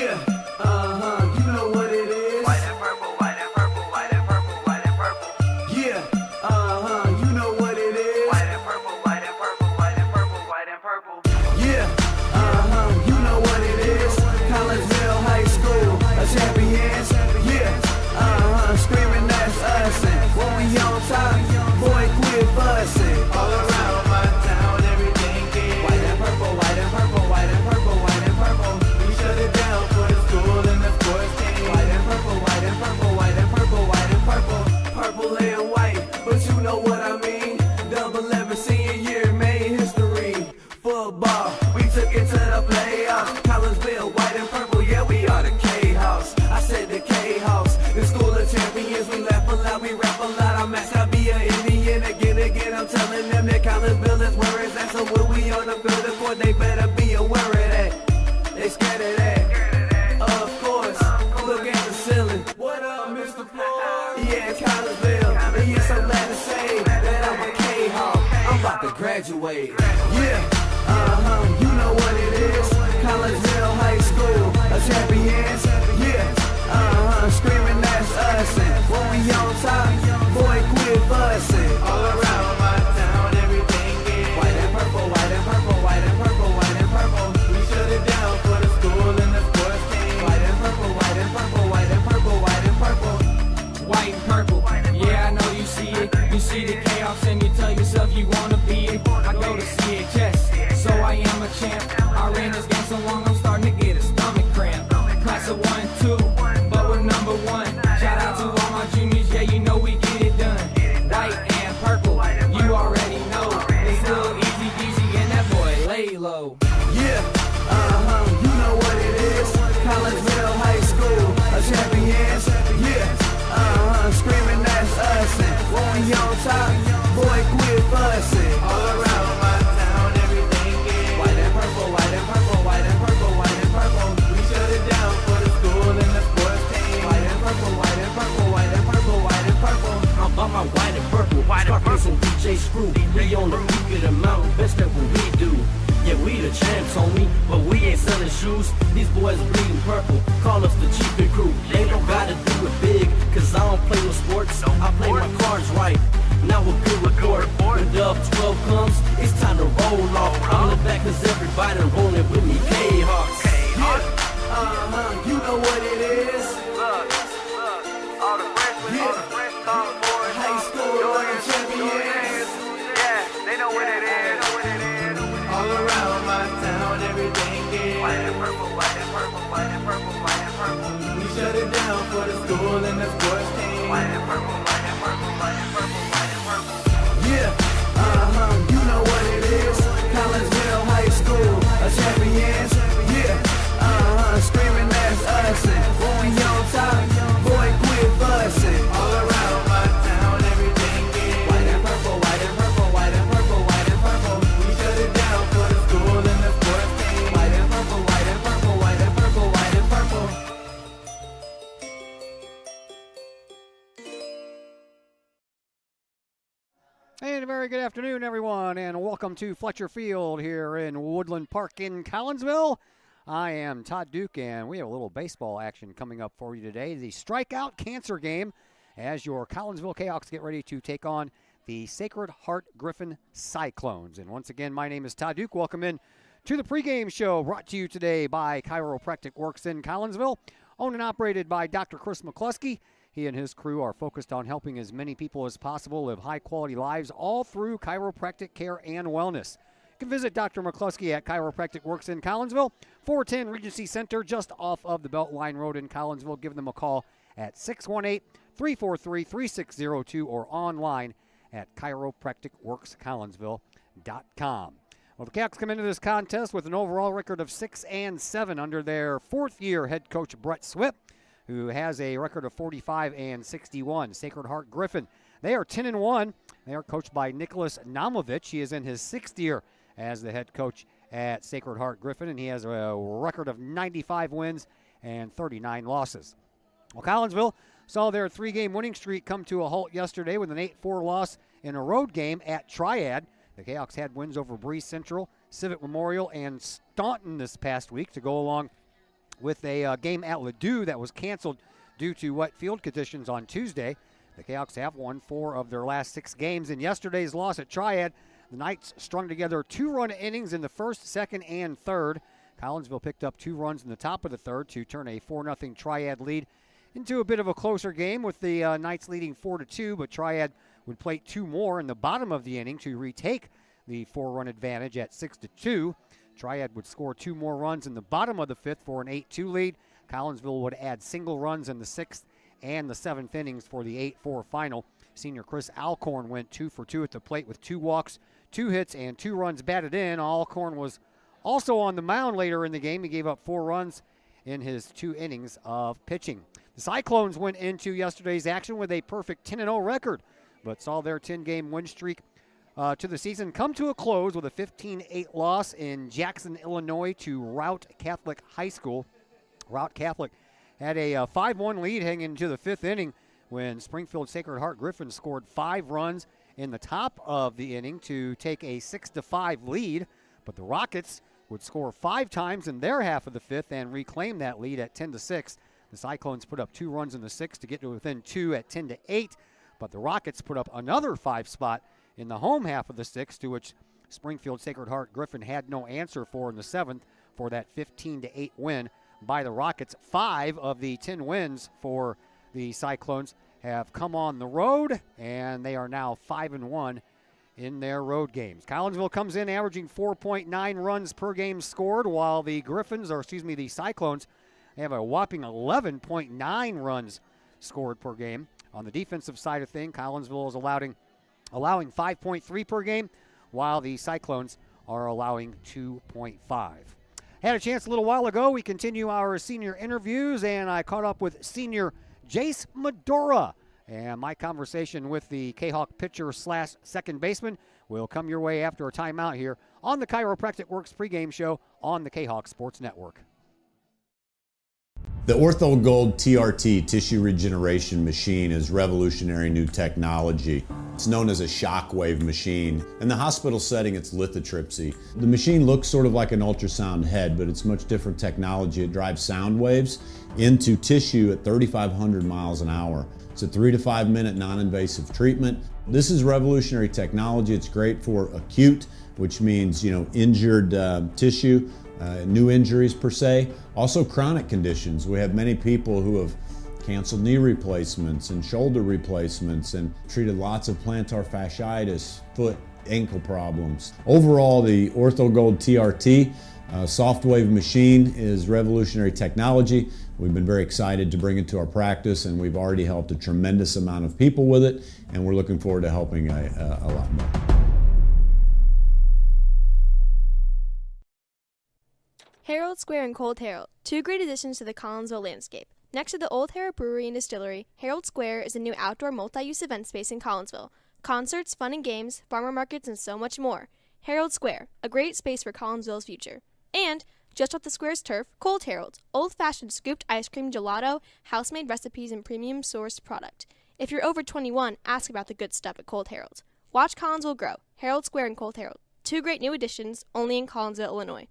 Yeah, you know what it is. White and purple, white and purple, white and purple, white and purple. Yeah, you know what it is. White and purple, white and purple, white and purple, white and purple. Yeah, you know what it is. Collegeville High School, a champions. Yeah, screaming that's us. And when we on top, boy, quit fussing. All around my town, everything is white and purple, white and purple, white and purple, white and purple. We shut it down for the school and the sports team. White and purple, white and purple, white and purple, white and purple. Purple and white, but you know what I mean. Double 11 senior year made history. Football, we took it to the playoffs. Collegeville, white and purple, yeah, we are the K-House. I said the K-House, the school of champions. We laugh a lot, we rap a lot. I'm asked to be an Indian again. I'm telling them that Collegeville is where it's at. So when we on the field of court, they better be aware of that. They scared of that. Of course, look at the ceiling. What up, Mr. Floyd? Yeah, it's Collegeville. And yes, I'm glad to say that I'm a K-Hawk. I'm about to graduate. Yeah, you know what it is. Collegeville High School, a champions. Yeah, screaming that's us. And when we on top, boy, quit fussing. All around my town, everything is white and purple, white and purple, white and purple, white and purple. We shut it down for the school and the sports team. White and purple, white and purple, white and purple, white and purple. White and purple, yeah, I know you see it. You see the chaos and you tell yourself you wanna be it. I go to CHS, so I am a champ. I ran this game so long I'm starting to get a stomach cramp. Class of 1 and 2, but we're number 1. Shout out to all my juniors, yeah, you know we get it done. White and purple, you already know. It's little easy peasy and that boy lay low. Yeah, you know what it is. Collegeville High School, a champions. Yeah, screaming that's us. And when we on top, boy, quit fussing. All around my town, everything is white and purple, white and purple, white and purple, white and purple. We shut it down for the school and the sports team. White and purple, white and purple, white and purple, white and purple. I'm about my white and purple, Scarface and DJ Screw. We on the peak of the mountain, best at what we do. Yeah, we the champs, homie, but we ain't selling shoes. These boys bleeding purple, call us the cheapest crew. They don't gotta do it big, cause I don't play no sports. I play my cards right, now a good report. When Dub 12 comes, it's time to roll off. I'm the back cause everybody rolling with me, K-Hawks. Yeah, you know what it is. Look, all the freshmen, all the fresh sophomores, High school, champions. yeah, they know what it is. All around my town, everything is White and purple, white and purple, white and purple, white and purple. we shut it down for the school and the sports team. White and purple, white and purple, white and purple, white and purple. Yeah, you know what it is. Collegeville High School, a champions. Yeah, screaming that's us. And when we on top, boy, quit fussing. All around my town, everything is white and purple, white and purple, white and purple, white and purple. We shut it down for the school and the sports team. White and purple, white and purple, white and purple, white and purple. And a very good afternoon, everyone, and welcome to Fletcher Field here in Woodland Park in Collinsville. I am Todd Duke, and we have a little baseball action coming up for you today. The Strikeout Cancer Game as your Collinsville K-Hawks get ready to take on the Sacred Heart Griffin Cyclones. And once again, my name is Todd Duke. Welcome in to the pregame show brought to you today by Chiropractic Works in Collinsville, owned and operated by Dr. Chris McCluskey. He and his crew are focused on helping as many people as possible live high-quality lives all through chiropractic care and wellness. You can visit Dr. McCluskey at Chiropractic Works in Collinsville, 410 Regency Center, just off of the Beltline Road in Collinsville. Give them a call at 618-343-3602 or online at chiropracticworkscollinsville.com. Well, the Cats come into this contest with an overall record of 6-7 under their fourth-year head coach Brett Swipp, who has a record of 45-61. Sacred Heart Griffin, they are 10-1. They are coached by Nicholas Namovich. He is in his sixth year as the head coach at Sacred Heart Griffin, and he has a record of 95 wins and 39 losses. Well, Collinsville saw their three-game winning streak come to a halt yesterday with an 8-4 loss in a road game at Triad. The K-Hawks had wins over Breeze Central, Civic Memorial, and Staunton this past week to go along with a game at Ladue that was canceled due to wet field conditions on Tuesday. The Kahawks have won 4 of their last 6 games. In yesterday's loss at Triad, the Knights strung together 2-run innings in the first, second, and third. Collinsville picked up 2 runs in the top of the third to turn a 4-0 Triad lead into a bit of a closer game, with the Knights leading 4-2, but Triad would plate 2 more in the bottom of the inning to retake the 4-run advantage at 6-2. Triad would score 2 more runs in the bottom of the 5th for an 8-2 lead. Collinsville would add single runs in the 6th and the 7th innings for the 8-4 final. Senior Chris Alcorn went 2 for 2 at the plate with 2 walks, 2 hits, and 2 runs batted in. Alcorn was also on the mound later in the game. He gave up 4 runs in his 2 innings of pitching. The Cyclones went into yesterday's action with a perfect 10-0 record, but saw their 10-game win streak to the season come to a close with a 15-8 loss in Jackson, Illinois to Route Catholic High School. Route Catholic had a 5-1 lead heading into the 5th inning when Springfield Sacred Heart Griffin scored 5 runs in the top of the inning to take a 6-5 lead, but the Rockets would score 5 times in their half of the 5th and reclaim that lead at 10-6. The Cyclones put up 2 runs in the 6th to get to within 2 at 10-8, but the Rockets put up another 5 spot in the home half of the 6th, to which Springfield Sacred Heart Griffin had no answer for in the 7th for that 15-8 win by the Rockets. 5 of the 10 wins for the Cyclones have come on the road, and they are now 5-1 in their road games. Collinsville comes in averaging 4.9 runs per game scored, while the the Cyclones have a whopping 11.9 runs scored per game. On the defensive side of things, Collinsville is allowing 5.3 per game, while the Cyclones are allowing 2.5. Had a chance a little while ago. We continue our senior interviews, and I caught up with senior Jace Medora. And my conversation with the Kahawk pitcher / second baseman will come your way after a timeout here on the Chiropractic Works pregame show on the Kahawk Sports Network. The Ortho Gold TRT tissue regeneration machine is revolutionary new technology. It's known as a shockwave machine. In the hospital setting, it's lithotripsy. The machine looks sort of like an ultrasound head, but it's much different technology. It drives sound waves into tissue at 3,500 miles an hour. It's a 3 to 5 minute non-invasive treatment. This is revolutionary technology. It's great for acute, which means, injured tissue. New injuries per se, also chronic conditions. We have many people who have canceled knee replacements and shoulder replacements and treated lots of plantar fasciitis, foot, ankle problems. Overall, the Ortho Gold TRT soft wave machine is revolutionary technology. We've been very excited to bring it to our practice, and we've already helped a tremendous amount of people with it, and we're looking forward to helping a lot more. Herald Square and Cold Herald, 2 great additions to the Collinsville landscape. Next to the Old Herald Brewery and Distillery, Herald Square is a new outdoor multi-use event space in Collinsville. Concerts, fun and games, farmer markets, and so much more. Herald Square, a great space for Collinsville's future. And, just off the square's turf, Cold Herald, old-fashioned scooped ice cream gelato, house-made recipes, and premium sourced product. If you're over 21, ask about the good stuff at Cold Herald. Watch Collinsville grow. Herald Square and Cold Herald, 2 great new additions, only in Collinsville, Illinois.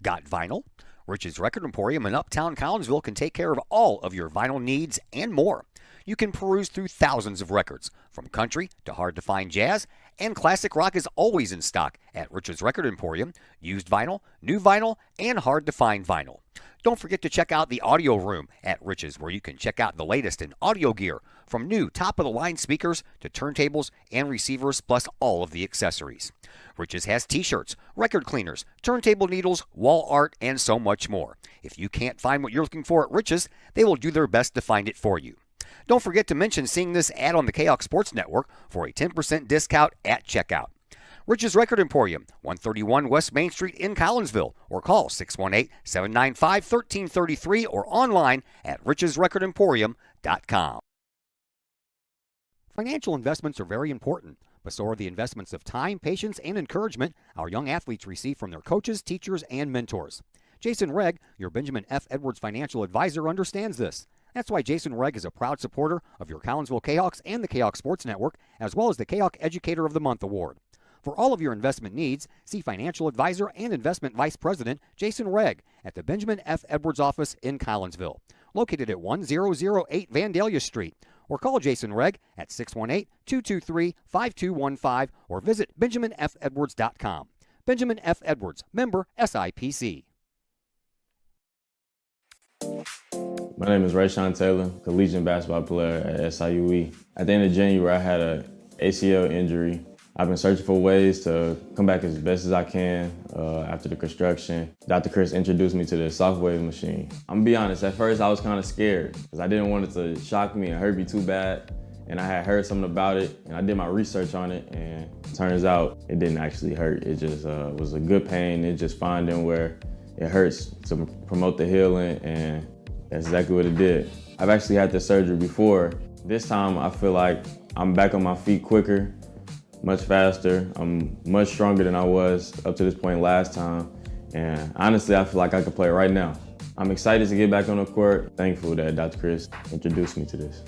Got vinyl? Rich's Record Emporium in Uptown Collinsville can take care of all of your vinyl needs and more. You can peruse through thousands of records, from country to hard-to-find jazz, and classic rock is always in stock at Rich's Record Emporium. Used vinyl, new vinyl, and hard-to-find vinyl. Don't forget to check out the audio room at Rich's, where you can check out the latest in audio gear, from new top-of-the-line speakers to turntables and receivers, plus all of the accessories. Rich's has t-shirts, record cleaners, turntable needles, wall art, and so much more. If you can't find what you're looking for at Rich's, they will do their best to find it for you. Don't forget to mention seeing this ad on the Kahawk Sports Network for a 10% discount at checkout. Rich's Record Emporium, 131 West Main Street in Collinsville, or call 618-795-1333 or online at richesrecordemporium.com. Financial investments are very important, but so are the investments of time, patience, and encouragement our young athletes receive from their coaches, teachers, and mentors. Jason Regg, your Benjamin F. Edwards financial advisor, understands this. That's why Jason Regg is a proud supporter of your Collinsville Kahawks and the Kahawk Sports Network, as well as the Kahawk Educator of the Month Award. For all of your investment needs, see financial advisor and investment vice president Jason Regg at the Benjamin F. Edwards office in Collinsville, located at 1008 Vandalia Street, or call Jason Regg at 618-223-5215 or visit benjaminfedwards.com. Benjamin F. Edwards, member SIPC. My name is Rayshawn Taylor, collegiate basketball player at SIUE. At the end of January, I had an ACL injury. I've been searching for ways to come back as best as I can after the construction. Dr. Chris introduced me to the Shockwave machine. I'm gonna be honest, at first I was kind of scared because I didn't want it to shock me and hurt me too bad. And I had heard something about it, and I did my research on it, and it turns out it didn't actually hurt. It just was a good pain. It just finding where it hurts to promote the healing, and that's exactly what it did. I've actually had this surgery before. This time I feel like I'm back on my feet quicker, much faster. I'm much stronger than I was up to this point last time. And honestly, I feel like I could play right now. I'm excited to get back on the court. Thankful that Dr. Chris introduced me to this.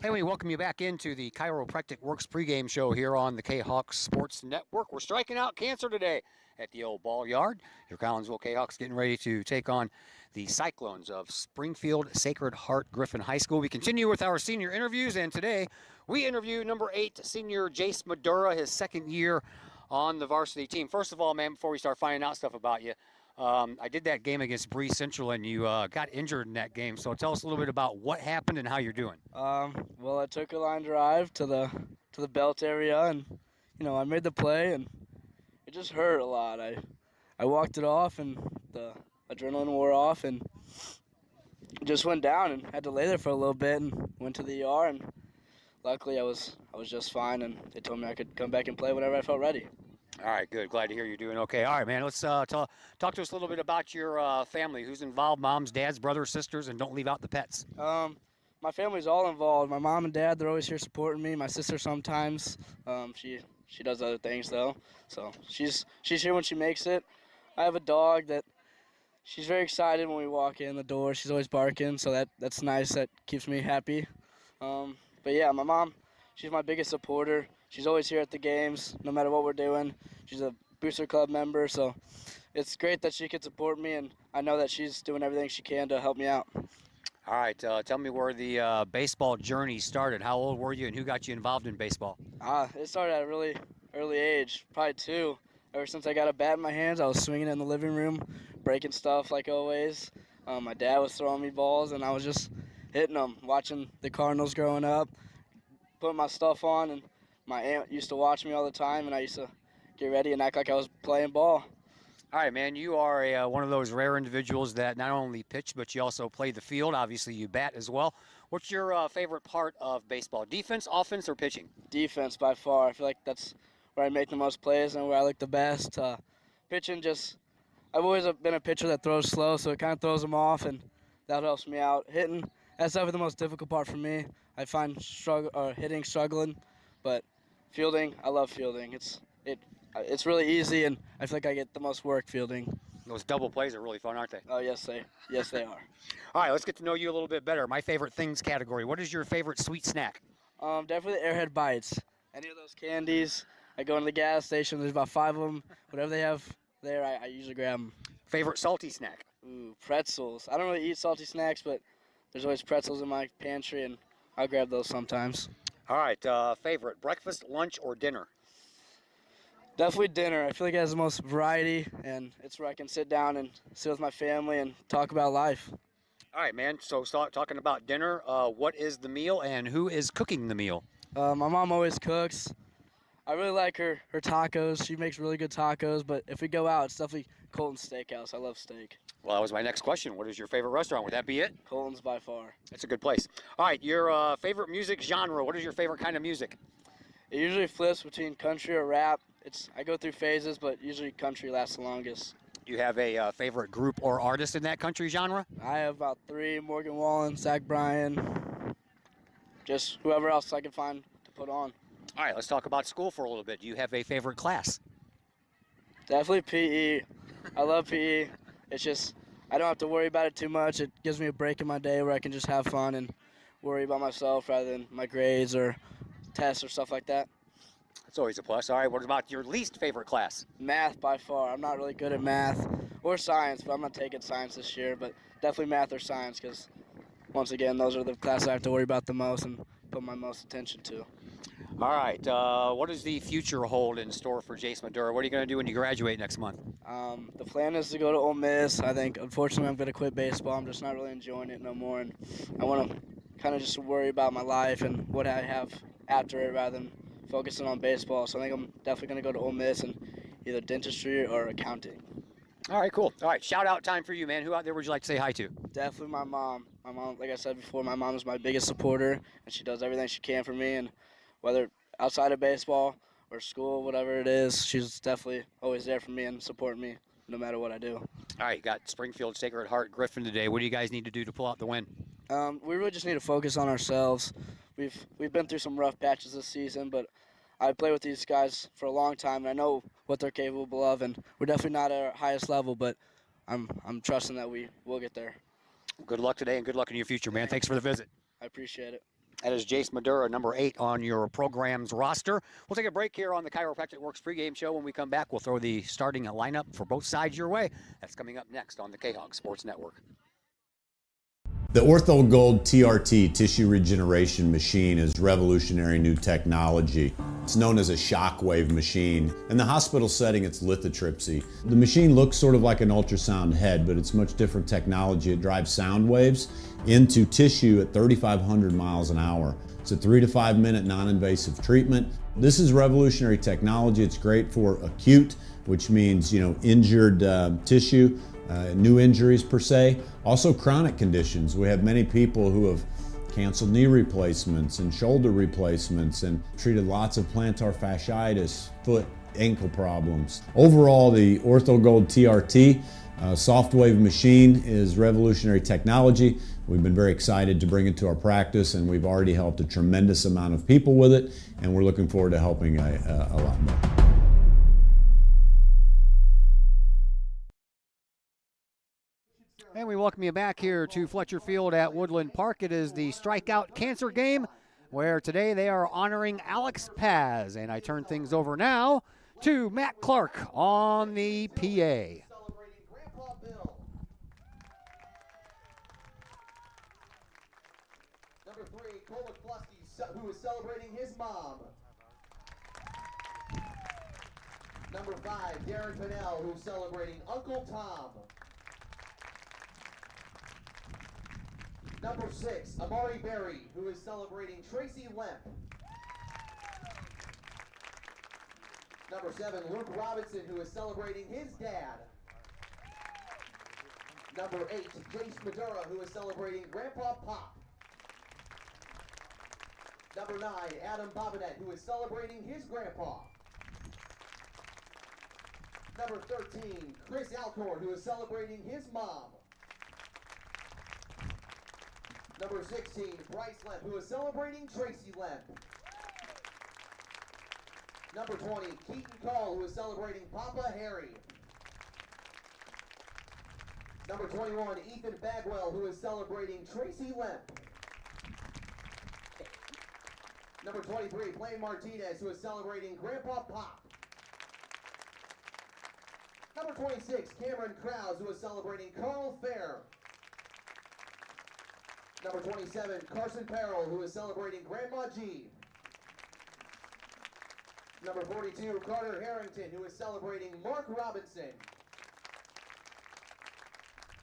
Hey, we welcome you back into the Chiropractic Works pregame show here on the Kahok Sports Network. We're striking out cancer today at the old ball yard. Your Collinsville Kahawks getting ready to take on the Cyclones of Springfield Sacred Heart Griffin High School. We continue with our senior interviews, and today we interview number 8 senior Jace Madura, his second year on the varsity team. First of all, man, before we start finding out stuff about you, I did that game against Bree Central, and you got injured in that game. So tell us a little bit about what happened and how you're doing. Well, I took a line drive to the belt area, and I made the play, and it just hurt a lot. I walked it off, and the adrenaline wore off, and just went down and had to lay there for a little bit, and went to the ER, and luckily I was just fine, and they told me I could come back and play whenever I felt ready. All right, good. Glad to hear you're doing okay. All right, man, let's talk to us a little bit about your family. Who's involved? Moms, dads, brothers, sisters, and don't leave out the pets. My family's all involved. My mom and dad, they're always here supporting me. My sister sometimes. She does other things, though. So she's here when she makes it. I have a dog that she's very excited when we walk in the door. She's always barking, so that's nice. That keeps me happy. But, yeah, my mom, she's my biggest supporter. She's always here at the games, no matter what we're doing. She's a Booster Club member, so it's great that she can support me, and I know that she's doing everything she can to help me out. All right, tell me where the baseball journey started. How old were you, and who got you involved in baseball? It started at a really early age, probably 2. Ever since I got a bat in my hands, I was swinging it in the living room, breaking stuff like always. My dad was throwing me balls, and I was just hitting them, watching the Cardinals growing up, putting my stuff on, and my aunt used to watch me all the time, and I used to get ready and act like I was playing ball. All right, man, you are one of those rare individuals that not only pitch, but you also play the field. Obviously, you bat as well. What's your favorite part of baseball? Defense, offense, or pitching? Defense by far. I feel like that's where I make the most plays and where I look the best. Pitching I've always been a pitcher that throws slow, so it kind of throws them off, and that helps me out. Hitting, that's definitely the most difficult part for me. I find hitting struggling, but fielding, I love fielding. It's really easy, and I feel like I get the most work fielding. Those double plays are really fun, aren't they? Oh, yes, they are. All right, let's get to know you a little bit better. My favorite things category. What is your favorite sweet snack? Definitely the Airhead Bites. Any of those candies. I go into the gas station. There's about 5 of them. Whatever they have there, I usually grab them. Favorite salty snack? Ooh, pretzels. I don't really eat salty snacks, but there's always pretzels in my pantry, and I'll grab those sometimes. All right, favorite breakfast, lunch, or dinner? Definitely dinner. I feel like it has the most variety, and it's where I can sit down and sit with my family and talk about life. All right, man. So talking about dinner, what is the meal and who is cooking the meal? My mom always cooks. I really like her tacos. She makes really good tacos, but if we go out, it's definitely Colton's Steakhouse. I love steak. Well, that was my next question. What is your favorite restaurant? Would that be it? Colton's by far. That's a good place. All right, your favorite music genre. What is your favorite kind of music? It usually flips between country or rap. I go through phases, but usually country lasts the longest. Do you have a favorite group or artist in that country genre? I have about 3, Morgan Wallen, Zach Bryan, just whoever else I can find to put on. All right, let's talk about school for a little bit. Do you have a favorite class? Definitely PE. I love PE. It's just, I don't have to worry about it too much. It gives me a break in my day where I can just have fun and worry about myself rather than my grades or tests or stuff like that. That's always a plus. All right, what about your least favorite class? Math by far. I'm not really good at math or science, but I'm not taking science this year, but definitely math or science because, once again, those are the classes I have to worry about the most and put my most attention to. All right, what does the future hold in store for Jace Madura? What are you going to do when you graduate next month? The plan is to go to Ole Miss. I think, unfortunately, I'm going to quit baseball. I'm just not really enjoying it no more, and I want to kind of just worry about my life and what I have after it rather than focusing on baseball. So I think I'm definitely going to go to Ole Miss and either dentistry or accounting. All right, cool. All right, shout out time for you, man. Who out there would you like to say hi to? Definitely my mom. My mom, like I said before, my mom is my biggest supporter, and she does everything she can for me. And whether outside of baseball or school, whatever it is, she's definitely always there for me and supporting me no matter what I do. All right, you got Springfield, Sacred Heart, Griffin today. What do you guys need to do to pull out the win? We really just need to focus on ourselves. We've been through some rough patches this season, but I play with these guys for a long time, and I know what they're capable of, and we're definitely not at our highest level, but I'm trusting that we will get there. Good luck today, and good luck in your future, man. Thanks for the visit. I appreciate it. That is Jace Madura, number 8 on your program's roster. We'll take a break here on the Chiropractic Works pregame show. When we come back, we'll throw the starting lineup for both sides your way. That's coming up next on the Kahok Sports Network. The Ortho Gold TRT tissue regeneration machine is revolutionary new technology. It's known as a shockwave machine. In the hospital setting, it's lithotripsy. The machine looks sort of like an ultrasound head, but it's much different technology. It drives sound waves into tissue at 3,500 miles an hour. It's a 3 to 5 minute non-invasive treatment. This is revolutionary technology. It's great for acute, which means, injured tissue. New injuries per se, also chronic conditions. We have many people who have canceled knee replacements and shoulder replacements and treated lots of plantar fasciitis, foot, ankle problems. Overall, the OrthoGold TRT soft wave machine is revolutionary technology. We've been very excited to bring it to our practice, and we've already helped a tremendous amount of people with it, and we're looking forward to helping a lot more. And we welcome you back here to Fletcher Field at Woodland Park. It is the Strikeout Cancer Game, where today they are honoring Alex Paz. And I turn things over now to Matt Clark on the PA. Number 3, Cole McCluskey, who is celebrating his mom. Number 5, Darren Pinnell, who's celebrating Uncle Tom. Number 6, Amari Berry, who is celebrating Tracy Lemp. Number 7, Luke Robinson, who is celebrating his dad. Number 8, Jace Madura, who is celebrating Grandpa Pop. Number 9, Adam Bobinet, who is celebrating his grandpa. Number 13, Chris Alcorn, who is celebrating his mom. Number 16, Bryce Lemp, who is celebrating Tracy Lemp. Number 20, Keaton Call, who is celebrating Papa Harry. Number 21, Ethan Bagwell, who is celebrating Tracy Lemp. Number 23, Blaine Martinez, who is celebrating Grandpa Pop. Number 26, Cameron Krause, who is celebrating Carl Fair. Number 27, Carson Farrell, who is celebrating Grandma G. Number 42, Carter Harrington, who is celebrating Mark Robinson.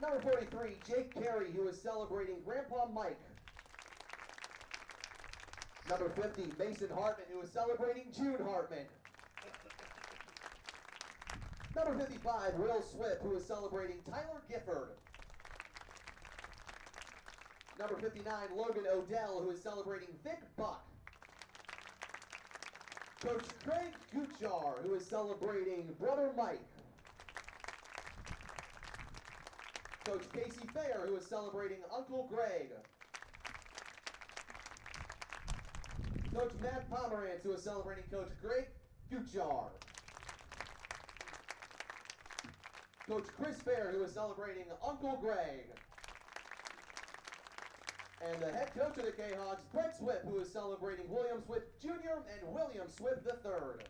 Number 43, Jake Carey, who is celebrating Grandpa Mike. Number 50, Mason Hartman, who is celebrating June Hartman. Number 55, Will Swift, who is celebrating Tyler Gifford. Number 59, Logan Odell, who is celebrating Vic Buck. Coach Craig Guchar, who is celebrating Brother Mike. Coach Casey Fair, who is celebrating Uncle Greg. Coach Matt Pomerantz, who is celebrating Coach Greg Guchar. Coach Chris Fair, who is celebrating Uncle Greg. And the head coach of the Kahawks, Brett Swift, who is celebrating William Swift Jr. and William Swift III.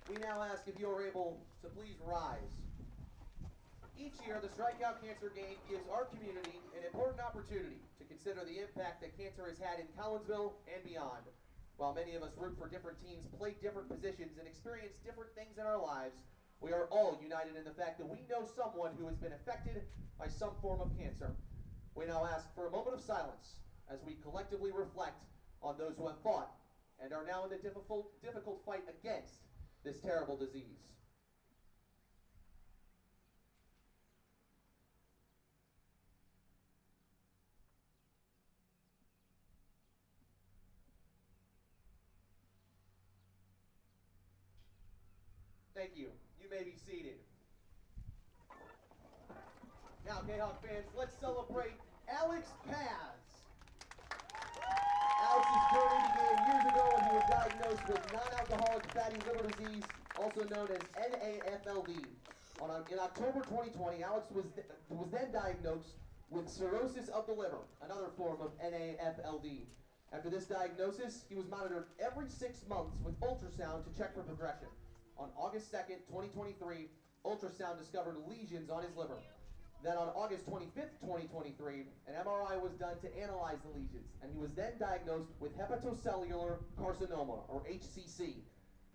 We now ask if you are able to please rise. Each year, the Strikeout Cancer Game gives our community an important opportunity to consider the impact that cancer has had in Collinsville and beyond. While many of us root for different teams, play different positions, and experience different things in our lives, we are all united in the fact that we know someone who has been affected by some form of cancer. We now ask for a moment of silence as we collectively reflect on those who have fought and are now in the difficult fight against this terrible disease. Thank you. You may be seated. Now, Kahok fans, let's celebrate Alex Paz. Alex's journey began years ago when he was diagnosed with non-alcoholic fatty liver disease, also known as NAFLD. In October 2020, Alex was then diagnosed with cirrhosis of the liver, another form of NAFLD. After this diagnosis, he was monitored every 6 months with ultrasound to check for progression. On August 2nd, 2023, ultrasound discovered lesions on his liver. Then on August 25th, 2023, an MRI was done to analyze the lesions, and he was then diagnosed with hepatocellular carcinoma, or HCC.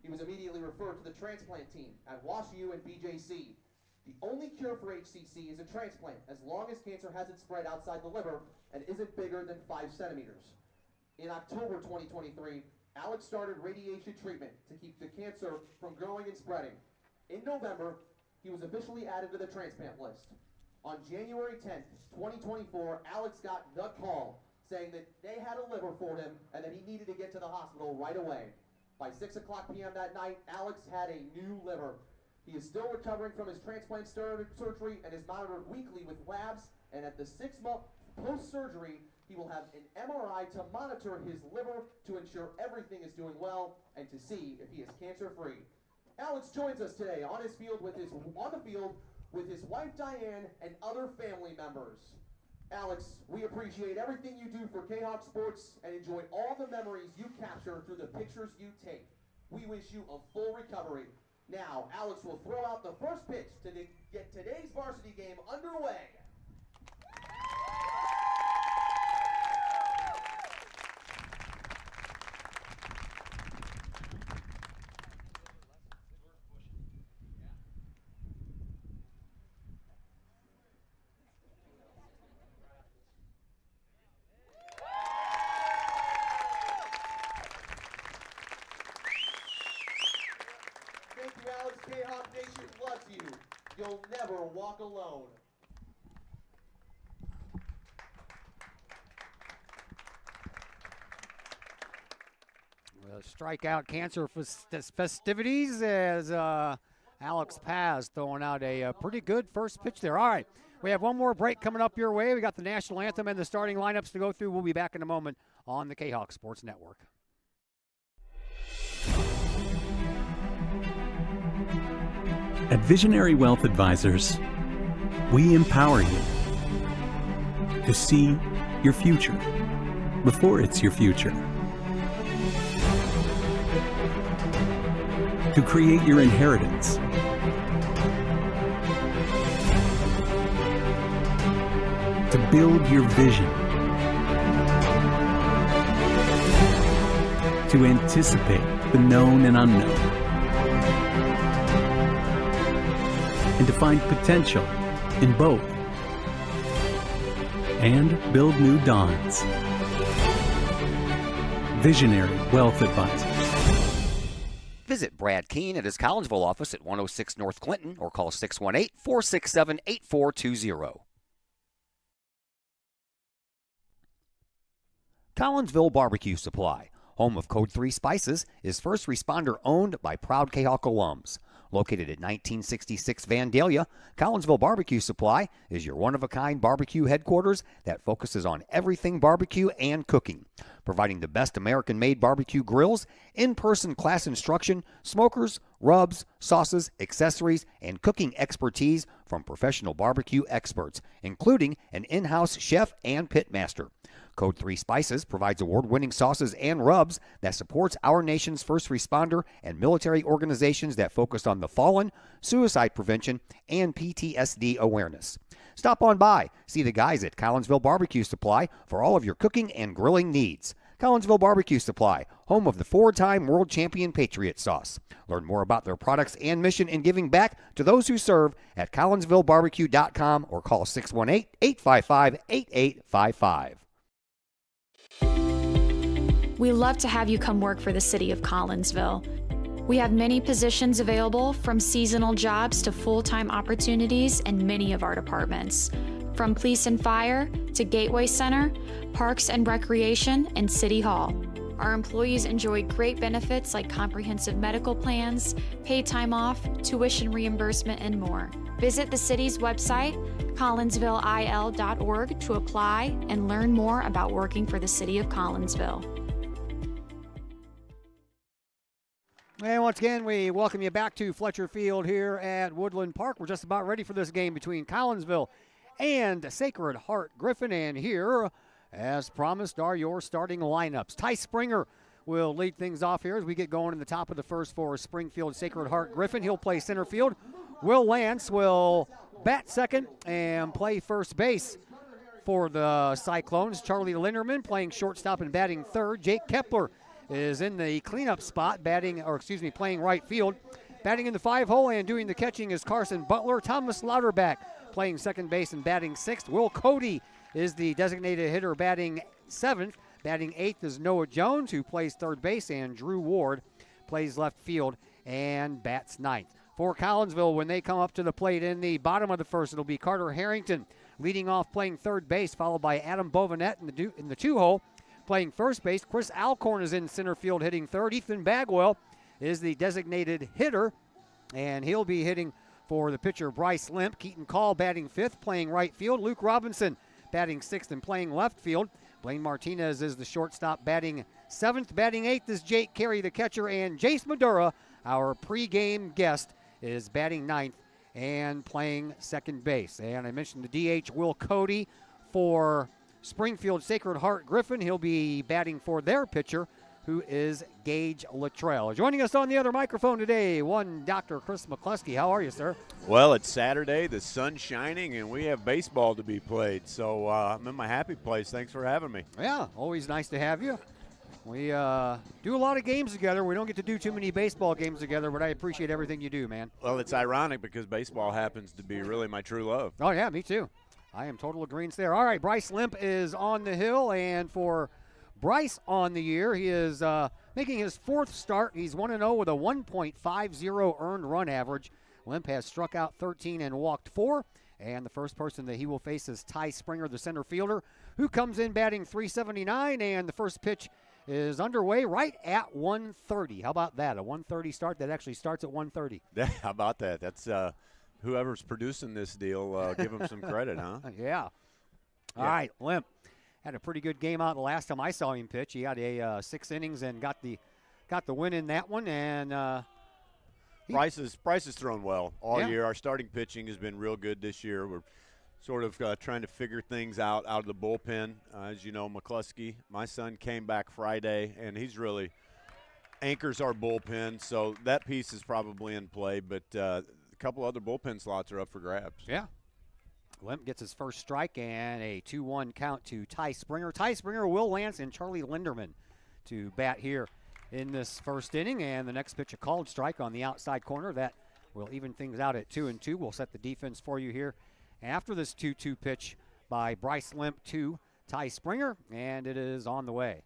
He was immediately referred to the transplant team at WashU and BJC. The only cure for HCC is a transplant, as long as cancer hasn't spread outside the liver and isn't bigger than 5 centimeters. In October 2023, Alex started radiation treatment to keep the cancer from growing and spreading. In November, he was officially added to the transplant list. On January 10th, 2024, Alex got the call saying that they had a liver for him and that he needed to get to the hospital right away. By 6 o'clock p.m. that night, Alex had a new liver. He is still recovering from his transplant surgery and is monitored weekly with labs, and at the 6-month post-surgery, he will have an MRI to monitor his liver to ensure everything is doing well and to see if he is cancer-free. Alex joins us today on the field with his wife Diane and other family members. Alex, we appreciate everything you do for Kahok Sports and enjoy all the memories you capture through the pictures you take. We wish you a full recovery. Now, Alex will throw out the first pitch to get today's varsity game underway. Thank you, Alex. Kahok Nation loves you. You'll never walk alone. Strikeout cancer festivities as Alex Paz throwing out a pretty good first pitch there. All right, we have one more break coming up your way. We got the national anthem and the starting lineups to go through. We'll be back in a moment on the Kahok Sports Network. At Visionary Wealth Advisors, we empower you to see your future before it's your future, to create your inheritance, to build your vision, to anticipate the known and unknown, and to find potential in both, and build new dawns. Visionary Wealth Advisors. Visit Brad Keene at his Collinsville office at 106 North Clinton or call 618-467-8420. Collinsville Barbecue Supply, home of Code 3 Spices, is first responder owned by proud Kahok alums. Located at 1966 Vandalia, Collinsville Barbecue Supply is your one-of-a-kind barbecue headquarters that focuses on everything barbecue and cooking, providing the best American-made barbecue grills, in-person class instruction, smokers, rubs, sauces, accessories, and cooking expertise from professional barbecue experts, including an in-house chef and pitmaster. Code 3 Spices provides award-winning sauces and rubs that supports our nation's first responder and military organizations that focus on the fallen, suicide prevention, and PTSD awareness. Stop on by, see the guys at Collinsville Barbecue Supply for all of your cooking and grilling needs. Collinsville Barbecue Supply, home of the 4-time world champion Patriot Sauce. Learn more about their products and mission in giving back to those who serve at collinsvillebarbecue.com or call 618-855-8855. We love to have you come work for the City of Collinsville. We have many positions available, from seasonal jobs to full-time opportunities in many of our departments. From police and fire to Gateway Center, Parks and Recreation, and City Hall. Our employees enjoy great benefits like comprehensive medical plans, paid time off, tuition reimbursement, and more. Visit the city's website, collinsvilleil.org, to apply and learn more about working for the City of Collinsville. And once again, we welcome you back to Fletcher Field here at Woodland Park. We're just about ready for this game between Collinsville and Sacred Heart Griffin. And here, as promised, are your starting lineups. Ty Springer will lead things off here as we get going in the top of the first for Springfield Sacred Heart Griffin. He'll play center field. Will Lance will bat second and play first base for the Cyclones. Charlie Linderman playing shortstop and batting third. Jake Kepler is in the cleanup spot, playing right field. Batting in the 5-hole and doing the catching is Carson Butler. Thomas Lauterbach playing second base and batting sixth. Will Cody is the designated hitter, batting seventh. Batting eighth is Noah Jones, who plays third base, and Drew Ward plays left field and bats ninth. For Collinsville, when they come up to the plate in the bottom of the first, it'll be Carter Harrington leading off playing third base, followed by Adam Bovinet in the 2-hole. Playing first base, Chris Alcorn is in center field hitting third. Ethan Bagwell is the designated hitter, and he'll be hitting for the pitcher Bryce Limp. Keaton Call batting fifth, playing right field. Luke Robinson batting sixth and playing left field. Blaine Martinez is the shortstop, batting seventh. Batting eighth is Jake Carey, the catcher, and Jace Madura, our pregame guest, is batting ninth and playing second base. And I mentioned the DH, Will Cody, for Springfield Sacred Heart Griffin. He'll be batting for their pitcher, who is Gage Luttrell. Joining us on the other microphone today, one Dr. Chris McCluskey. How are you, sir? Well, it's Saturday, the sun's shining, and we have baseball to be played. So I'm in my happy place. Thanks for having me. Yeah, always nice to have you. We do a lot of games together. We don't get to do too many baseball games together, but I appreciate everything you do, man. Well, it's ironic because baseball happens to be really my true love. Oh, yeah, me too. I am total agreement there. All right, Bryce Limp is on the hill, and for Bryce on the year, he is making his fourth start. He's 1-0 with a 1.50 earned run average. Limp has struck out 13 and walked 4, and the first person that he will face is Ty Springer, the center fielder, who comes in batting .379, and the first pitch is underway right at 1:30. How about that? A 1:30 start that actually starts at 1:30. Yeah, how about that? That's whoever's producing this deal, give him some credit, huh? Yeah. All right, Limp had a pretty good game out the last time I saw him pitch. He had a 6 innings and got the win in that one. And Bryce has thrown well all year. Our starting pitching has been real good this year. We're sort of trying to figure things out of the bullpen. As you know, McCluskey, my son, came back Friday, and he's really anchors our bullpen. So that piece is probably in play, but a couple other bullpen slots are up for grabs. Yeah. Limp gets his first strike and a 2-1 count to Ty Springer. Ty Springer, Will Lance, and Charlie Linderman to bat here in this first inning. And the next pitch, a called strike on the outside corner. That will even things out at 2-2. We'll set the defense for you here after this 2-2 pitch by Bryce Limp to Ty Springer, and it is on the way.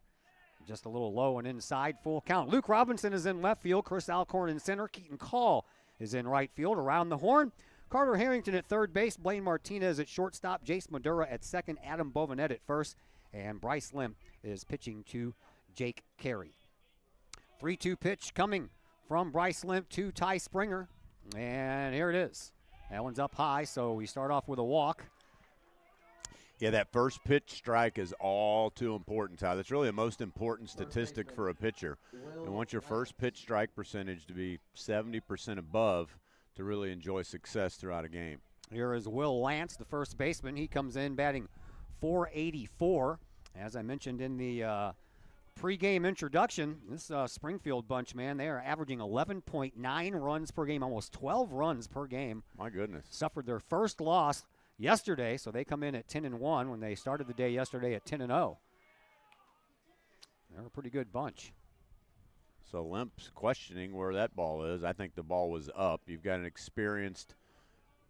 Just a little low and inside, full count. Luke Robinson is in left field. Chris Alcorn in center. Keaton Call is in right field. Around the horn, Carter Harrington at third base. Blaine Martinez at shortstop. Jace Madura at second. Adam Bovinet at first. And Bryce Limp is pitching to Jake Carey. 3-2 pitch coming from Bryce Limp to Ty Springer. And here it is. That one's up high, so we start off with a walk. Yeah, that first pitch strike is all too important, Ty. That's really the most important statistic for a pitcher. And want your first pitch strike percentage to be 70% above to really enjoy success throughout a game. Here is Will Lance, the first baseman. He comes in batting .484. As I mentioned in the pregame introduction, this Springfield bunch, man, they are averaging 11.9 runs per game, almost 12 runs per game. My goodness. Suffered their first loss yesterday, so they come in at 10-1 when they started the day yesterday at 10-0. They're a pretty good bunch. So Limp's questioning where that ball is. I think the ball was up. You've got an experienced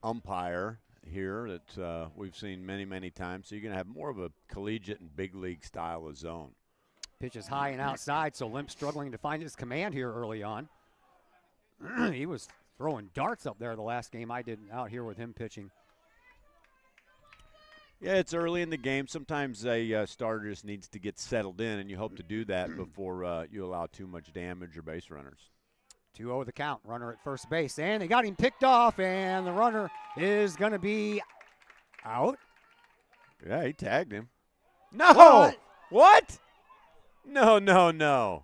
umpire here that we've seen many, many times. So you're going to have more of a collegiate and big league style of zone. Pitch is high and outside, so Limp struggling to find his command here early on. He was throwing darts up there the last game I did out here with him pitching. Yeah, it's early in the game. Sometimes a starter just needs to get settled in, and you hope to do that before you allow too much damage or base runners. 2-0 the count. Runner at first base, and they got him picked off, and the runner is going to be out. Yeah, he tagged him. No! What? No. No,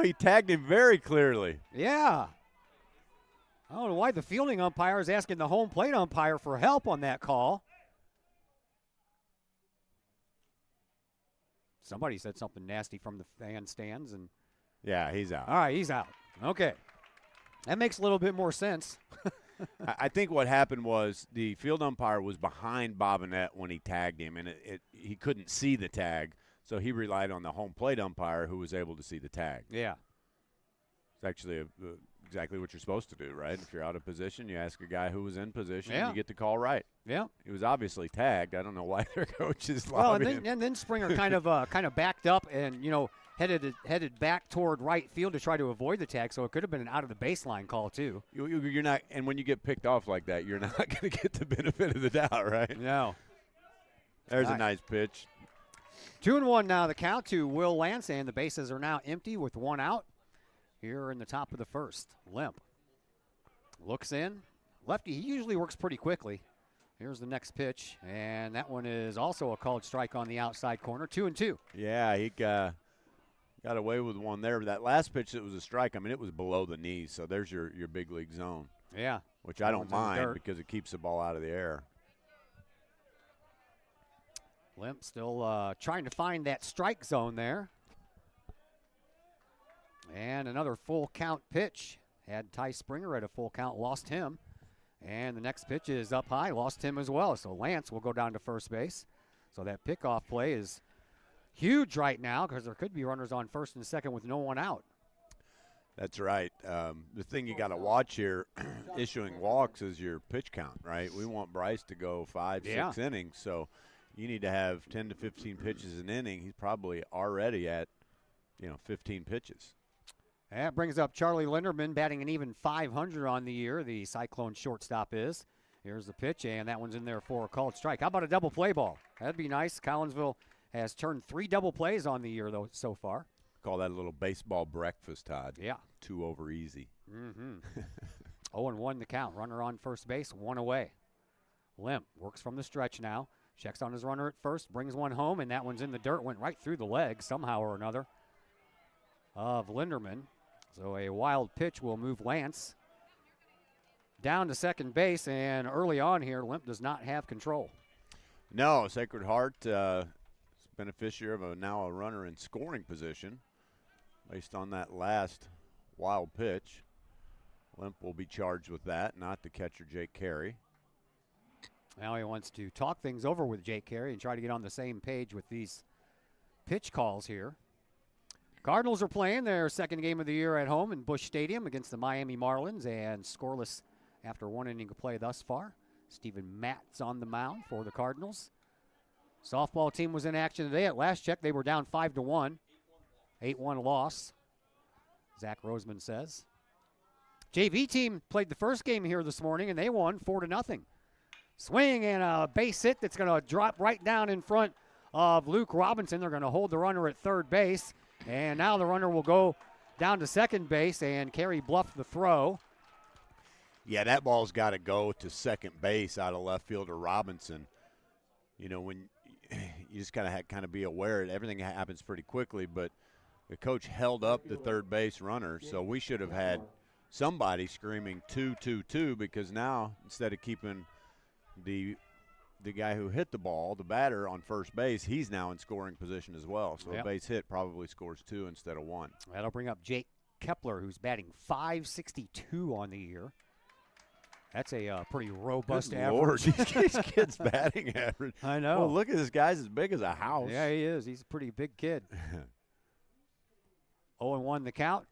he tagged him very clearly. Yeah. I don't know why the fielding umpire is asking the home plate umpire for help on that call. Somebody said something nasty from the fan stands. And yeah, he's out. All right, he's out. Okay. That makes a little bit more sense. I think what happened was the field umpire was behind Bobinette when he tagged him, and he couldn't see the tag, so he relied on the home plate umpire who was able to see the tag. Yeah. It's actually exactly what you're supposed to do, right? If you're out of position, you ask a guy who was in position, and you get the call right. Yeah. He was obviously tagged. I don't know why their coach is well, lobbying. and then Springer kind of backed up and, headed back toward right field to try to avoid the tag, so it could have been an out of the baseline call too. You're not, and when you get picked off like that, you're not going to get the benefit of the doubt, right? No. There's a nice pitch. 2-1 now the count to Will Lance, and the bases are now empty with one out. Here in the top of the first, Limp looks in. Lefty, he usually works pretty quickly. Here's the next pitch, and that one is also a called strike on the outside corner, 2-2. Yeah, he got away with one there. That last pitch, it was a strike. I mean, it was below the knees, so there's your big league zone. Yeah. Which I don't mind because it keeps the ball out of the air. Limp still trying to find that strike zone there. And another full count pitch. Had Ty Springer at a full count, lost him. And the next pitch is up high, lost him as well. So Lance will go down to first base. So that pickoff play is huge right now because there could be runners on first and second with no one out. That's right. The thing you got to watch here, issuing walks, is your pitch count, right? We want Bryce to go 5-6 innings, so you need to have 10 to 15 pitches an inning. He's probably already at, 15 pitches. That brings up Charlie Linderman, batting an even .500 on the year. The Cyclone shortstop is. Here's the pitch, and that one's in there for a called strike. How about a double play ball? That'd be nice. Collinsville has turned 3 double plays on the year, though, so far. Call that a little baseball breakfast, Todd. Yeah. 2 over easy. 0-1 the count. Runner on first base, 1 away. Limp works from the stretch now. Checks on his runner at first, brings one home, and that one's in the dirt. Went right through the leg somehow or another of Linderman. So a wild pitch will move Lance down to second base, and early on here, Limp does not have control. No, Sacred Heart beneficiary of now a runner in scoring position based on that last wild pitch. Limp will be charged with that, not the catcher Jake Carey. Now he wants to talk things over with Jake Carey and try to get on the same page with these pitch calls here. Cardinals are playing their second game of the year at home in Busch Stadium against the Miami Marlins, and scoreless after 1 inning of play thus far. Stephen Matt's on the mound for the Cardinals. Softball team was in action today. At last check, they were down 5-1. 8-1 loss, Zach Roseman says. JV team played the first game here this morning, and they won 4-0. Swing and a base hit that's going to drop right down in front of Luke Robinson. They're going to hold the runner at third base. And now the runner will go down to second base, and Carey bluffed the throw. Yeah, that ball's got to go to second base out of left fielder Robinson. You know, when you just kind of be aware that everything happens pretty quickly, but the coach held up the third base runner, so we should have had somebody screaming 2-2-2, because now instead of keeping the guy who hit the ball, the batter, on first base, he's now in scoring position as well. So a base hit probably scores 2 instead of 1. That'll bring up Jake Kepler, who's batting .562 on the year. That's a pretty robust Good average. Lord, these kids' batting average. I know. Well, look at this guy's as big as a house. Yeah, he is. He's a pretty big kid. 0-1 the count.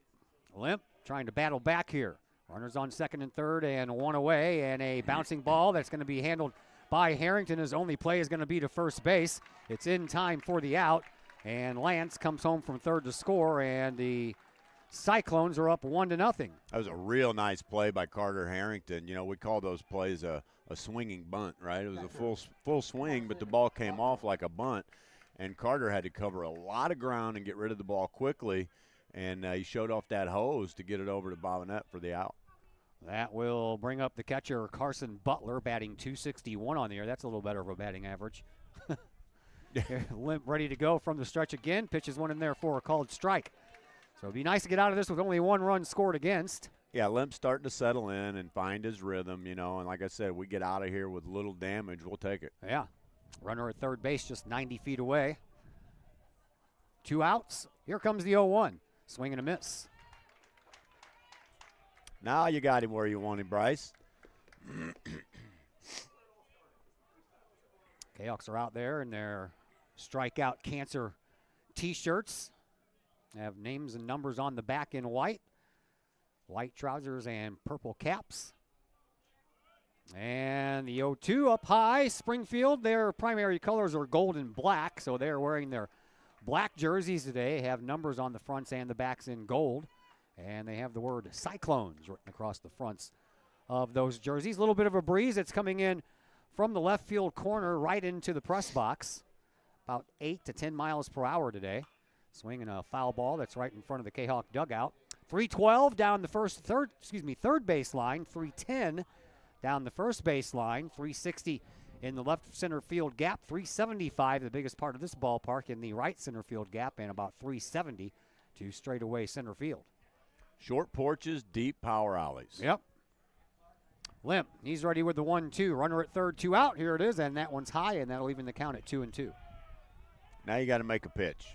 Limp trying to battle back here. Runners on second and third and one away, and a bouncing ball that's going to be handled by Harrington. His only play is going to be to first base. It's in time for the out, and Lance comes home from third to score, and the Cyclones are up 1-0. That was a real nice play by Carter Harrington. You know, we call those plays a swinging bunt, right? It was a full swing, but the ball came off like a bunt, and Carter had to cover a lot of ground and get rid of the ball quickly, and he showed off that hose to get it over to Bobinette for the out. That will bring up the catcher, Carson Butler, batting .261 on the year. That's a little better of a batting average. Limp ready to go from the stretch again. Pitches one in there for a called strike. So it'd be nice to get out of this with only 1 run scored against. Yeah, Limp's starting to settle in and find his rhythm, you know, and like I said, we get out of here with little damage, we'll take it. Yeah. Runner at third base just 90 feet away. 2 outs. Here comes the 0-1. Swing and a miss. Now you got him where you want him, Bryce. Kahawks are out there in their strikeout cancer T-shirts. They have names and numbers on the back in white. White trousers and purple caps. And the 0-2 up high. Springfield, their primary colors are gold and black, so they're wearing their black jerseys today. Have numbers on the fronts and the backs in gold. And they have the word Cyclones written across the fronts of those jerseys. A little bit of a breeze. It's coming in from the left field corner right into the press box. About 8 to 10 miles per hour today. Swinging a foul ball that's right in front of the Kahawk dugout. 312 down the third base line. 310 down the first base line. 360 in the left center field gap. 375, the biggest part of this ballpark, in the right center field gap, and about 370 to straightaway center field. Short porches, deep power alleys. Yep. Limp, he's ready with the 1-2. Runner at third, 2 out. Here it is, and that one's high, and that'll even the count at 2-2. Now you got to make a pitch.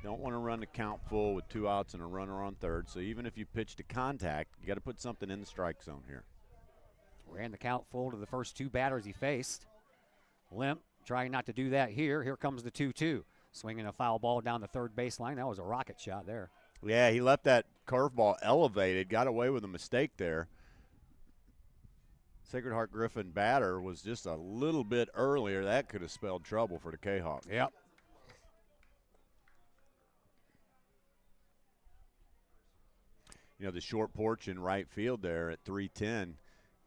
Don't want to run the count full with 2 outs and a runner on third, so even if you pitch to contact, you got to put something in the strike zone here. Ran the count full to the first 2 batters he faced. Limp trying not to do that here. Here comes the 2-2. Swinging a foul ball down the third baseline. That was a rocket shot there. Yeah, he left that curveball elevated, got away with a mistake there. Sacred Heart Griffin batter was just a little bit earlier. That could have spelled trouble for the Kahawks. Yep. You know, the short porch in right field there at 310.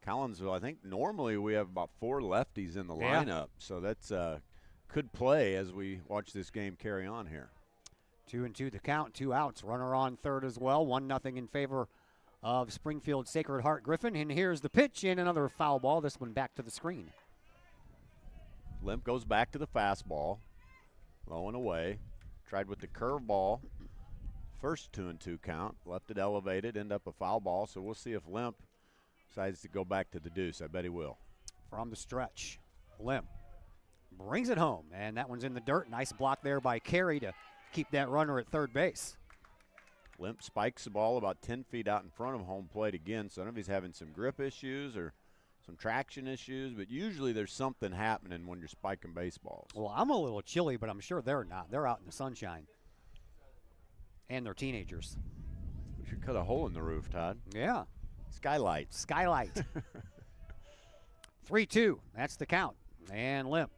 Collinsville, I think normally we have about 4 lefties in the lineup, so that's could play as we watch this game carry on here. 2-2 the count, 2 outs. Runner on third as well. 1-0 in favor of Springfield Sacred Heart Griffin. And here's the pitch, and another foul ball. This one back to the screen. Limp goes back to the fastball, low and away. Tried with the curveball. First 2-2 count. Left it elevated, end up a foul ball. So we'll see if Limp decides to go back to the deuce. I bet he will. From the stretch, Limp brings it home, and that one's in the dirt. Nice block there by Carey to keep that runner at third base. Limp spikes the ball about 10 feet out in front of home plate again. So I don't know if he's having some grip issues or some traction issues, but usually there's something happening when you're spiking baseballs. Well, I'm a little chilly, but I'm sure they're not. They're out in the sunshine. And they're teenagers. We should cut a hole in the roof, Todd. Yeah. Skylight. 3-2. That's the count. And Limp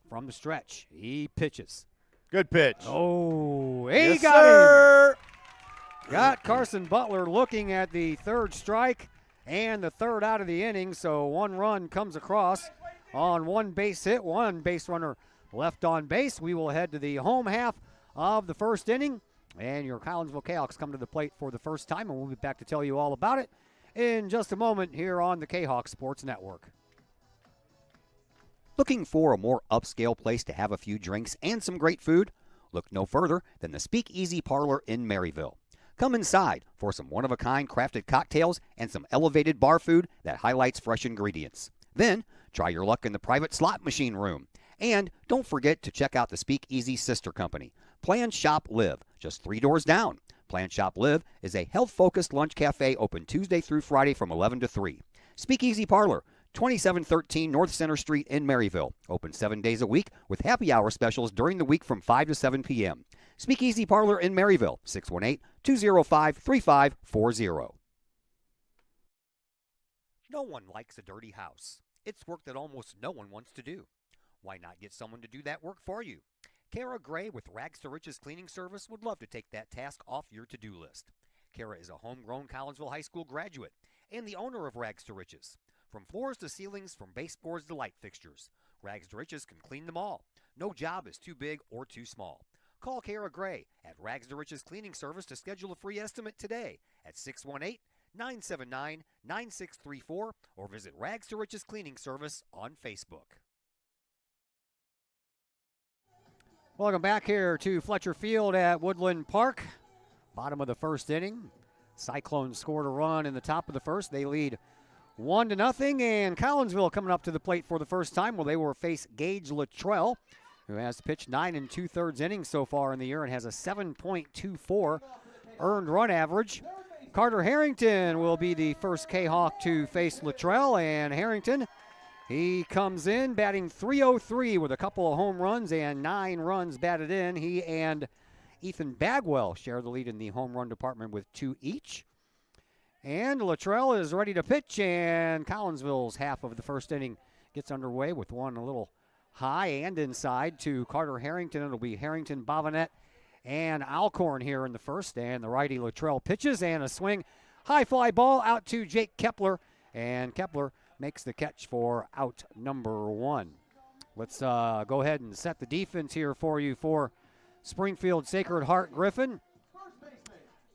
from the stretch. He pitches. Good pitch. Oh, he yes, got sir. him. Got Carson Butler looking at the third strike and the third out of the inning. So 1 run comes across on 1 base hit, 1 base runner left on base. We will head to the home half of the first inning. And your Collinsville Kahawks come to the plate for the first time, and we'll be back to tell you all about it in just a moment here on the Kahawk Sports Network. Looking for a more upscale place to have a few drinks and some great food? Look no further than the Speakeasy Parlor in Maryville. Come inside for some one-of-a-kind crafted cocktails and some elevated bar food that highlights fresh ingredients. Then, try your luck in the private slot machine room. And don't forget to check out the Speakeasy sister company, Plan Shop Live, just 3 doors down. Plan Shop Live is a health-focused lunch cafe open Tuesday through Friday from 11 to 3. Speakeasy Parlor, 2713 North Center Street in Maryville. Open 7 days a week with happy hour specials during the week from 5 to 7 p.m. Speakeasy Parlor in Maryville, 618-205-3540. No one likes a dirty house. It's work that almost no one wants to do. Why not get someone to do that work for you? Kara Gray with Rags to Riches Cleaning Service would love to take that task off your to-do list. Kara is a homegrown Collinsville High School graduate and the owner of Rags to Riches. From floors to ceilings, from baseboards to light fixtures, Rags to Riches can clean them all. No job is too big or too small. Call Kara Gray at Rags to Riches Cleaning Service to schedule a free estimate today at 618-979-9634 or visit Rags to Riches Cleaning Service on Facebook. Welcome back here to Fletcher Field at Woodland Park. Bottom of the first inning. Cyclones scored a run in the top of the first. They lead 1-0, and Collinsville coming up to the plate for the first time. Well, they will face Gage Luttrell, who has pitched 9 2/3 innings so far in the year and has a 7.24 earned run average. Carter Harrington will be the first Kahawk to face Luttrell, and Harrington, he comes in batting .303 with a couple of home runs and 9 runs batted in. He and Ethan Bagwell share the lead in the home run department with 2 each. And Luttrell is ready to pitch, and Collinsville's half of the first inning gets underway with one a little high and inside to Carter Harrington. It'll be Harrington, Bobinet, and Alcorn here in the first. And the righty Luttrell pitches, and a swing. High fly ball out to Jake Kepler, and Kepler makes the catch for out number 1. Let's go ahead and set the defense here for you for Springfield Sacred Heart Griffin.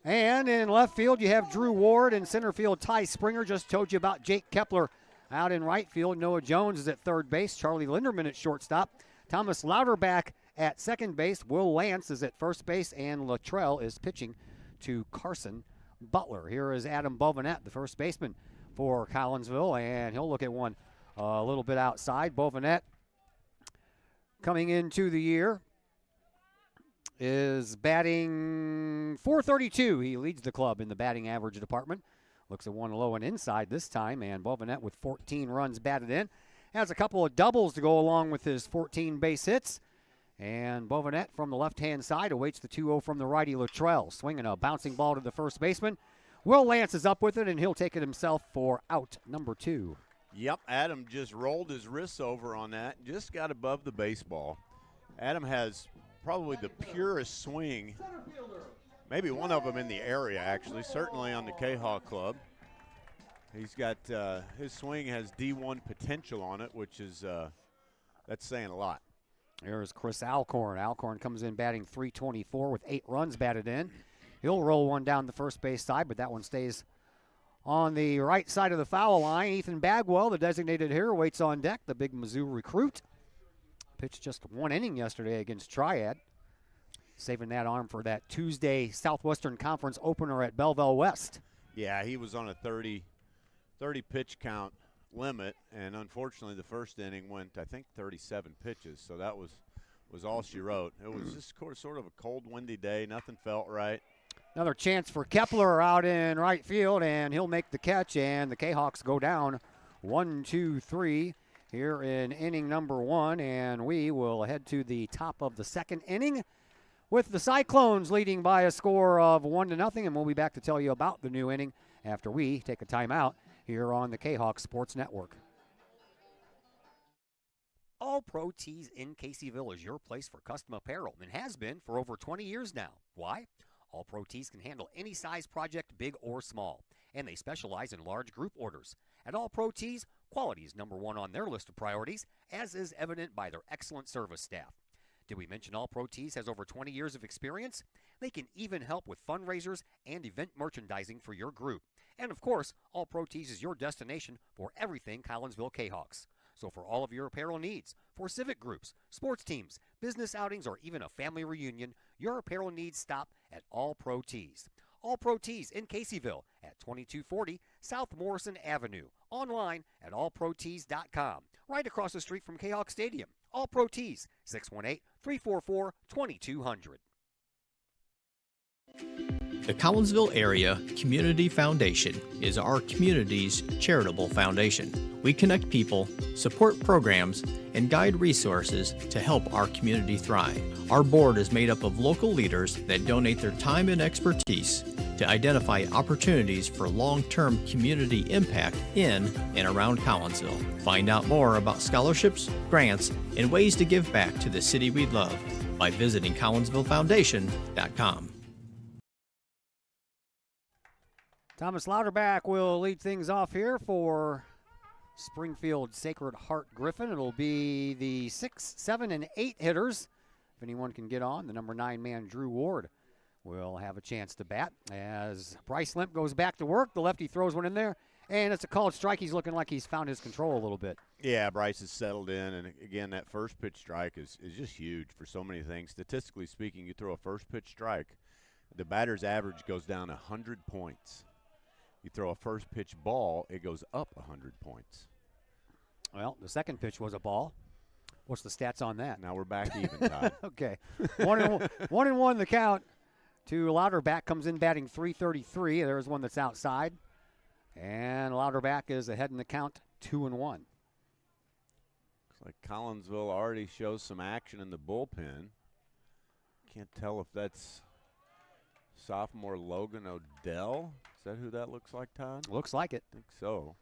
And in left field, you have Drew Ward. In center field, Ty Springer. Just told you about Jake Kepler. Out in right field, Noah Jones is at third base. Charlie Linderman at shortstop. Thomas Louderback at second base. Will Lance is at first base. And Luttrell is pitching to Carson Butler. Here is Adam Bovinet, the first baseman for Collinsville. And he'll look at one a little bit outside. Bovinet coming into the year is batting .432. He leads the club in the batting average department. Looks at one low and inside this time, and Bovinet with 14 runs batted in. Has a couple of doubles to go along with his 14 base hits. And Bovinet from the left-hand side awaits the 2-0 from the righty Luttrell. Swinging a bouncing ball to the first baseman. Will Lance is up with it, and he'll take it himself for out number 2. Yep, Adam just rolled his wrists over on that, just got above the baseball. Adam has probably the purest swing, maybe one of them in the area actually, certainly on the Kahawk Club. He's got, his swing has D1 potential on it, which is, that's saying a lot. Here's Chris Alcorn. Alcorn comes in batting .324 with 8 runs batted in. He'll roll one down the first base side, but that one stays on the right side of the foul line. Ethan Bagwell, the designated hitter, waits on deck, the big Mizzou recruit. Pitched just 1 inning yesterday against Triad. Saving that arm for that Tuesday Southwestern Conference opener at Belleville West. Yeah, he was on a 30 pitch count limit, and unfortunately the first inning went, I think, 37 pitches, so that was all she wrote. It was just sort of a cold, windy day. Nothing felt right. Another chance for Kepler out in right field, and he'll make the catch, and the Kahawks go down 1-2-3 here in inning number 1, and we will head to the top of the second inning with the Cyclones leading by a score of 1-0, and we'll be back to tell you about the new inning after we take a timeout here on the Kahawk Sports Network. All Pro Tees in Caseyville is your place for custom apparel and has been for over 20 years now. Why? All Pro Tees can handle any size project, big or small, and they specialize in large group orders. At All Pro Tees, quality is number 1 on their list of priorities, as is evident by their excellent service staff. Did we mention All Pro Tees has over 20 years of experience? They can even help with fundraisers and event merchandising for your group. And of course, All Pro Tees is your destination for everything Collinsville Kahawks. So for all of your apparel needs, for civic groups, sports teams, business outings, or even a family reunion, your apparel needs stop at All Pro Tees. All Pro Tees in Caseyville at 2240 South Morrison Avenue. Online at allprotees.com. Right across the street from Kahok Stadium. All Pro Tees, 618-344-2200. The Collinsville Area Community Foundation is our community's charitable foundation. We connect people, support programs, and guide resources to help our community thrive. Our board is made up of local leaders that donate their time and expertise to identify opportunities for long-term community impact in and around Collinsville. Find out more about scholarships, grants, and ways to give back to the city we love by visiting collinsvillefoundation.com. Thomas Louderback will lead things off here for Springfield Sacred Heart Griffin. It'll be the 6, 7, and 8 hitters. If anyone can get on, the number 9 man, Drew Ward, will have a chance to bat. As Bryce Limp goes back to work, the lefty throws one in there, and it's a called strike. He's looking like he's found his control a little bit. Yeah, Bryce has settled in, and again, that first pitch strike is just huge for so many things. Statistically speaking, you throw a first pitch strike, the batter's average goes down 100 points. You throw a first pitch ball, it goes up 100 points. Well, the second pitch was a ball. What's the stats on that? Now we're back even, Todd. Okay. 1-1 the count to Louderback. Comes in batting .333. There's one that's outside. And Louderback is ahead in the count 2-1. Looks like Collinsville already shows some action in the bullpen. Can't tell if that's sophomore Logan Odell. Is that who that looks like, Todd? Looks like it. I think so.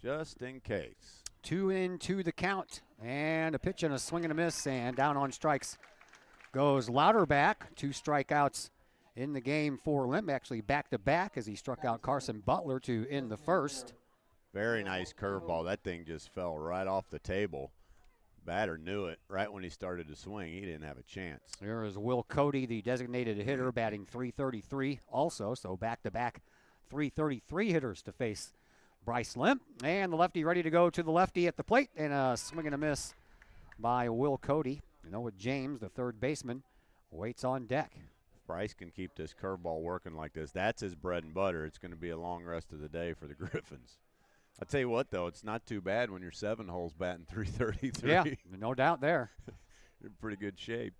Just in case. 2-2 the count. And a pitch and a swing and a miss. And down on strikes goes Louderback. 2 strikeouts in the game for Limp. Actually back-to-back as he struck out Carson Butler to end the first. Very nice curveball. That thing just fell right off the table. Batter knew it right when he started to swing. He didn't have a chance. There is Will Cody, the designated hitter, batting .333 also. So back-to-back .333 hitters to face Bryce Limp. And the lefty ready to go to the lefty at the plate. And a swing and a miss by Will Cody. Noah James, the third baseman, waits on deck. If Bryce can keep this curveball working like this, that's his bread and butter. It's going to be a long rest of the day for the Griffins. I'll tell you what, though, it's not too bad when you're 7 holes batting .333. Yeah, no doubt there. You're in pretty good shape.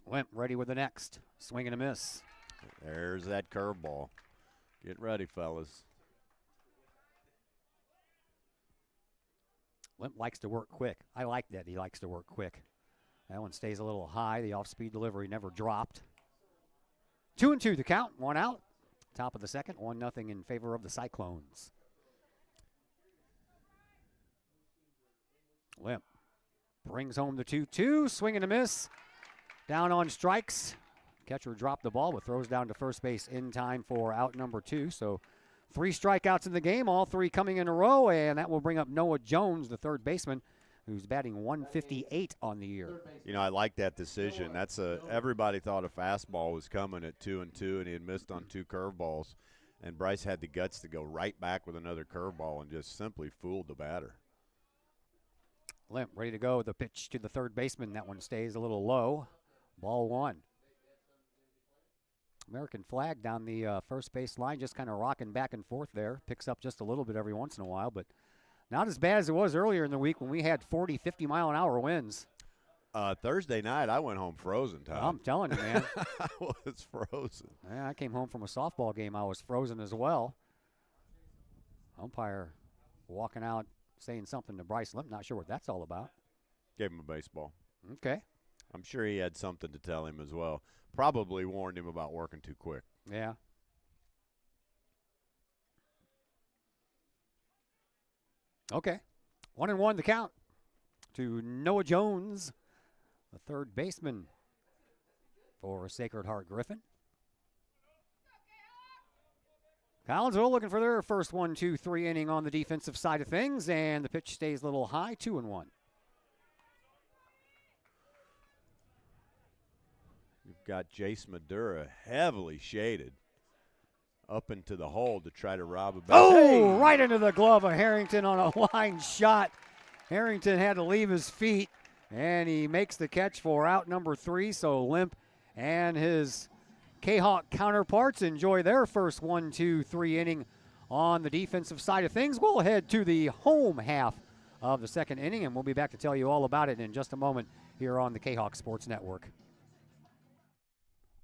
Limp ready with the next. Swing and a miss. There's that curveball. Get ready, fellas. Limp likes to work quick. I like that he likes to work quick. That one stays a little high. The off-speed delivery never dropped. 2-2 the count. 1 out. Top of the second. 1-0 in favor of the Cyclones. Limp brings home the 2-2. Swing and a miss. Down on strikes. Catcher dropped the ball, but throws down to first base in time for out number 2. So 3 strikeouts in the game, all 3 coming in a row, and that will bring up Noah Jones, the third baseman, who's batting .158 on the year. You know, I like that decision. That's everybody thought a fastball was coming at 2-2, and he had missed on 2 curveballs. And Bryce had the guts to go right back with another curveball and just simply fooled the batter. Limp ready to go. The pitch to the third baseman. That one stays a little low. Ball 1. American flag down the first base line, just kind of rocking back and forth there. Picks up just a little bit every once in a while, but not as bad as it was earlier in the week when we had 40, 50-mile-an-hour winds. Thursday night, I went home frozen, Tom. I'm telling you, man. I was frozen. Yeah, I came home from a softball game. I was frozen as well. Umpire walking out saying something to Bryce Limp. Not sure what that's all about. Gave him a baseball. Okay. I'm sure he had something to tell him as well. Probably warned him about working too quick. Yeah. Okay. 1-1 the count to Noah Jones, the third baseman for Sacred Heart Griffin. Collinsville looking for their first 1-2-3 inning on the defensive side of things, and the pitch stays a little high, 2-1. got Jace Madura heavily shaded up into the hole to try to rob a base. Oh, right into the glove of Harrington on a line shot. Harrington had to leave his feet, and he makes the catch for out number 3. So Limp and his Kahok counterparts enjoy their first 1-2-3 inning on the defensive side of things. We'll head to the home half of the second inning, and we'll be back to tell you all about it in just a moment here on the Kahok Sports Network.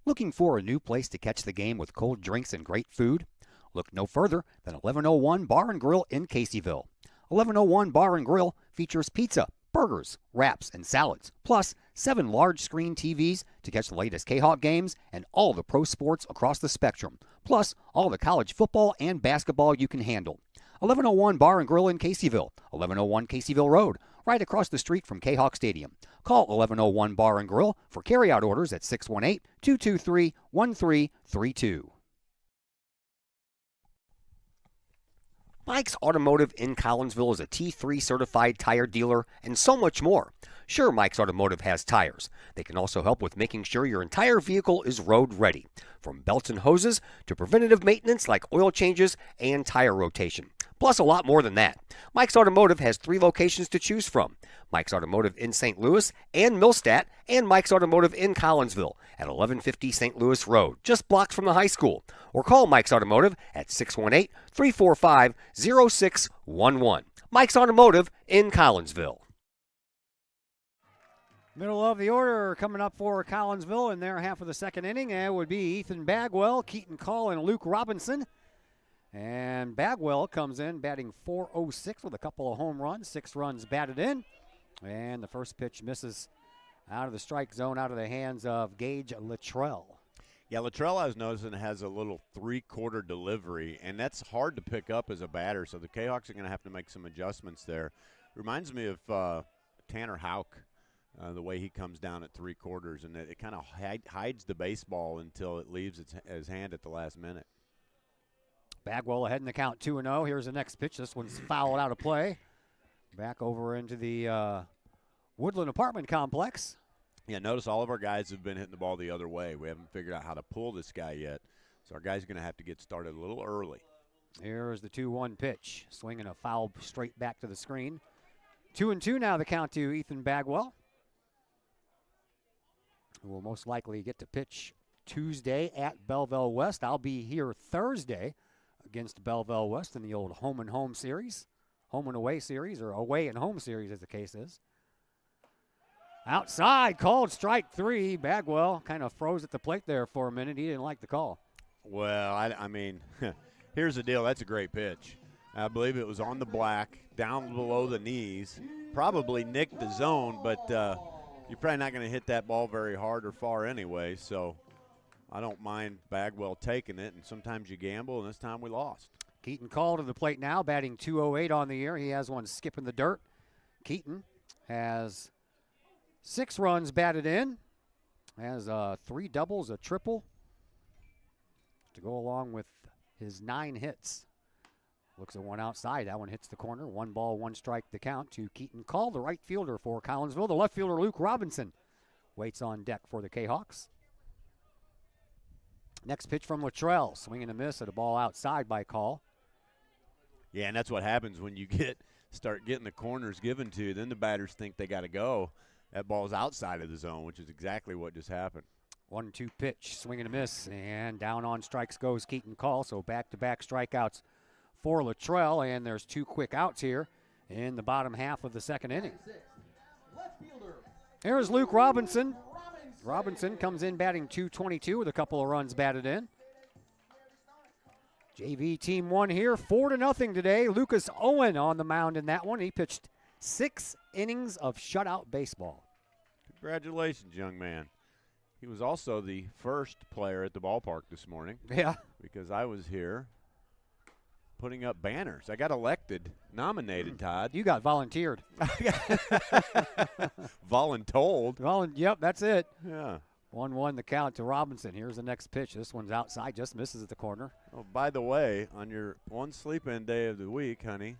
Looking for a new place to catch the game with cold drinks and great food? Look no further than 1101 Bar and Grill in Caseyville. 1101 Bar and Grill features pizza, burgers, wraps, and salads, plus 7 large screen TVs to catch the latest Kahok games and all the pro sports across the spectrum, plus all the college football and basketball you can handle. 1101 Bar and Grill in Caseyville, 1101 Caseyville Road, right across the street from Kahok Stadium. Call 1101 Bar and Grill for carryout orders at 618-223-1332. Mike's Automotive in Collinsville is a T3 certified tire dealer and so much more. Sure, Mike's Automotive has tires. They can also help with making sure your entire vehicle is road ready, from belts and hoses to preventative maintenance like oil changes and tire rotation. Plus a lot more than that. Mike's Automotive has 3 locations to choose from. Mike's Automotive in St. Louis and Millstadt, and Mike's Automotive in Collinsville at 1150 St. Louis Road, just blocks from the high school. Or call Mike's Automotive at 618-345-0611. Mike's Automotive in Collinsville. Middle of the order coming up for Collinsville in their half of the second inning. It would be Ethan Bagwell, Keaton Call, and Luke Robinson. And Bagwell comes in batting .406 with a couple of home runs, 6 runs batted in. And the first pitch misses out of the strike zone, out of the hands of Gage Luttrell. Yeah, Luttrell, I was noticing, has a little 3/4 delivery, and that's hard to pick up as a batter, so the Kahawks are going to have to make some adjustments there. Reminds me of Tanner Houck, the way he comes down at 3/4, and it kind of hides the baseball until it leaves his hand at the last minute. Bagwell ahead in the count, 2-0. Here's the next pitch. This one's fouled out of play. Back over into the Woodland apartment complex. Yeah, notice all of our guys have been hitting the ball the other way. We haven't figured out how to pull this guy yet, so our guys are going to have to get started a little early. Here's the 2-1 pitch. Swinging a foul straight back to the screen. 2-2 now the count to Ethan Bagwell, who will most likely get to pitch Tuesday at Belleville West. I'll be here Thursday against Belleville West in the old home and home series, home and away series, or away and home series as the case is. Outside, called strike 3. Bagwell kind of froze at the plate there for a minute. He didn't like the call. Well, I mean, here's the deal. That's a great pitch. I believe it was on the black, down below the knees. Probably nicked the zone, but you're probably not going to hit that ball very hard or far anyway, so I don't mind Bagwell taking it, and sometimes you gamble, and this time we lost. Keaton Call to the plate now, batting .208 on the year. He has one skipping the dirt. Keaton has 6 runs batted in, has 3 doubles, a triple to go along with his 9 hits. Looks at one outside. That one hits the corner. 1 ball, 1 strike to count to Keaton Call, the right fielder for Collinsville. The left fielder, Luke Robinson, waits on deck for the Kahawks. Next pitch from Luttrell, swing and a miss at a ball outside by Call. Yeah, and that's what happens when you start getting the corners given to you. Then the batters think they got to go. That ball's outside of the zone, which is exactly what just happened. 1-2 pitch, swing and a miss, and down on strikes goes Keaton Call. So back-to-back strikeouts for Luttrell, and there's 2 quick outs here in the bottom half of the second inning. Here's Luke Robinson. Robinson comes in batting .222 with a couple of runs batted in. JV team won here 4-0 today. Lucas Owen on the mound in that one. He pitched 6 innings of shutout baseball. Congratulations, young man. He was also the first player at the ballpark this morning. Yeah. Because I was here putting up banners. I got nominated, Todd. You got volunteered. Voluntold. Yep, that's it. Yeah. 1-1 the count to Robinson. Here's the next pitch. This one's outside, just misses at the corner. Oh, by the way, on your one sleep-in day of the week, honey,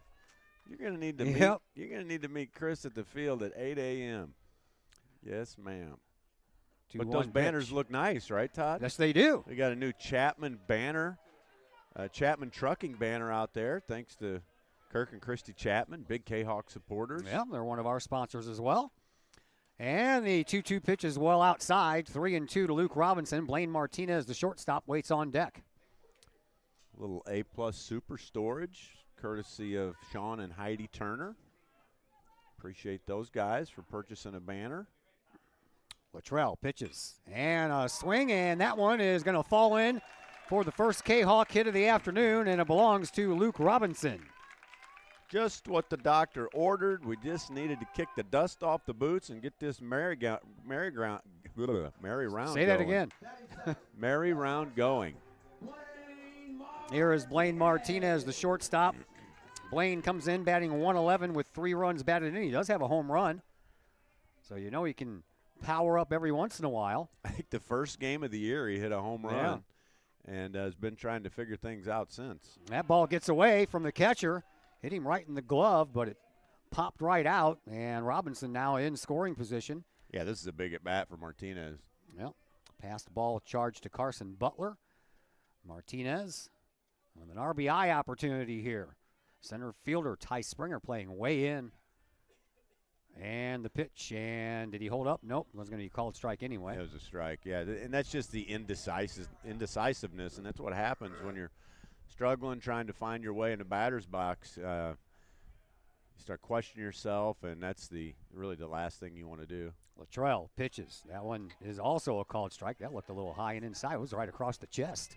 you're gonna need to meet Chris at the field at 8 a.m. Yes, ma'am. But those banners look nice, right, Todd? Yes, they do. We got a new Chapman banner, Chapman Trucking banner out there, thanks to Kirk and Christy Chapman, big Kahok supporters. Yeah, they're one of our sponsors as well. And the 2-2 pitch is well outside. 3-2 to Luke Robinson. Blaine Martinez, the shortstop, waits on deck. A little A-plus super storage, courtesy of Sean and Heidi Turner. Appreciate those guys for purchasing a banner. Luttrell pitches. And a swing, and that one is going to fall in for the first Kahawk hit of the afternoon, and it belongs to Luke Robinson. Just what the doctor ordered. We just needed to kick the dust off the boots and get this merry round. Say that again. Merry round going. Here is Blaine Martinez, the shortstop. Blaine comes in batting 111 with 3 runs batted in. He does have a home run, so you know he can power up every once in a while. I think the first game of the year he hit a home run and has been trying to figure things out since. That ball gets away from the catcher. Hit him right in the glove, but it popped right out, and Robinson now in scoring position. Yeah, this is a big at-bat for Martinez. Yep. Passed ball charged to Carson Butler. Martinez with an RBI opportunity here. Center fielder Ty Springer playing way in. And the pitch, and did he hold up? Nope, it was going to be called strike anyway. It was a strike, yeah, and that's just the indecisiveness, and that's what happens when you're struggling, trying to find your way in the batter's box. You start questioning yourself, and that's really the last thing you want to do. Luttrell pitches. That one is also a called strike. That looked a little high and inside. It was right across the chest.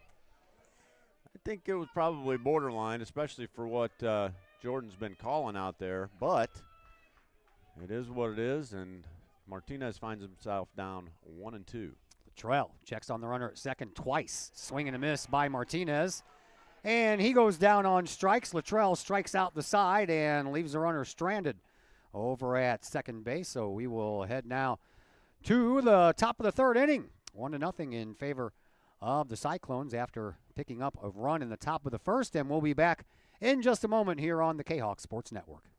I think it was probably borderline, especially for what Jordan's been calling out there, but it is what it is, and Martinez finds himself down 1-2. Luttrell checks on the runner at second twice. Swing and a miss by Martinez. And he goes down on strikes. Luttrell strikes out the side and leaves the runner stranded over at second base. So we will head now to the top of the third inning. 1-0 in favor of the Cyclones after picking up a run in the top of the first. And we'll be back in just a moment here on the Kahok Sports Network.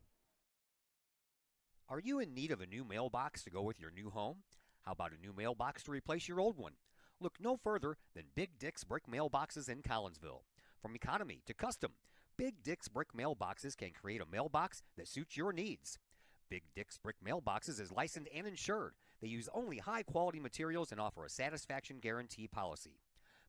Are you in need of a new mailbox to go with your new home? How about a new mailbox to replace your old one? Look no further than Big Dick's Brick Mailboxes in Collinsville. From economy to custom, Big Dick's Brick Mailboxes can create a mailbox that suits your needs. Big Dick's Brick Mailboxes is licensed and insured. They use only high-quality materials and offer a satisfaction guarantee policy.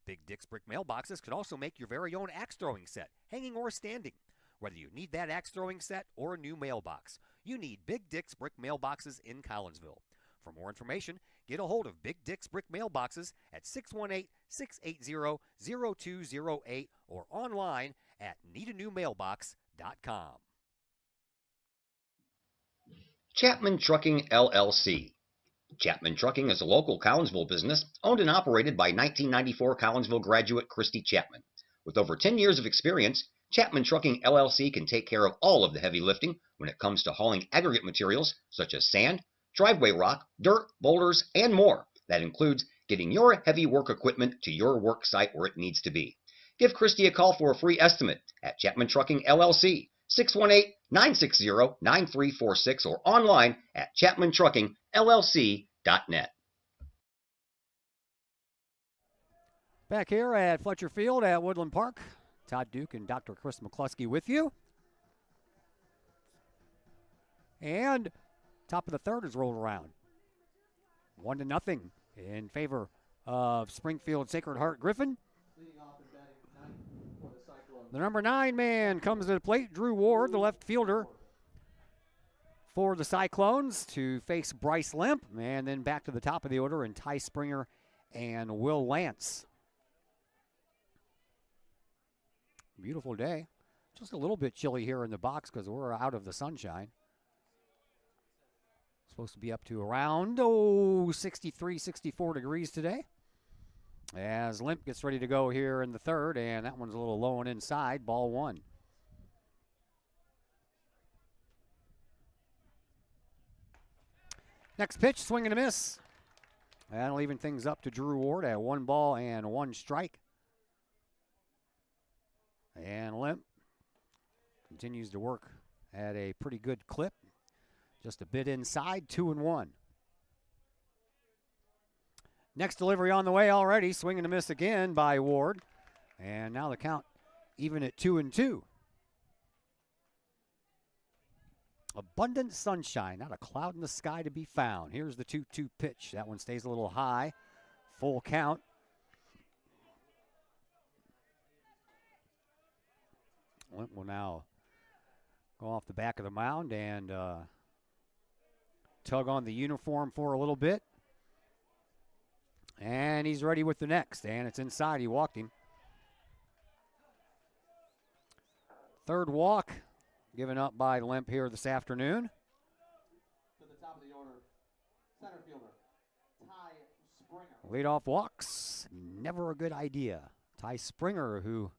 Big Dick's Brick Mailboxes can also make your very own axe throwing set, hanging or standing. Whether you need that axe throwing set or a new mailbox, you need Big Dick's Brick Mailboxes in Collinsville. For more information, get a hold of Big Dick's Brick Mailboxes at 618-680-0208 or online at needanewmailbox.com. Chapman Trucking, LLC. Chapman Trucking is a local Collinsville business owned and operated by 1994 Collinsville graduate Christy Chapman. With over 10 years of experience, Chapman Trucking, LLC can take care of all of the heavy lifting when it comes to hauling aggregate materials such as sand, driveway rock, dirt, boulders, and more. That includes getting your heavy work equipment to your work site where it needs to be. Give Christy a call for a free estimate at Chapman Trucking, LLC, 618-960-9346 or online at chapmantruckingllc.net. Back here at Fletcher Field at Woodland Park, Todd Duke and Dr. Chris McCluskey with you. And top of the third is rolled around. 1-0 in favor of Springfield Sacred Heart Griffin. The number 9 man comes to the plate, Drew Ward, the left fielder for the Cyclones, to face Bryce Limp, and then back to the top of the order and Ty Springer and Will Lance. Beautiful day. Just a little bit chilly here in the box because we're out of the sunshine. Supposed to be up to around 63, 64 degrees today. As Limp gets ready to go here in the third, and that one's a little low and inside, ball one. Next pitch, swing and a miss. That'll even things up to Drew Ward at 1 ball and 1 strike. And Limp continues to work at a pretty good clip. Just a bit inside, 2-1. Next delivery on the way already. Swing and a miss again by Ward. And now the count even at 2-2. Abundant sunshine, not a cloud in the sky to be found. Here's the 2-2 pitch. That one stays a little high. Full count. Limp will now go off the back of the mound and tug on the uniform for a little bit. And he's ready with the next, and it's inside. He walked him. Third walk given up by Limp here this afternoon. To the top of the order, center fielder, Ty Springer. Leadoff walks, never a good idea. Ty Springer, who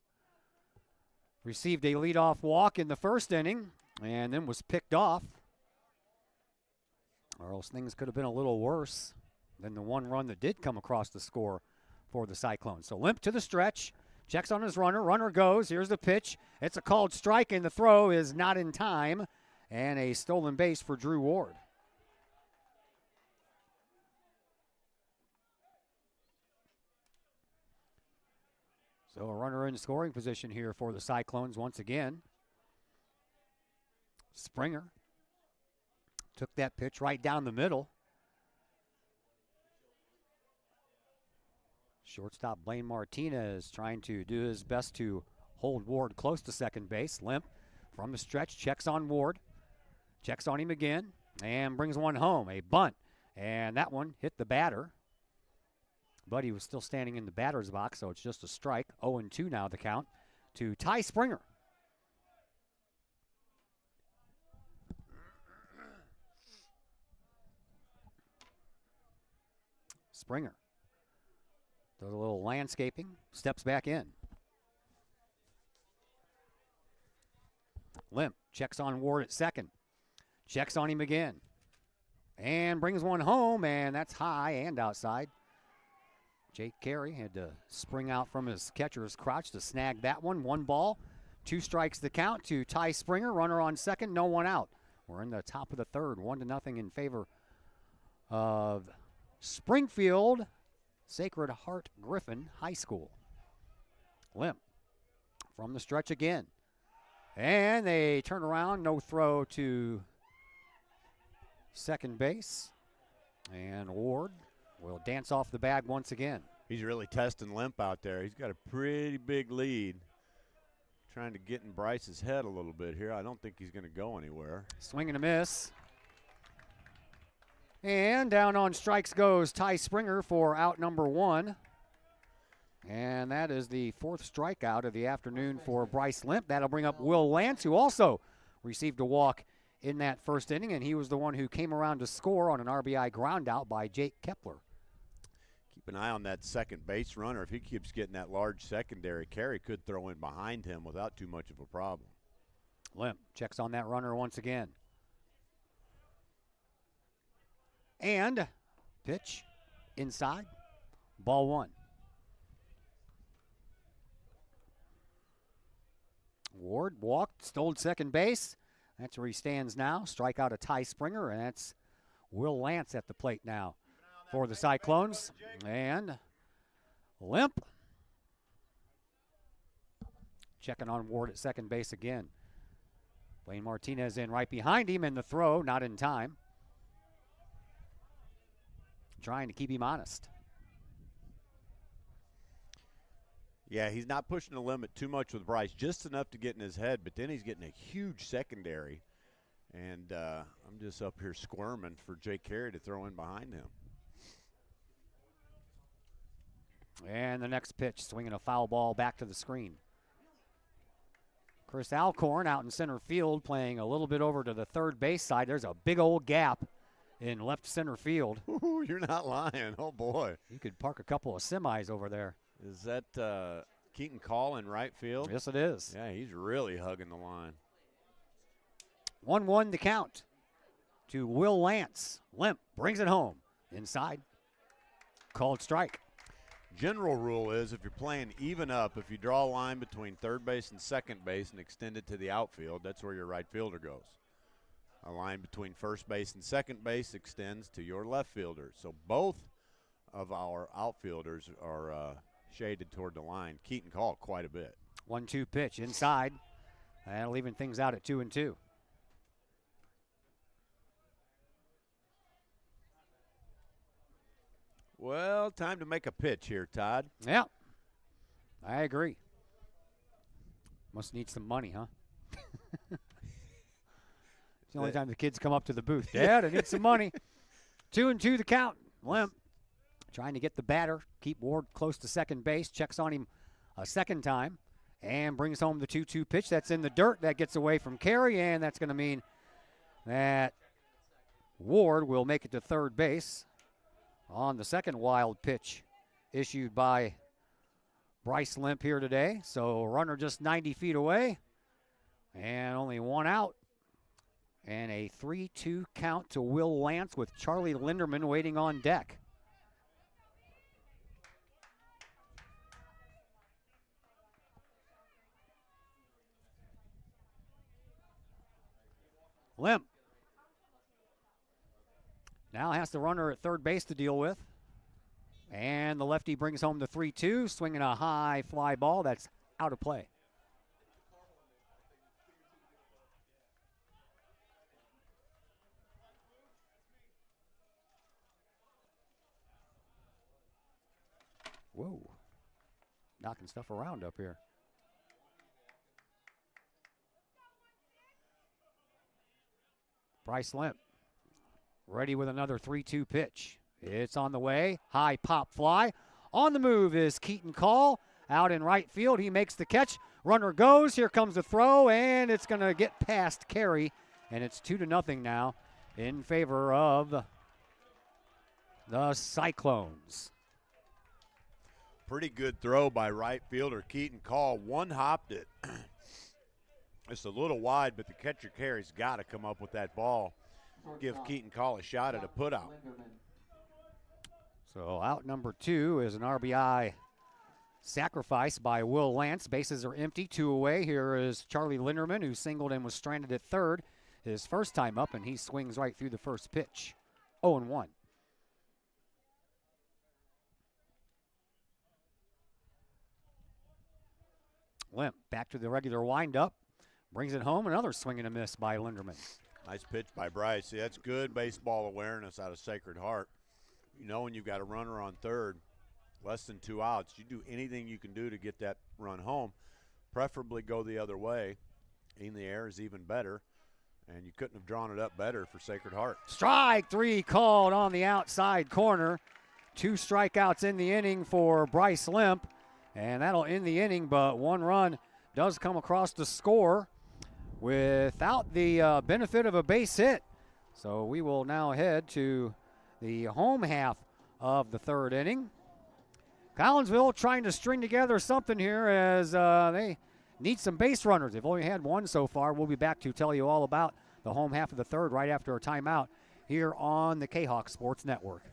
received a leadoff walk in the first inning and then was picked off. Or else things could have been a little worse than the one run that did come across the score for the Cyclones. So Limp to the stretch, checks on his runner, runner goes, here's the pitch. It's a called strike and the throw is not in time, and a stolen base for Drew Ward. So a runner in scoring position here for the Cyclones once again. Springer took that pitch right down the middle. Shortstop Blaine Martinez trying to do his best to hold Ward close to second base. Limp from the stretch, checks on Ward, checks on him again, and brings one home, a bunt. And that one hit the batter, but he was still standing in the batter's box, so it's just a strike. 0-2 now the count to Ty Springer. Springer does a little landscaping, steps back in. Limp checks on Ward at second, checks on him again, and brings one home, and that's high and outside. Jake Carey had to spring out from his catcher's crouch to snag that one. 1 ball, 2 strikes the count to Ty Springer. Runner on second, no one out. We're in the top of the third, 1-0 in favor of Springfield Sacred Heart Griffin High School. Limp from the stretch again. And they turn around, no throw to second base. And Ward will dance off the bag once again. He's really testing Limp out there. He's got a pretty big lead. Trying to get in Bryce's head a little bit here. I don't think he's going to go anywhere. Swing and a miss. And down on strikes goes Ty Springer for out number 1. And that is the 4th strikeout of the afternoon for Bryce Limp. That'll bring up Will Lance, who also received a walk in that first inning, and he was the one who came around to score on an RBI ground out by Jake Kepler. Keep an eye on that second base runner. If he keeps getting that large secondary carry, could throw in behind him without too much of a problem. Limp checks on that runner once again. And pitch inside, ball 1. Ward walked, stole second base. That's where he stands now. Strikeout of Ty Springer, and that's Will Lance at the plate now for the Cyclones. And Limp checking on Ward at second base again. Blaine Martinez in right behind him, and the throw not in time. Trying to keep him honest. Yeah, he's not pushing the limit too much with Bryce, just enough to get in his head, but then he's getting a huge secondary. And I'm just up here squirming for Jake Carey to throw in behind him. And the next pitch, swinging a foul ball back to the screen. Chris Alcorn out in center field, playing a little bit over to the third base side. There's a big old gap in left center field. Ooh, you're not lying. Oh, boy. You could park a couple of semis over there. Is that Keaton Call in right field? Yes, it is. Yeah, he's really hugging the line. 1-1 the count to Will Lance. Limp brings it home. Inside. Called strike. General rule is if you're playing even up, if you draw a line between third base and second base and extend it to the outfield, that's where your right fielder goes. A line between first base and second base extends to your left fielder. So both of our outfielders are shaded toward the line. Keaton Kahok quite a bit. 1-2 pitch inside, and leaving things out at 2-2. Well, time to make a pitch here, Todd. Yeah, I agree. Must need some money, huh? It's the only time the kids come up to the booth. Dad, I need some money. 2-2 the count. Limp trying to get the batter, keep Ward close to second base, checks on him a second time, and brings home the 2-2 pitch. That's in the dirt. That gets away from Carey, and that's going to mean that Ward will make it to third base on the second wild pitch issued by Bryce Limp here today. So runner just 90 feet away and only one out. And a 3-2 count to Will Lance with Charlie Linderman waiting on deck. Limp now has the runner at third base to deal with. And the lefty brings home the 3-2, swinging a high fly ball that's out of play. Whoa. Knocking stuff around up here. Bryce Limp ready with another 3-2 pitch. It's on the way. High pop fly. On the move is Keaton Call. Out in right field. He makes the catch. Runner goes. Here comes the throw, and it's going to get past Carey. And it's 2-0 now in favor of the Cyclones. Pretty good throw by right fielder Keaton Call. One-hopped it. It's a little wide, but the catcher Carey's got to come up with that ball. Give Keaton Call a shot at a putout. So out number 2 is an RBI sacrifice by Will Lance. Bases are empty, 2 away. Here is Charlie Linderman, who singled and was stranded at third his first time up, and he swings right through the first pitch. 0-1. Limp back to the regular windup. Brings it home. Another swing and a miss by Linderman. Nice pitch by Bryce. See, that's good baseball awareness out of Sacred Heart. You know when you've got a runner on third, less than 2 outs, you do anything you can do to get that run home. Preferably go the other way. In the air is even better. And you couldn't have drawn it up better for Sacred Heart. Strike 3 called on the outside corner. 2 strikeouts in the inning for Bryce Limp. And that'll end the inning, but 1 run does come across the score without the benefit of a base hit. So we will now head to the home half of the third inning. Collinsville trying to string together something here as they need some base runners. They've only had 1 so far. We'll be back to tell you all about the home half of the third right after a timeout here on the Kahok Sports Network.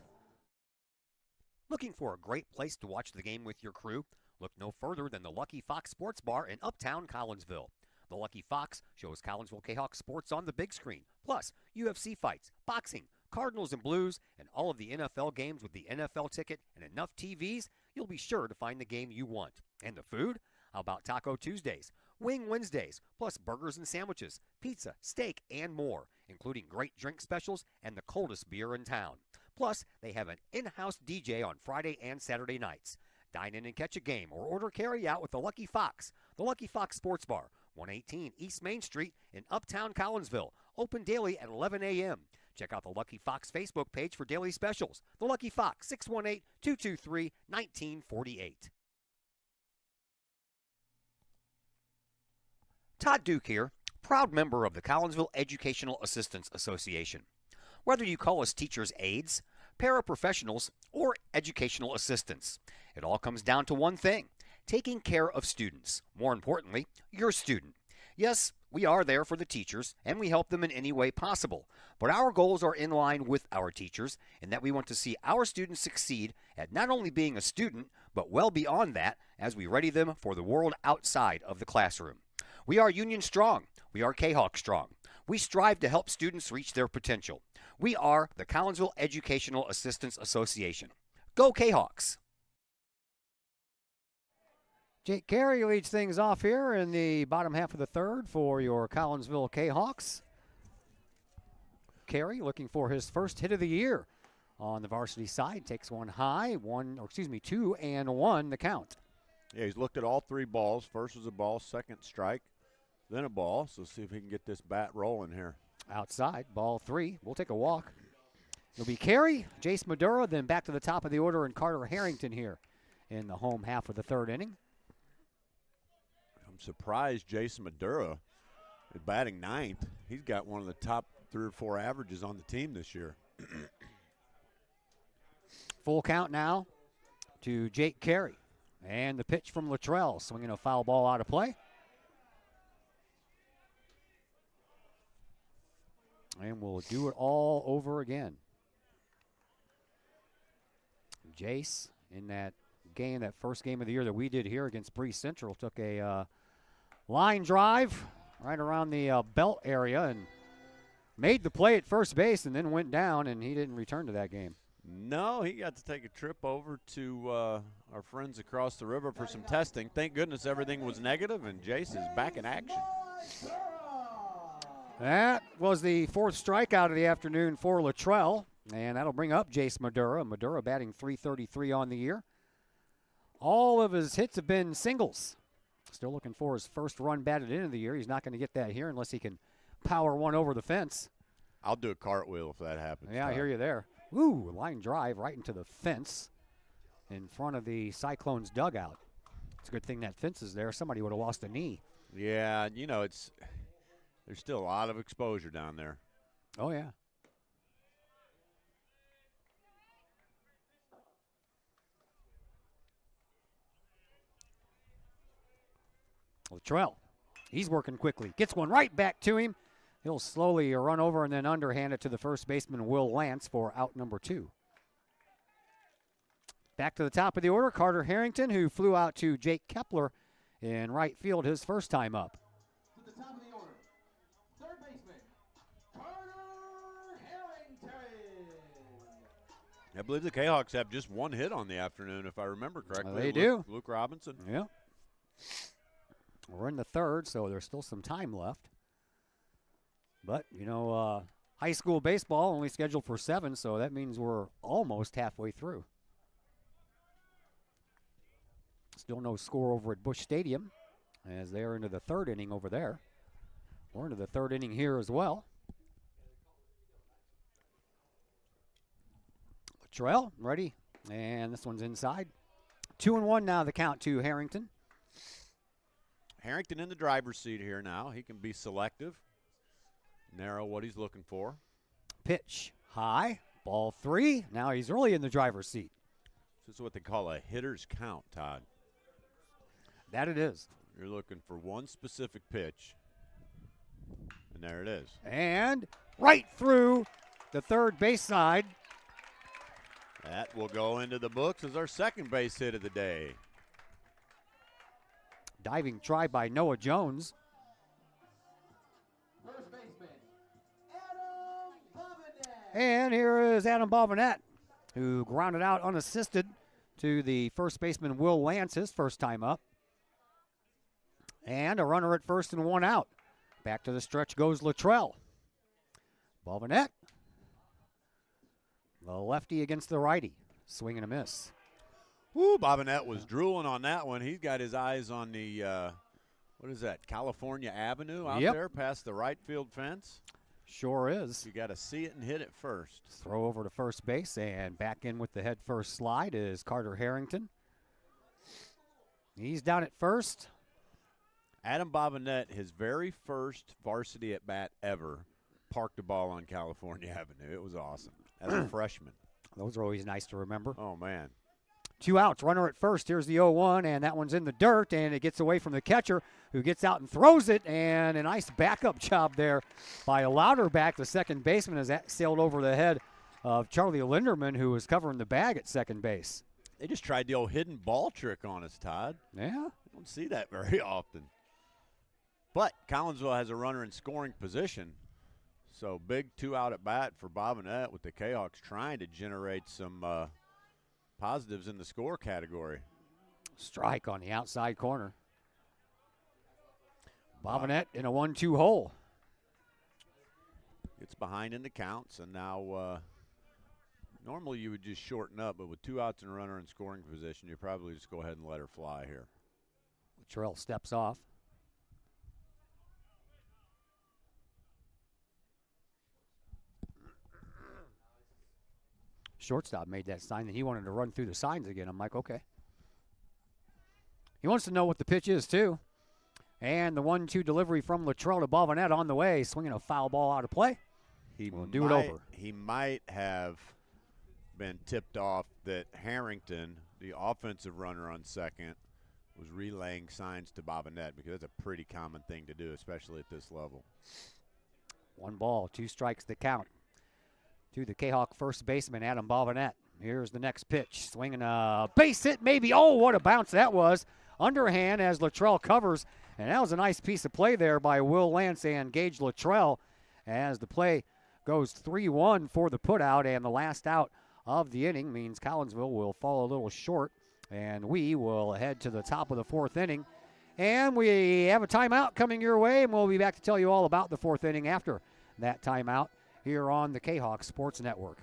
Looking for a great place to watch the game with your crew? Look no further than the Lucky Fox Sports Bar in Uptown Collinsville. The Lucky Fox shows Collinsville Kahawk sports on the big screen, plus UFC fights, boxing, Cardinals and Blues, and all of the NFL games with the NFL ticket and enough TVs, you'll be sure to find the game you want. And the food? How about Taco Tuesdays, Wing Wednesdays, plus burgers and sandwiches, pizza, steak, and more, including great drink specials and the coldest beer in town. Plus, they have an in-house DJ on Friday and Saturday nights. Dine in and catch a game or order carry out with the Lucky Fox. The Lucky Fox Sports Bar, 118 East Main Street in Uptown Collinsville. Open daily at 11 a.m. Check out the Lucky Fox Facebook page for daily specials. The Lucky Fox, 618-223-1948. Todd Duke here, proud member of the Collinsville Educational Assistance Association. Whether you call us teachers' aides, paraprofessionals, or educational assistants, it all comes down to one thing: taking care of students. More importantly, your student. Yes, we are there for the teachers, and we help them in any way possible. But our goals are in line with our teachers, in that we want to see our students succeed at not only being a student, but well beyond that as we ready them for the world outside of the classroom. We are Union Strong. We are Kahawk Strong. We strive to help students reach their potential. We are the Collinsville Educational Assistance Association. Go Kahawks! Jake Carey leads things off here in the bottom half of the third for your Collinsville Kahawks. Carey looking for his first hit of the year on the varsity side. Takes one high, 2 and 1 the count. Yeah, he's looked at all 3 balls. First was a ball, second strike, then a ball. So see if he can get this bat rolling here. Outside, ball 3. We'll take a walk. It'll be Carey, Jace Madura, then back to the top of the order, and Carter Harrington here in the home half of the third inning. I'm surprised Jason Madura is batting 9th. He's got one of the top 3 or 4 averages on the team this year. Full count now to Jake Carey. And the pitch from Luttrell, swinging a foul ball out of play. And we'll do it all over again. Jace, in that game, that first game of the year that we did here against Bree Central, took a line drive right around the belt area and made the play at first base and then went down, and he didn't return to that game. No, he got to take a trip over to our friends across the river for some testing. Thank goodness everything was negative, and Jace is back in action. That was the 4th strikeout of the afternoon for Luttrell, and that'll bring up Jace Madura. Madura batting .333 on the year. All of his hits have been singles. Still looking for his first run batted into the year. He's not going to get that here unless he can power one over the fence. I'll do a cartwheel if that happens. Yeah, I hear you there. Ooh, line drive right into the fence in front of the Cyclones dugout. It's a good thing that fence is there. Somebody would have lost a knee. Yeah, you know, there's still a lot of exposure down there. Oh, yeah. Luttrell, he's working quickly. Gets one right back to him. He'll slowly run over and then underhand it to the first baseman, Will Lance, for out number 2. Back to the top of the order, Carter Harrington, who flew out to Jake Kepler in right field his first time up. To the top of the order, third baseman, Carter Harrington. I believe the Kahawks have just 1 hit on the afternoon, if I remember correctly. They do. Luke Robinson. Yeah. We're in the third, so there's still some time left. But, you know, high school baseball only scheduled for 7, so that means we're almost halfway through. Still no score over at Busch Stadium as they're into the 3rd inning over there. We're into the 3rd inning here as well. Luttrell ready, and this one's inside. 2-1 now the count to Harrington. Harrington in the driver's seat here now. He can be selective, narrow what he's looking for. Pitch high, ball 3. Now he's really in the driver's seat. This is what they call a hitter's count, Todd. That it is. You're looking for one specific pitch, and there it is. And right through the third base side. That will go into the books as our second base hit of the day. Diving try by Noah Jones. First baseman, Adam Bobinet. And here is Adam Bobinet, who grounded out unassisted to the first baseman Will Lance, his first time up. And a runner at first and 1 out. Back to the stretch goes Luttrell. Bobinet, the lefty against the righty. Swing and a miss. Woo, Bobinet was drooling on that one. He's got his eyes on the, what is that, California Avenue out there past the right field fence. Sure is. You got to see it and hit it first. Throw over to first base, and back in with the head first slide is Carter Harrington. He's down at first. Adam Bobinet, his very first varsity at bat ever, parked a ball on California Avenue. It was awesome as a freshman. Those are always nice to remember. Oh, man. 2 outs, runner at first. Here's the 0-1, and that one's in the dirt, and it gets away from the catcher, who gets out and throws it, and a nice backup job there by Louderback, the second baseman, as that sailed over the head of Charlie Linderman, who was covering the bag at second base. They just tried the old hidden ball trick on us, Todd. Yeah. I don't see that very often. But Collinsville has a runner in scoring position, so big 2-out at bat for Bobinet with the Kahawks trying to generate some positives in the score category. Strike on the outside corner. Bobinet in a 1-2 hole. It's behind in the counts, and now normally you would just shorten up, but with 2 outs and a runner in scoring position, you probably just go ahead and let her fly here. Luttrell steps off. Shortstop made that sign that he wanted to run through the signs again. I'm like, okay. He wants to know what the pitch is, too. And the 1-2 delivery from Luttrell to Bobinet on the way, swinging a foul ball out of play. We'll do it over. He might have been tipped off that Harrington, the offensive runner on second, was relaying signs to Bobinet, because that's a pretty common thing to do, especially at this level. 1 ball, 2 strikes to count to the Kahok first baseman, Adam Bobinet. Here's the next pitch. Swinging a base hit, maybe. Oh, what a bounce that was. Underhand as Luttrell covers. And that was a nice piece of play there by Will Lance and Gage Luttrell as the play goes 3-1 for the putout. And the last out of the inning means Collinsville will fall a little short. And we will head to the top of the 4th inning. And we have a timeout coming your way, and we'll be back to tell you all about the 4th inning after that timeout here on the Kahok Sports Network.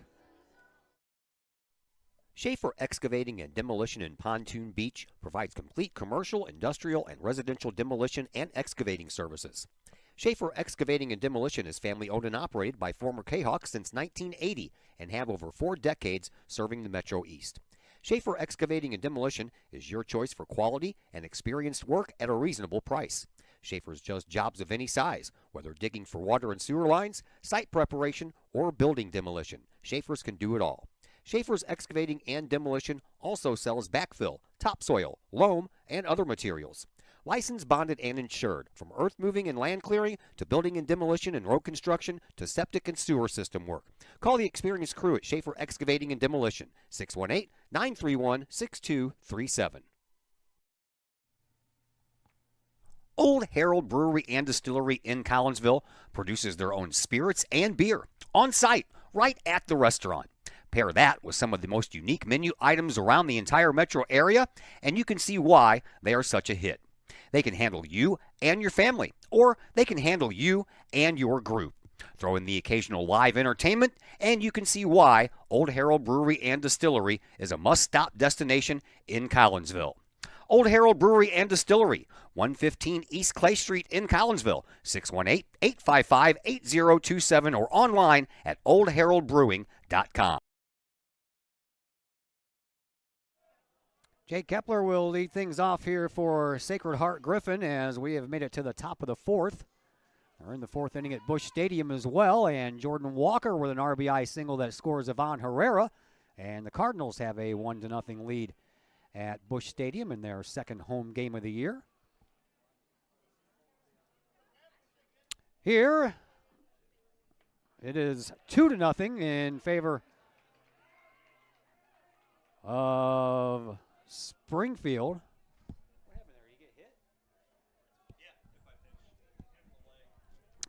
Schaefer Excavating and Demolition in Pontoon Beach provides complete commercial, industrial, and residential demolition and excavating services. Schaefer Excavating and Demolition is family owned and operated by former Kahawks since 1980 and have over 4 decades serving the Metro East. Schaefer Excavating and Demolition is your choice for quality and experienced work at a reasonable price. Schaefer's does jobs of any size, whether digging for water and sewer lines, site preparation, or building demolition. Schaefer's can do it all. Schaefer's Excavating and Demolition also sells backfill, topsoil, loam, and other materials. Licensed, bonded, and insured, from earth moving and land clearing to building and demolition and road construction to septic and sewer system work. Call the experienced crew at Schaefer Excavating and Demolition, 618-931-6237. Old Herald Brewery and Distillery in Collinsville produces their own spirits and beer on site, right at the restaurant. Pair that with some of the most unique menu items around the entire metro area, and you can see why they are such a hit. They can handle you and your family, or they can handle you and your group. Throw in the occasional live entertainment, and you can see why Old Herald Brewery and Distillery is a must-stop destination in Collinsville. Old Herald Brewery and Distillery, 115 East Clay Street in Collinsville, 618-855-8027, or online at oldheraldbrewing.com. Jake Kepler will lead things off here for Sacred Heart Griffin as we have made it to the top of the 4th. We're in the 4th inning at Busch Stadium as well, and Jordan Walker with an RBI single that scores Yvonne Herrera. And the Cardinals have a 1-0 lead at Busch Stadium in their 2nd home game of the year. Here, it is 2-0 in favor of Springfield.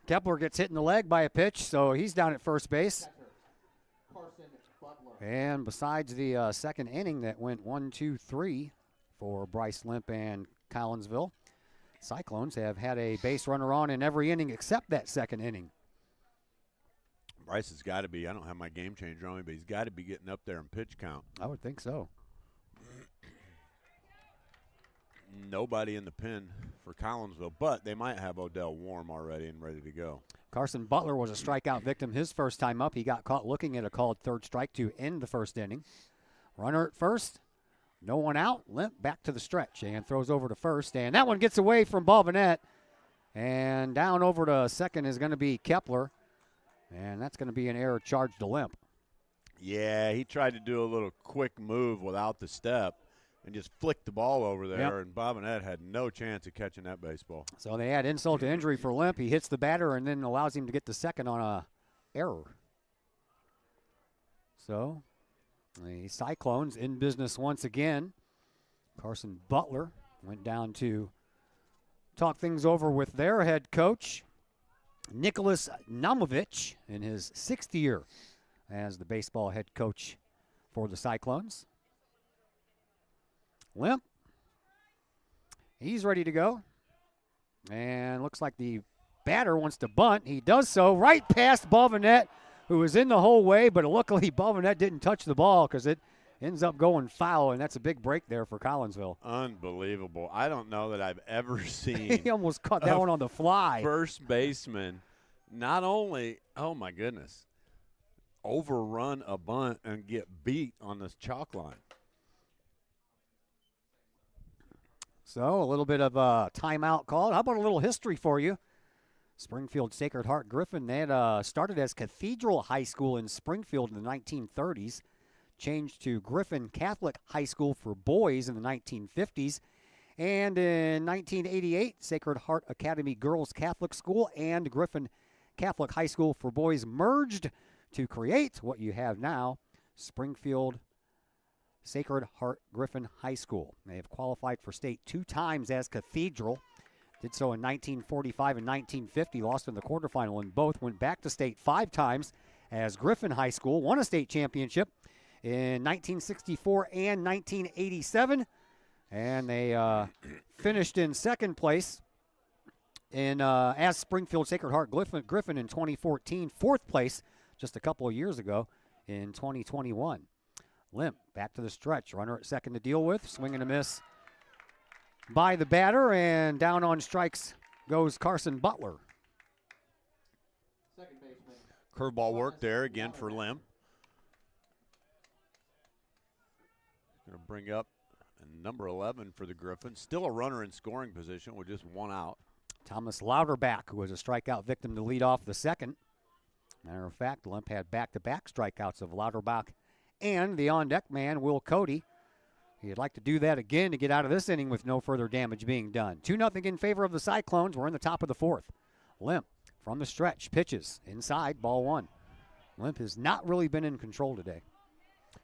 Kepler gets hit in the leg by a pitch, so he's down at first base. And besides the 2nd inning that went 1-2-3 for Bryce Limp and Collinsville, Cyclones have had a base runner on in every inning except that 2nd inning. Bryce has got to be, I don't have my game changer on me, but he's got to be getting up there in pitch count. I would think so. Nobody in the pen for Collinsville, but they might have Odell Warm already and ready to go. Carson Butler was a strikeout victim his first time up. He got caught looking at a called 3rd strike to end the 1st inning. Runner at first, no one out. Limp back to the stretch and throws over to first, and that one gets away from Bobinet. And down over to 2nd is going to be Kepler, and that's going to be an error charge to Limp. Yeah, he tried to do a little quick move without the step and just flicked the ball over there, and Bobinet had no chance of catching that baseball. So they add insult to injury for Limp. He hits the batter and then allows him to get the 2nd on a error. So the Cyclones in business once again. Carson Butler went down to talk things over with their head coach, Nicholas Namovich, in his 6th year as the baseball head coach for the Cyclones. Limp. He's ready to go. And looks like the batter wants to bunt. He does so right past Bovenet, who was in the whole way, but luckily Bovenet didn't touch the ball because it ends up going foul, and that's a big break there for Collinsville. Unbelievable. I don't know that I've ever seen he almost caught that one on the fly. First baseman not only, oh my goodness, overrun a bunt and get beat on this chalk line. So a little bit of a timeout call. How about a little history for you? Springfield Sacred Heart Griffin, they had started as Cathedral High School in Springfield in the 1930s, changed to Griffin Catholic High School for boys in the 1950s, and in 1988, Sacred Heart Academy Girls Catholic School and Griffin Catholic High School for boys merged to create what you have now, Springfield Sacred Heart Griffin High School. They have qualified for state 2 times as Cathedral. Did so in 1945 and 1950, lost in the quarterfinal in both, went back to state 5 times as Griffin High School, won a state championship in 1964 and 1987, and they finished in second place in as Springfield Sacred Heart Griffin in 2014, 4th place just a couple of years ago in 2021. Limp back to the stretch, runner at second to deal with, swing and a miss by the batter, and down on strikes goes Carson Butler. Second baseman. Curveball work there again for Limp. Going to bring up number 11 for the Griffins. Still a runner in scoring position with just 1 out. Thomas Louderback, who was a strikeout victim to lead off the second. Matter of fact, Limp had back-to-back strikeouts of Louderback and the on-deck man, Will Cody. He'd like to do that again to get out of this inning with no further damage being done. 2-0 in favor of the Cyclones. We're in the top of the 4th. Limp from the stretch, pitches inside, ball 1. Limp has not really been in control today.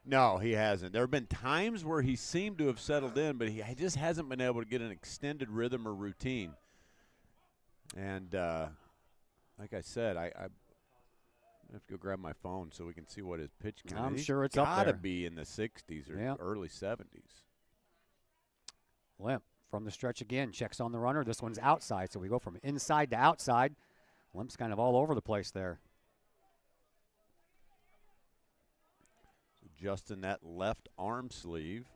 No, he hasn't. There have been times where he seemed to have settled in, but he just hasn't been able to get an extended rhythm or routine. And like I said, I have to go grab my phone so we can see what his pitch count is. I'm sure it's up there. Got to be in the 60s or early 70s. Limp from the stretch again, checks on the runner. This one's outside, so we go from inside to outside. Limp's kind of all over the place there. So adjusting that left arm sleeve.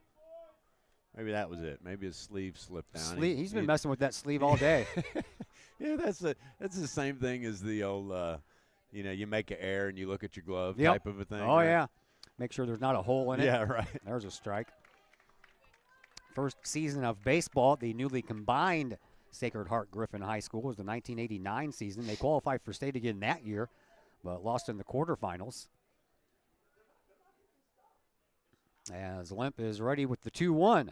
Maybe that was it. Maybe his sleeve slipped down. He's been messing with that sleeve all day. Yeah, that's the same thing as the old you make an error and you look at your glove Yep. type of a thing. Oh, right? yeah. Make sure there's not a hole in it. Yeah, right. There's a strike. First season of baseball, the newly combined Sacred Heart Griffin High School was the 1989 season. They qualified for state again that year, but lost in the quarterfinals. As Limp is ready with the 2-1.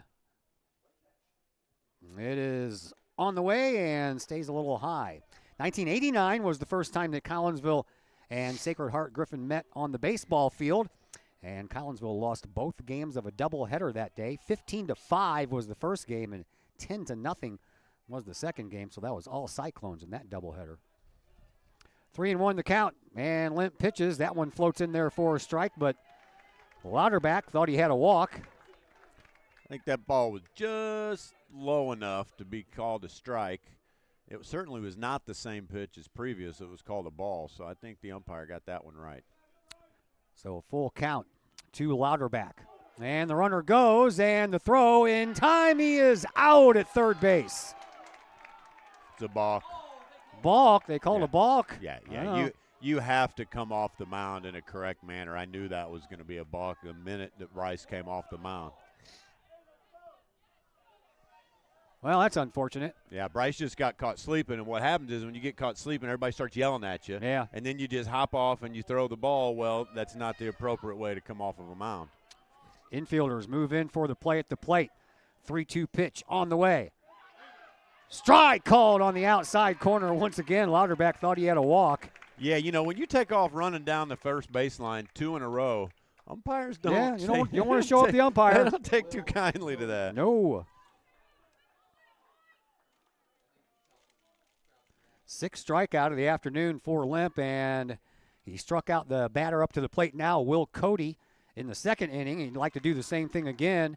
It is on the way and stays a little high. 1989 was the first time that Collinsville and Sacred Heart Griffin met on the baseball field, and Collinsville lost both games of a doubleheader that day. 15-5 was the first game, and 10-0 was the second game, so that was all Cyclones in that doubleheader. 3-1 the count, and Limp pitches. That one floats in there for a strike, but Louderback thought he had a walk. I think that ball was just low enough to be called a strike. It certainly was not the same pitch as previous. It was called a ball, so I think the umpire got that one right. So a full count to Louderback. And the runner goes, and the throw in time. He is out at third base. It's a balk. Balk? They called a balk? Yeah. You have to come off the mound in a correct manner. I knew that was going to be a balk the minute that Rice came off the mound. Well, that's unfortunate. Yeah, Bryce just got caught sleeping, and what happens is when you get caught sleeping, everybody starts yelling at you. Yeah. And then you just hop off and you throw the ball. Well, that's not the appropriate way to come off of a mound. Infielders move in for the play at the plate. 3-2 pitch on the way. Strike called on the outside corner once again. Louderback thought he had a walk. Yeah, when you take off running down the first baseline 2 in a row, umpires don't. Yeah, you don't want to show up the umpire. They don't take too kindly to that. No. 6th strikeout of the afternoon for Limp, and he struck out the batter up to the plate now, Will Cody, in the second inning. He'd like to do the same thing again.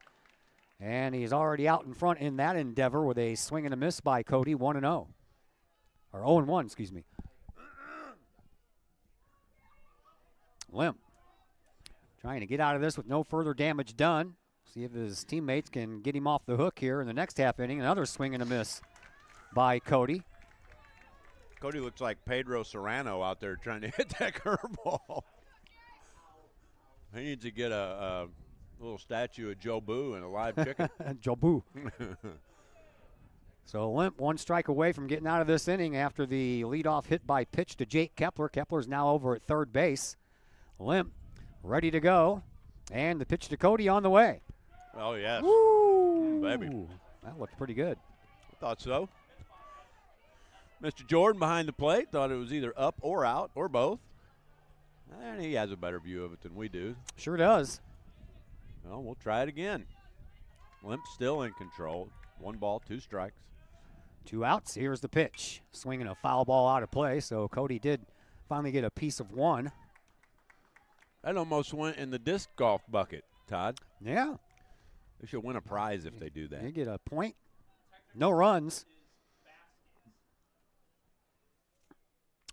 And he's already out in front in that endeavor with a swing and a miss by Cody, 1-0. Or 0-1, excuse me. Limp trying to get out of this with no further damage done. See if his teammates can get him off the hook here in the next half inning. Another swing and a miss by Cody. Cody looks like Pedro Serrano out there trying to hit that curveball. He needs to get a little statue of Joe Boo and a live chicken. Joe Boo. So Limp 1 strike away from getting out of this inning after the leadoff hit by pitch to Jake Kepler. Kepler's now over at third base. Limp ready to go. And the pitch to Cody on the way. Oh, yes. Woo! Baby. That looked pretty good. I thought so. Mr. Jordan behind the plate thought it was either up or out or both. And he has a better view of it than we do. Sure does. Well, we'll try it again. Limp still in control. 1 ball, 2 strikes. 2 outs. Here's the pitch. Swinging a foul ball out of play, so Cody did finally get a piece of 1. That almost went in the disc golf bucket, Todd. Yeah. They should win a prize if they do that. They get a point. No runs.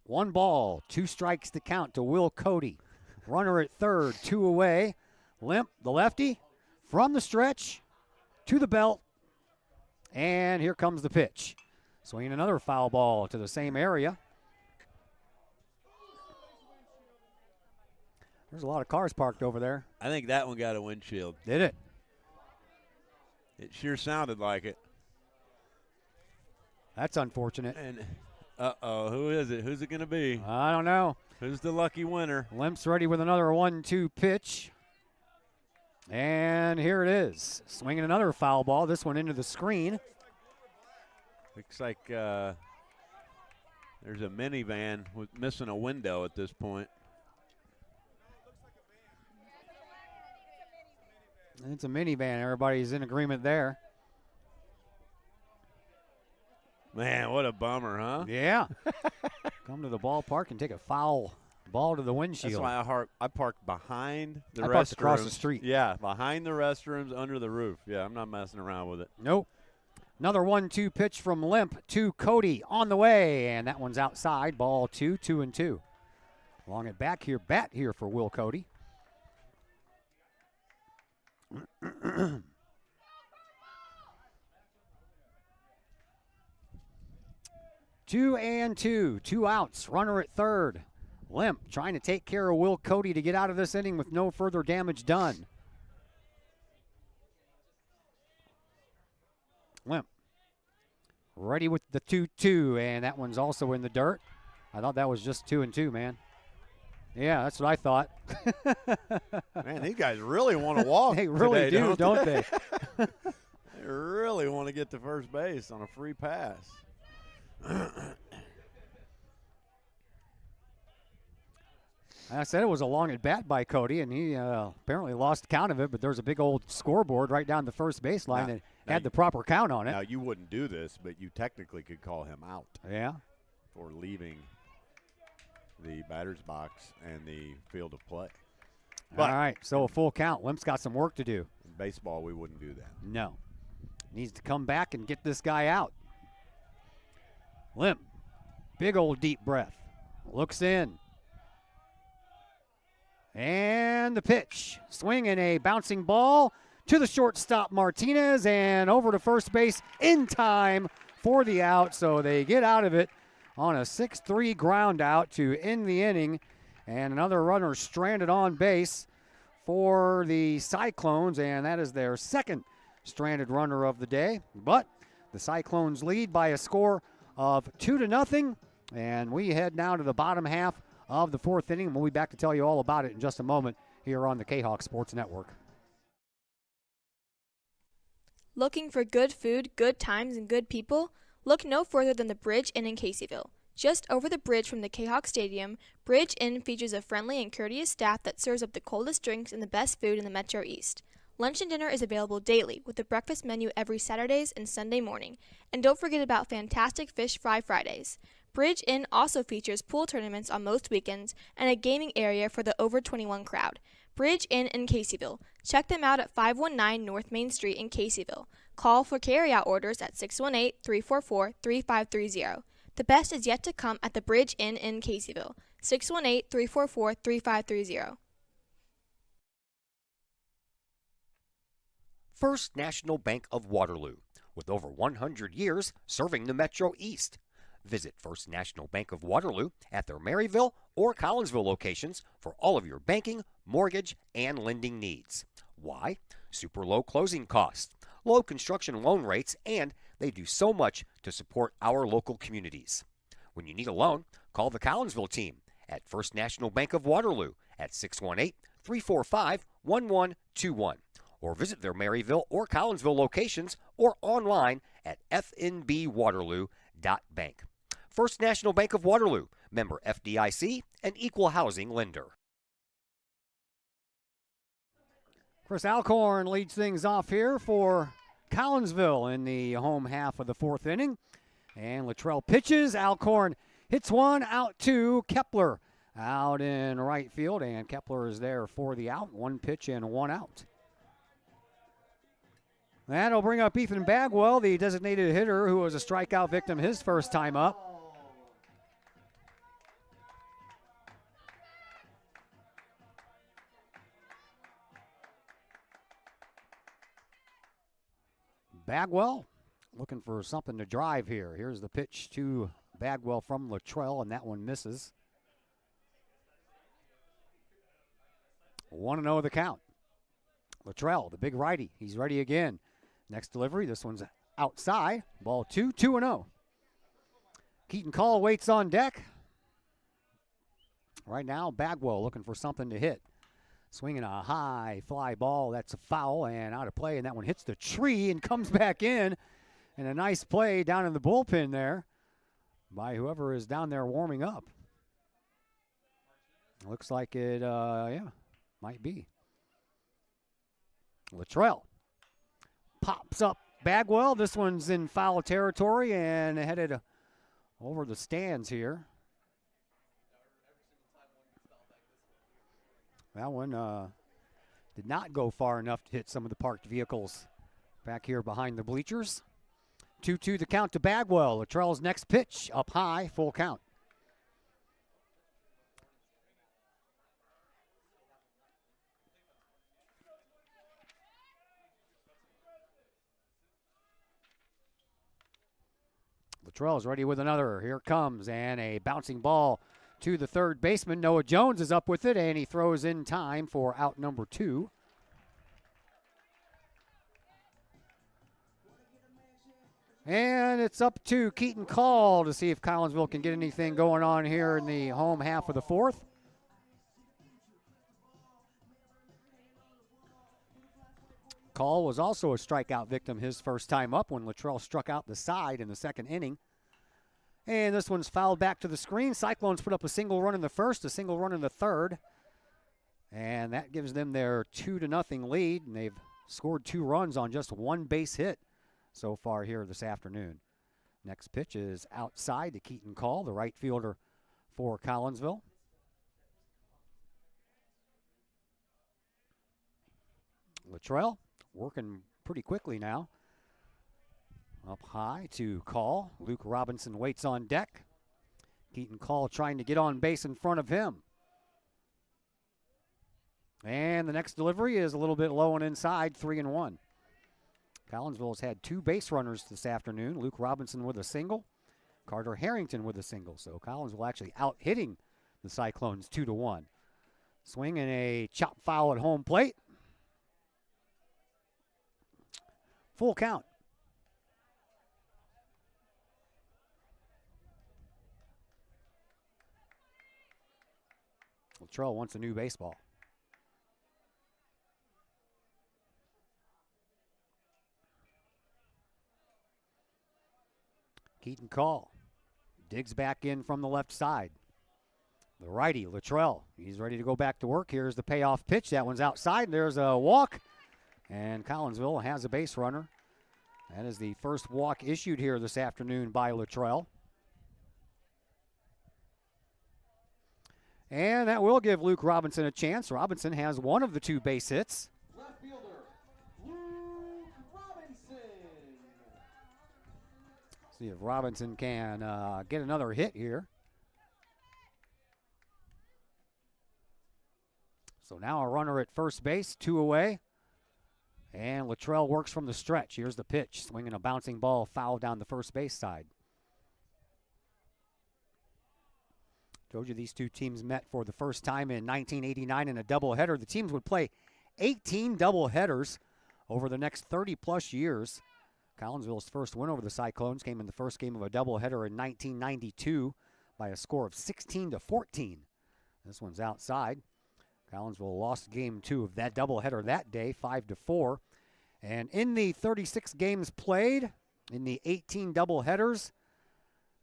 1 ball, 2 strikes to count to Will Cody. Runner at third, 2 away. Limp, the lefty, from the stretch to the belt. And here comes the pitch. Swinging another foul ball to the same area. There's a lot of cars parked over there. I think that one got a windshield. Did it? It sure sounded like it. That's unfortunate. And uh-oh, who is it? Who's it going to be? I don't know. Who's the lucky winner? Limp's ready with another 1-2 pitch. And here it is. Swinging another foul ball. This one into the screen. Looks like there's a minivan with missing a window at this point. It's a minivan. Everybody's in agreement there. Man, what a bummer, huh? Yeah. Come to the ballpark and take a foul ball to the windshield. That's why I parked behind the restrooms. I parked across the street. Yeah, behind the restrooms, under the roof. Yeah, I'm not messing around with it. Nope. Another 1-2 pitch from Limp to Cody on the way, and that one's outside. Ball 2, 2-2. Long at bat here for Will Cody. 2-2, 2 outs, runner at third. Limp trying to take care of Will Cody to get out of this inning with no further damage done. Limp ready with the 2-2, and that one's also in the dirt. I thought that was just 2-2, man. Yeah, that's what I thought. Man, these guys really want to walk. They really today, don't they? They really want to get to first base on a free pass. I said it was a long at bat by Cody, and he apparently lost count of it, but there's a big old scoreboard right down the first baseline that had the proper count on it. Now, you wouldn't do this, but you technically could call him out. Yeah. For leaving the batter's box and the field of play. But all right, so a full count. Limp's got some work to do. In baseball, we wouldn't do that. No. Needs to come back and get this guy out. Limp, big old deep breath. Looks in. And the pitch. Swinging a bouncing ball to the shortstop Martinez and over to first base in time for the out. So they get out of it on a 6-3 ground out to end the inning. And another runner stranded on base for the Cyclones, and that is their second stranded runner of the day. But the Cyclones lead by a score of 2-0, and we head now to the bottom half of the fourth inning. We'll be back to tell you all about it in just a moment here on the Kahok Sports Network. Looking for good food, good times, and good people? Look no further than the Bridge Inn in Caseyville. Just over the bridge from the Kahok Stadium, Bridge Inn features a friendly and courteous staff that serves up the coldest drinks and the best food in the Metro East. Lunch and dinner is available daily with a breakfast menu every Saturdays and Sunday morning. And don't forget about fantastic fish fry Fridays. Bridge Inn also features pool tournaments on most weekends and a gaming area for the over 21 crowd. Bridge Inn in Caseyville. Check them out at 519 North Main Street in Caseyville. Call for carryout orders at 618-344-3530. The best is yet to come at the Bridge Inn in Caseyville. 618-344-3530. First National Bank of Waterloo, with over 100 years serving the Metro East. Visit First National Bank of Waterloo at their Maryville or Collinsville locations for all of your banking, mortgage, and lending needs. Why? Super low closing costs, low construction loan rates, and they do so much to support our local communities. When you need a loan, call the Collinsville team at First National Bank of Waterloo at 618-345-1121 or visit their Maryville or Collinsville locations or online at fnbwaterloo.bank. First National Bank of Waterloo, member FDIC, and equal housing lender. Chris Alcorn leads things off here for Collinsville in the home half of the fourth inning. And Luttrell pitches. Alcorn hits one, out to Kepler out in right field, and Kepler is there for the out. One pitch and one out. That'll bring up Ethan Bagwell, the designated hitter who was a strikeout victim his first time up. Bagwell looking for something to drive here. Here's the pitch to Bagwell from Luttrell, and that one misses. 1-0 the count. Luttrell, the big righty, he's ready again. Next delivery, this one's outside. Ball 2, 2-0. Keaton Call waits on deck. Right now, Bagwell looking for something to hit. Swinging a high fly ball, that's a foul and out of play, and that one hits the tree and comes back in. And a nice play down in the bullpen there by whoever is down there warming up. Looks like it, might be. Luttrell pops up Bagwell. This one's in foul territory and headed over the stands here. That one did not go far enough to hit some of the parked vehicles back here behind the bleachers. 2-2 the count to Bagwell. Luttrell's next pitch up high, full count. Luttrell's ready with another. Here comes, and a bouncing ball to the third baseman. Noah Jones is up with it, and he throws in time for out number 2. And it's up to Keaton Call to see if Collinsville can get anything going on here in the home half of the fourth. Call was also a strikeout victim his first time up when Luttrell struck out the side in the second inning. And this one's fouled back to the screen. Cyclones put up a single run in the first, a single run in the third. And that gives them their 2-0 lead. And they've scored 2 runs on just one base hit so far here this afternoon. Next pitch is outside to Keaton Call, the right fielder for Collinsville. Luttrell working pretty quickly now. Up high to Call. Luke Robinson waits on deck. Keaton Call trying to get on base in front of him. And the next delivery is a little bit low and inside, 3-1. Collinsville has had 2 base runners this afternoon. Luke Robinson with a single. Carter Harrington with a single. So Collinsville actually out hitting the Cyclones 2-1. Swing and a chop foul at home plate. Full count. Luttrell wants a new baseball. Keaton Call digs back in from the left side. The righty, Luttrell, he's ready to go back to work. Here's the payoff pitch. That one's outside. There's a walk. And Collinsville has a base runner. That is the first walk issued here this afternoon by Luttrell. And that will give Luke Robinson a chance. Robinson has one of the 2 base hits. Left fielder, Luke Robinson. See if Robinson can get another hit here. So now a runner at first base, 2 away. And Luttrell works from the stretch. Here's the pitch, swinging a bouncing ball foul down the first base side. Told you these 2 teams met for the first time in 1989 in a doubleheader. The teams would play 18 doubleheaders over the next 30-plus years. Collinsville's first win over the Cyclones came in the first game of a doubleheader in 1992 by a score of 16-14. This one's outside. Collinsville lost game 2 of that doubleheader that day, 5-4. And in the 36 games played, in the 18 doubleheaders,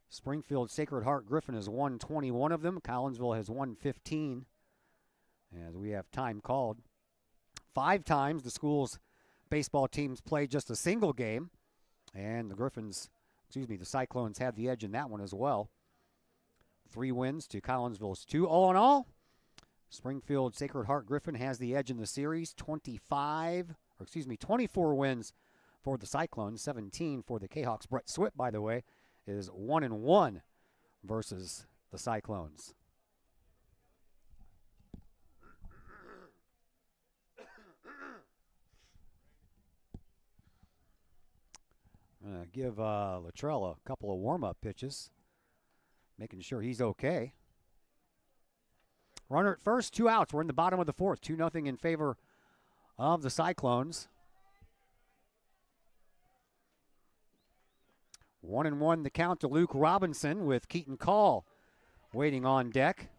Springfield Sacred Heart Griffin has won 21 of them. Collinsville has won 15. As we have time called. 5 times the school's baseball teams played just a single game. And the Cyclones had the edge in that one as well. 3 wins to Collinsville's 2. All in all, Springfield Sacred Heart Griffin has the edge in the series. 24 wins for the Cyclones, 17 for the Kahawks. Brett Swit, by the way, is 1-1 versus the Cyclones. Give Luttrell a couple of warm-up pitches, making sure he's okay. Runner at first, 2 outs. We're in the bottom of the 4th, 2-0 in favor of the Cyclones. 1-1 the count to Luke Robinson with Keaton Call waiting on deck.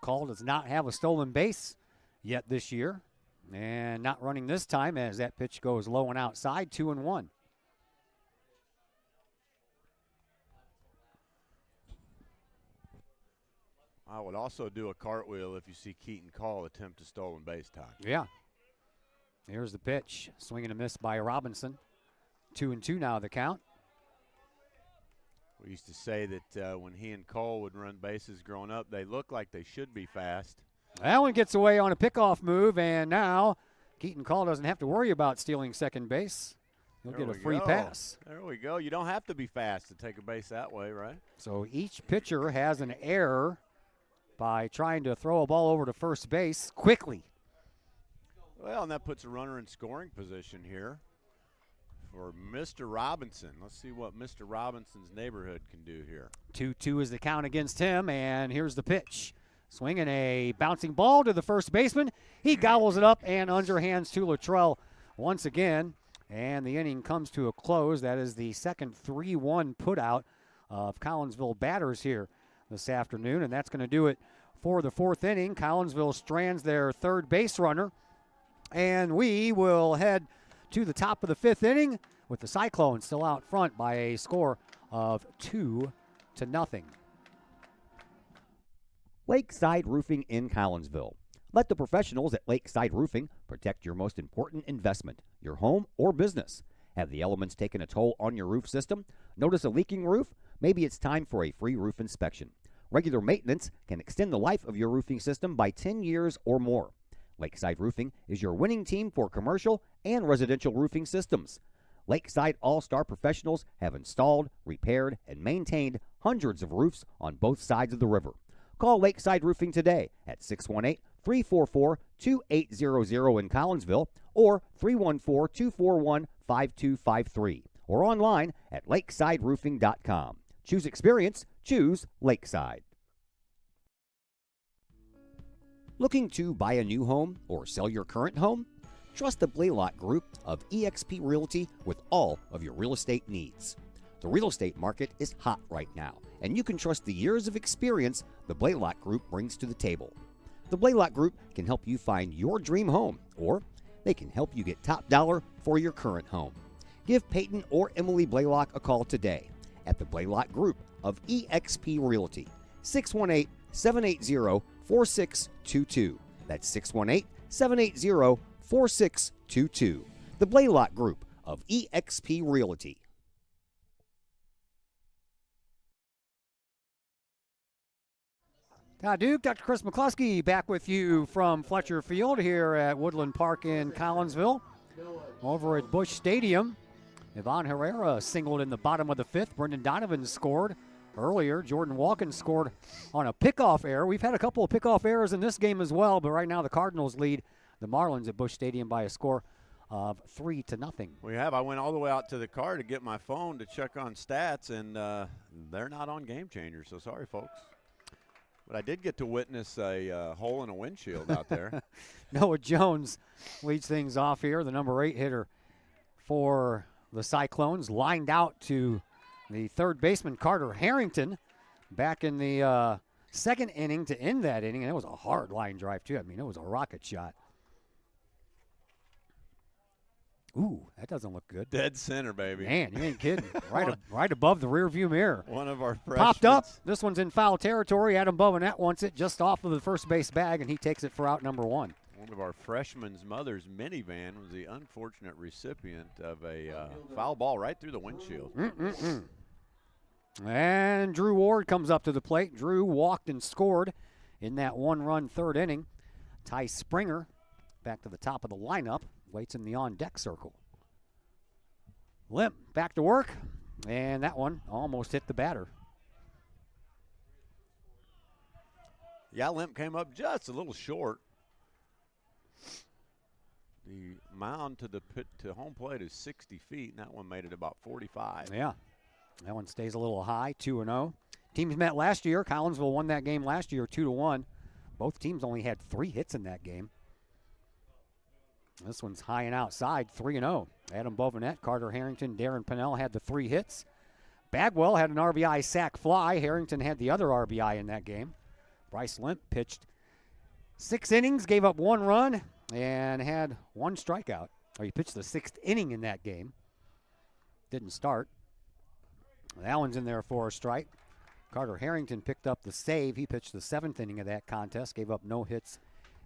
Call does not have a stolen base yet this year, and not running this time as that pitch goes low and outside, 2-1. I would also do a cartwheel if you see Keaton Call attempt a stolen base, Todd. Yeah. Here's the pitch. Swing and a miss by Robinson. 2-2 now the count. We used to say that when he and Cole would run bases growing up, they look like they should be fast. That one gets away on a pickoff move, and now Keaton Call doesn't have to worry about stealing second base. He'll get a free pass. There we go. You don't have to be fast to take a base that way, right? So each pitcher has an error by trying to throw a ball over to first base quickly. Well, and that puts a runner in scoring position here for Mr. Robinson. Let's see what Mr. Robinson's neighborhood can do here. 2-2 is the count against him, and here's the pitch. Swinging a bouncing ball to the first baseman. He gobbles it up and underhands to Luttrell once again, and the inning comes to a close. That is the second 3-1 putout of Collinsville batters here this afternoon, and that's going to do it for the 4th inning. Collinsville strands their third base runner, and we will head to the top of the 5th inning with the Cyclones still out front by a score of 2-0. Lakeside Roofing in Collinsville. Let the professionals at Lakeside Roofing protect your most important investment, your home or business. Have the elements taken a toll on your roof system? Notice a leaking roof? Maybe it's time for a free roof inspection. Regular maintenance can extend the life of your roofing system by 10 years or more. Lakeside Roofing is your winning team for commercial and residential roofing systems. Lakeside All-Star professionals have installed, repaired, and maintained hundreds of roofs on both sides of the river. Call Lakeside Roofing today at 618-344-2800 in Collinsville or 314-241-5253 or online at lakesideroofing.com. Choose experience, choose Lakeside. Looking to buy a new home or sell your current home? Trust the Blaylock Group of eXp Realty with all of your real estate needs. The real estate market is hot right now, and you can trust the years of experience the Blaylock Group brings to the table. The Blaylock Group can help you find your dream home, or they can help you get top dollar for your current home. Give Peyton or Emily Blaylock a call today at the Blaylock Group of eXp Realty, 618-780-4622. That's 618-780-4622. The Blaylock Group of eXp Realty. Todd Duke, Dr. Chris McCluskey back with you from Fletcher Field here at Woodland Park in Collinsville. Over at Busch Stadium, Ivan Herrera singled in the bottom of the 5th. Brendan Donovan scored earlier. Jordan Walken scored on a pickoff error. We've had a couple of pickoff errors in this game as well, but right now the Cardinals lead the Marlins at Busch Stadium by a score of 3-0. We have. I went all the way out to the car to get my phone to check on stats, and they're not on Game Changer, so sorry, folks. But I did get to witness a hole in a windshield out there. Noah Jones leads things off here, the number 8 hitter for the Cyclones, lined out to the third baseman, Carter Harrington, back in the second inning to end that inning, and it was a hard line drive, too. I mean, it was a rocket shot. Ooh, that doesn't look good. Dead center, baby. Man, you ain't kidding. Right above the rearview mirror. One of our freshmen. Popped up. This one's in foul territory. Adam Bovenette wants it just off of the first base bag, and he takes it for out number 1. One of our freshmen's mother's minivan was the unfortunate recipient of a foul ball right through the windshield. And Drew Ward comes up to the plate. Drew walked and scored in that 1-run third inning. Ty Springer back to the top of the lineup. Waits in the on-deck circle. Limp back to work, and that one almost hit the batter. Yeah, Limp came up just a little short. The mound to the pit to home plate is 60 feet, and that one made it about 45. Yeah, that one stays a little high, 2-0. Teams met last year. Collinsville won that game last year, 2-1. Both teams only had 3 hits in that game. This one's high and outside, 3-0. Adam Bovenette, Carter Harrington, Darren Pennell had the 3 hits. Bagwell had an RBI sac fly. Harrington had the other RBI in that game. Bryce Limp pitched 6 innings, gave up 1 run, and had 1 strikeout. Or he pitched the 6th inning in that game. Didn't start. That one's in there for a strike. Carter Harrington picked up the save. He pitched the 7th inning of that contest, gave up no hits,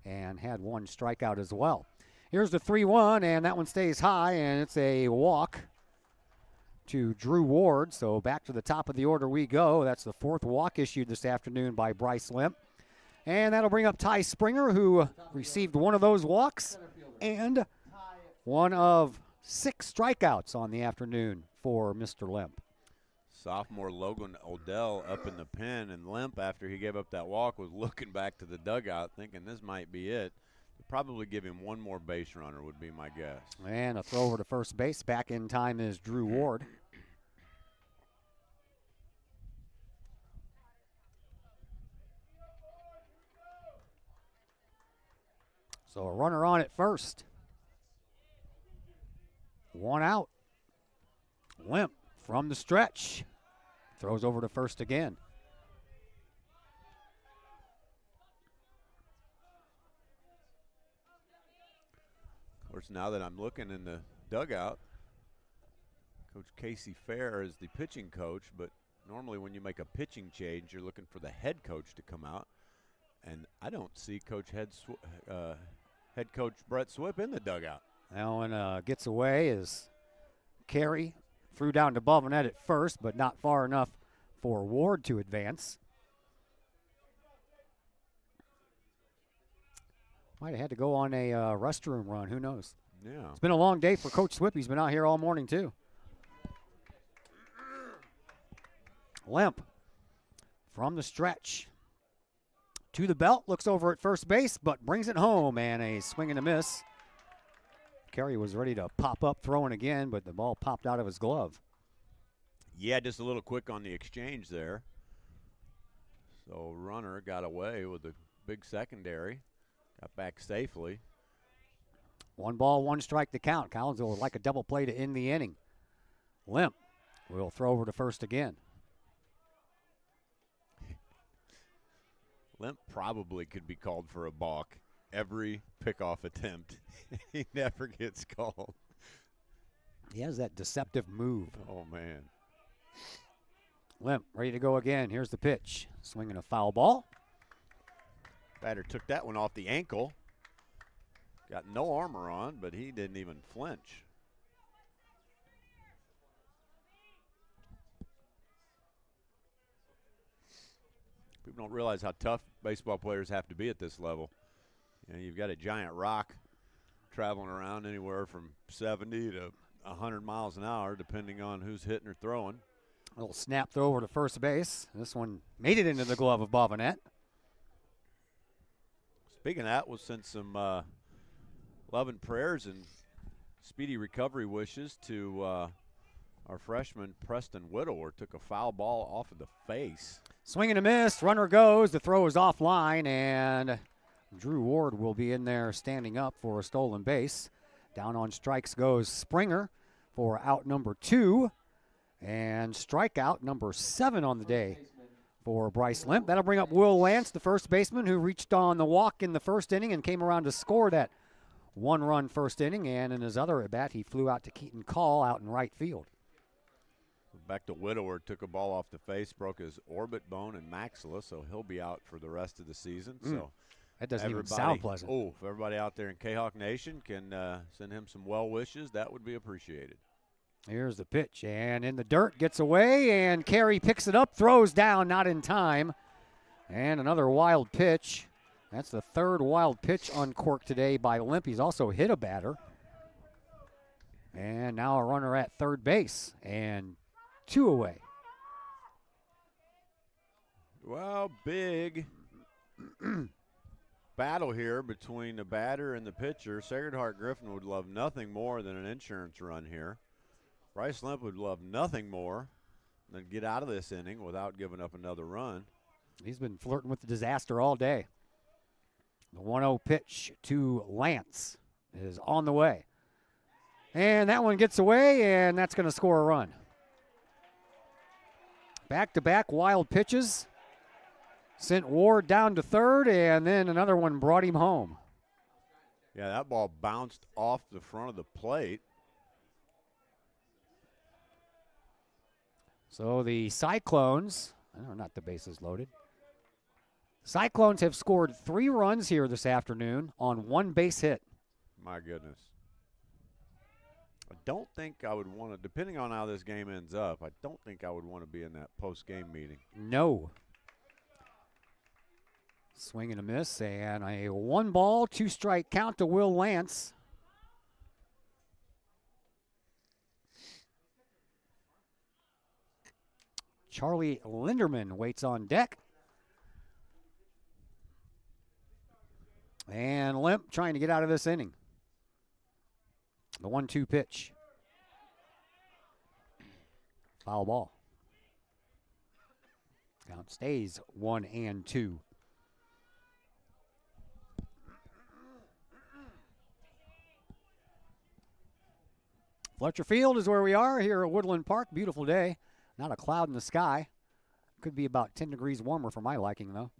and had 1 strikeout as well. Here's the 3-1, and that one stays high, and it's a walk to Drew Ward. So back to the top of the order we go. That's the 4th walk issued this afternoon by Bryce Limp. And that'll bring up Ty Springer, who received 1 of those walks and 1 of 6 strikeouts on the afternoon for Mr. Limp. Sophomore Logan Odell up in the pen, and Limp, after he gave up that walk, was looking back to the dugout thinking this might be it. Probably give him 1 more base runner would be my guess. And a throw over to first base. Back in time is Drew Ward. So a runner on at first. 1 out. Limp from the stretch. Throws over to first again. Of course, now that I'm looking in the dugout, Coach Casey Fair is the pitching coach, but normally when you make a pitching change, you're looking for the head coach to come out. And I don't see head coach Brett Swip in the dugout. That one gets away as Carey threw down to Bovenette at first, but not far enough for Ward to advance. Might have had to go on a restroom run. Who knows? Yeah. It's been a long day for Coach Swip. He's been out here all morning, too. Limp from the stretch to the belt. Looks over at first base, but brings it home. And a swing and a miss. Carey was ready to pop up throwing again, but the ball popped out of his glove. Yeah, just a little quick on the exchange there. So runner got away with a big secondary. Got back safely. 1 ball, 1 strike to count. Collinsville would like a double play to end the inning. Limp will throw over to first again. Limp probably could be called for a balk every pickoff attempt. He never gets called. He has that deceptive move. Oh, man. Limp ready to go again. Here's the pitch. Swinging a foul ball. Batter took that one off the ankle. Got no armor on, but he didn't even flinch. People don't realize how tough baseball players have to be at this level. You know, you've got a giant rock traveling around anywhere from 70 to 100 miles an hour, depending on who's hitting or throwing. A little snap throw over to first base. This one made it into the glove of Bobinet. Speaking of that, we'll send some love and prayers and speedy recovery wishes to our freshman Preston Widower. Took a foul ball off of the face. Swing and a miss. Runner goes. The throw is offline, and Drew Ward will be in there standing up for a stolen base. Down on strikes goes Springer for out number 2. And strikeout number 7 on the day for Bryce Limp. That'll bring up Will Lance, the first baseman, who reached on the walk in the first inning and came around to score that 1-run first inning. And in his other at-bat, he flew out to Keaton Call out in right field. Back to Widower, took a ball off the face, broke his orbit bone and maxilla, so he'll be out for the rest of the season. So that doesn't even sound pleasant. Oh, if everybody out there in Kahok Nation can send him some well wishes, that would be appreciated. Here's the pitch, and in the dirt, gets away, and Carey picks it up, throws down, not in time. And another wild pitch. That's the third wild pitch uncorked today by Limp. He's also hit a batter. And now a runner at third base, and 2 away. Well, big battle here between the batter and the pitcher. Sacred Heart Griffin would love nothing more than an insurance run here. Bryce Limp would love nothing more than get out of this inning without giving up another run. He's been flirting with the disaster all day. The 1-0 pitch to Lance is on the way. And that one gets away, and that's going to score a run. Back-to-back wild pitches. Sent Ward down to third, and then another one brought him home. Yeah, that ball bounced off the front of the plate. So the Cyclones, not the bases loaded. Cyclones have scored 3 runs here this afternoon on 1 base hit. My goodness. I don't think I would want to, depending on how this game ends up, I don't think I would want to be in that post-game meeting. No. Swing and a miss, and a 1-ball, 2-strike count to Will Lance. Charlie Linderman waits on deck. And Limp trying to get out of this inning. The 1-2 pitch. Foul ball. Count stays 1-2. Fletcher Field is where we are here at Woodland Park. Beautiful day. Not a cloud in the sky. Could be about 10 degrees warmer for my liking, though.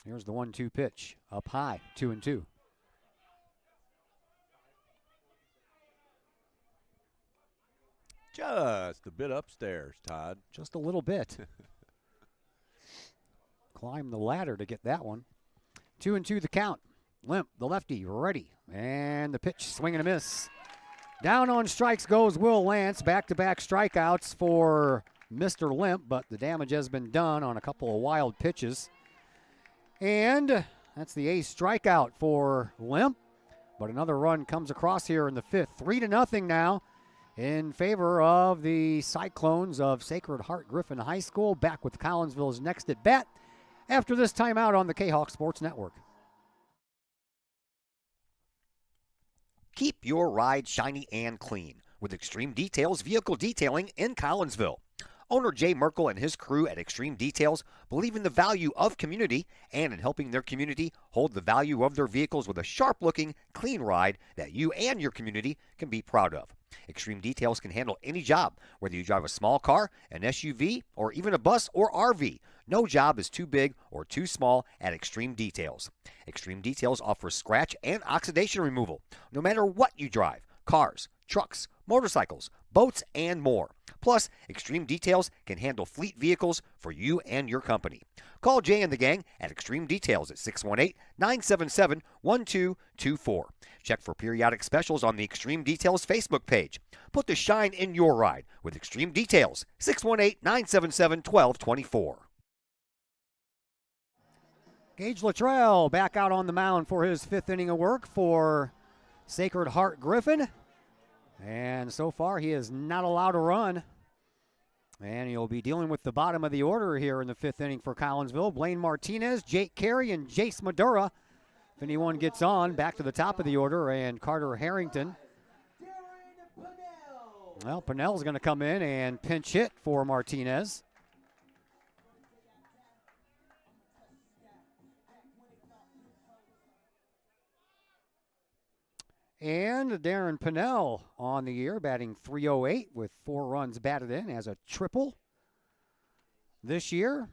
Here's the 1-2 pitch. Up high, 2-2. Just a bit upstairs, Todd. Just a little bit. Climb the ladder to get that one. 2-2 the count. Limp, the lefty, ready. And the pitch, swing and a miss. Down on strikes goes Will Lance. Back-to-back strikeouts for Mr. Limp, but the damage has been done on a couple of wild pitches. And that's the ace strikeout for Limp. But another run comes across here in the 5th. 3-0 now in favor of the Cyclones of Sacred Heart Griffin High School. Back with Collinsville's next at bat after this timeout on the Kahok Sports Network. Keep your ride shiny and clean with Extreme Details Vehicle Detailing in Collinsville. Owner Jay Merkel and his crew at Extreme Details believe in the value of community and in helping their community hold the value of their vehicles with a sharp-looking, clean ride that you and your community can be proud of. Extreme Details can handle any job, whether you drive a small car, an SUV, or even a bus or RV. No job is too big or too small at Extreme Details. Extreme Details offers scratch and oxidation removal, no matter what you drive: cars, trucks, motorcycles, boats, and more. Plus, Extreme Details can handle fleet vehicles for you and your company. Call Jay and the gang at Extreme Details at 618-977-1224. Check for periodic specials on the Extreme Details Facebook page. Put the shine in your ride with Extreme Details, 618-977-1224. Gage Luttrell back out on the mound for his 5th inning of work for Sacred Heart Griffin. And so far, he is not allowed a run. And he'll be dealing with the bottom of the order here in the 5th inning for Collinsville. Blaine Martinez, Jake Carey, and Jace Madura. If anyone gets on, back to the top of the order, and Carter Harrington. Well, Pinnell's going to come in and pinch hit for Martinez. And Darren Pinnell on the year, batting .308 with 4 runs batted in as a triple this year.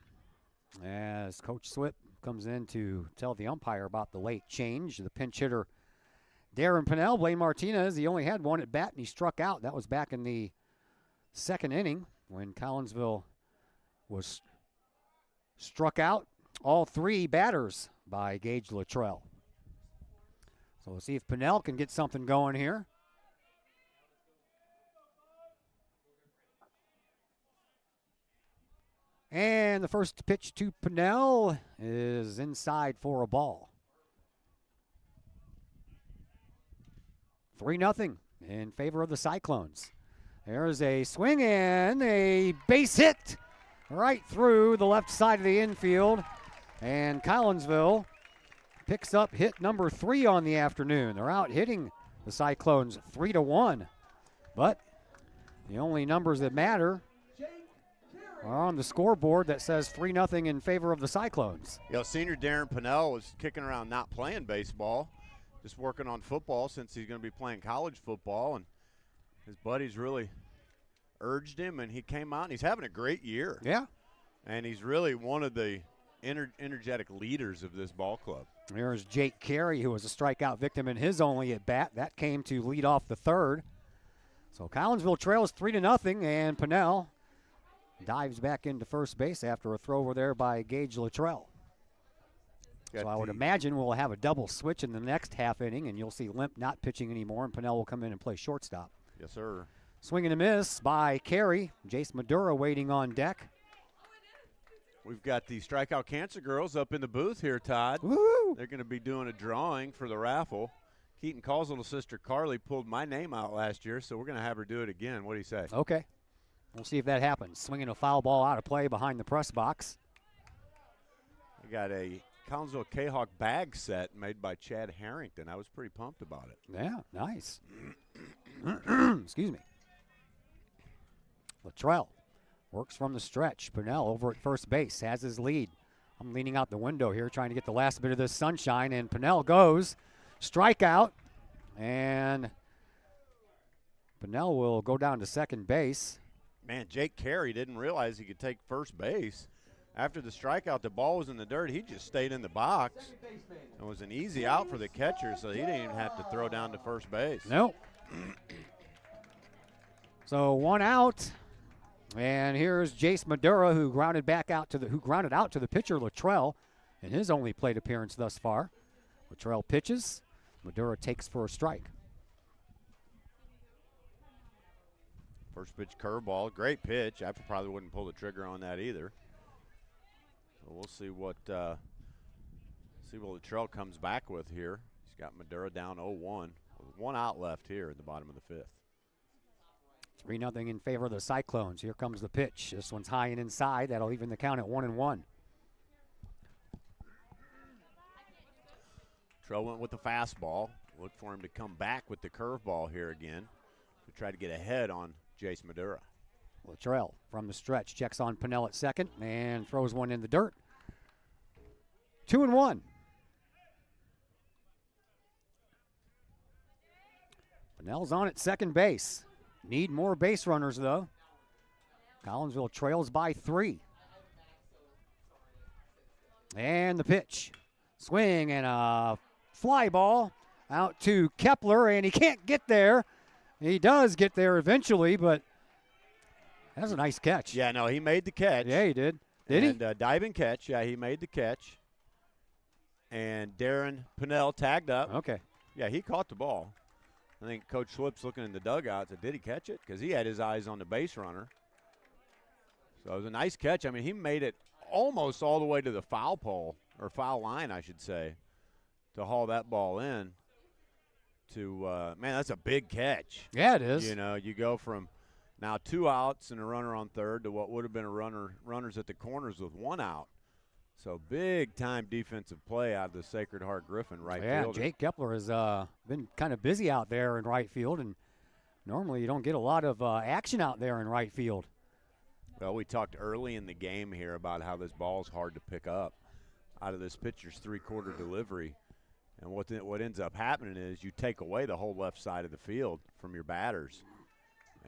As Coach Swip comes in to tell the umpire about the late change, the pinch hitter Darren Pinnell, Blaine Martinez, he only had 1 at bat and he struck out. That was back in the 2nd inning when Collinsville was struck out all 3 batters by Gage Luttrell. So we'll see if Pinnell can get something going here. And the first pitch to Pinnell is inside for a ball. 3-0 in favor of the Cyclones. There's a swing and a base hit right through the left side of the infield. And Collinsville picks up hit number 3 on the afternoon. They're out hitting the Cyclones 3-1. But the only numbers that matter are on the scoreboard that says 3-0 in favor of the Cyclones. You know, senior Darren Pinnell was kicking around not playing baseball, just working on football since he's going to be playing college football. And his buddies really urged him, and he came out, and he's having a great year. Yeah. And he's really one of the energetic leaders of this ball club. There's Jake Carey, who was a strikeout victim in his only at bat. That came to lead off the 3rd. So Collinsville trails 3-0, and Pinnell dives back into first base after a throw over there by Gage Luttrell. So I would imagine we'll have a double switch in the next half inning, and you'll see Limp not pitching anymore, and Pinnell will come in and play shortstop. Yes, sir. Swing and a miss by Carey. Jace Madura waiting on deck. We've got the Strikeout Cancer Girls up in the booth here, Todd. Woo! They're going to be doing a drawing for the raffle. Keaton Call's little sister Carly pulled my name out last year, so we're going to have her do it again. What do you say? Okay. We'll see if that happens. Swinging a foul ball out of play behind the press box. We got a Collinsville Kahok bag set made by Chad Harrington. I was pretty pumped about it. Yeah, nice. Excuse me. Luttrell works from the stretch. Pinnell over at first base has his lead. I'm leaning out the window here trying to get the last bit of this sunshine, and Pinnell goes. Strikeout, and Pinnell will go down to second base. Man, Jake Carey didn't realize he could take first base. After the strikeout, the ball was in the dirt. He just stayed in the box. It was an easy out for the catcher, so he didn't even have to throw down to first base. Nope. So 1 out, and here's Jace Madura, who grounded out to the pitcher Luttrell in his only plate appearance thus far. Luttrell pitches. Madura takes for a strike. First pitch curveball, great pitch. I probably wouldn't pull the trigger on that either. So we'll see what Luttrell comes back with here. He's got Madura down 0-1 with 1 out left here at the bottom of the 5th. 3-0 in favor of the Cyclones. Here comes the pitch. This one's high and inside. That'll even the count at 1-1. Luttrell went with the fastball. Look for him to come back with the curveball here again to try to get ahead on Jace Madura. Luttrell from the stretch checks on Pinnell at second and throws one in the dirt. 2-1. Pinnell's on at second base. Need more base runners, though. Collinsville trails by 3. And the pitch. Swing and a fly ball out to Kepler, and he can't get there. He does get there eventually, but that's a nice catch. Yeah, no, he made the catch. Yeah, he did. Did he? Diving catch. Yeah, he made the catch. And Darren Pinnell tagged up. Okay. Yeah, he caught the ball. I think Coach Swip's looking in the dugout and said, did he catch it? Because he had his eyes on the base runner. So it was a nice catch. I mean, he made it almost all the way to the foul pole or foul line, I should say, to haul that ball in. Man, that's a big catch. Yeah, it is. You know, you go from now 2 outs and a runner on third to what would have been runners at the corners with 1 out. So big-time defensive play out of the Sacred Heart Griffin right fielder. Jake Kepler has been kind of busy out there in right field, and normally you don't get a lot of action out there in right field. Well, we talked early in the game here about how this ball's hard to pick up out of this pitcher's three-quarter delivery. And what ends up happening is you take away the whole left side of the field from your batters.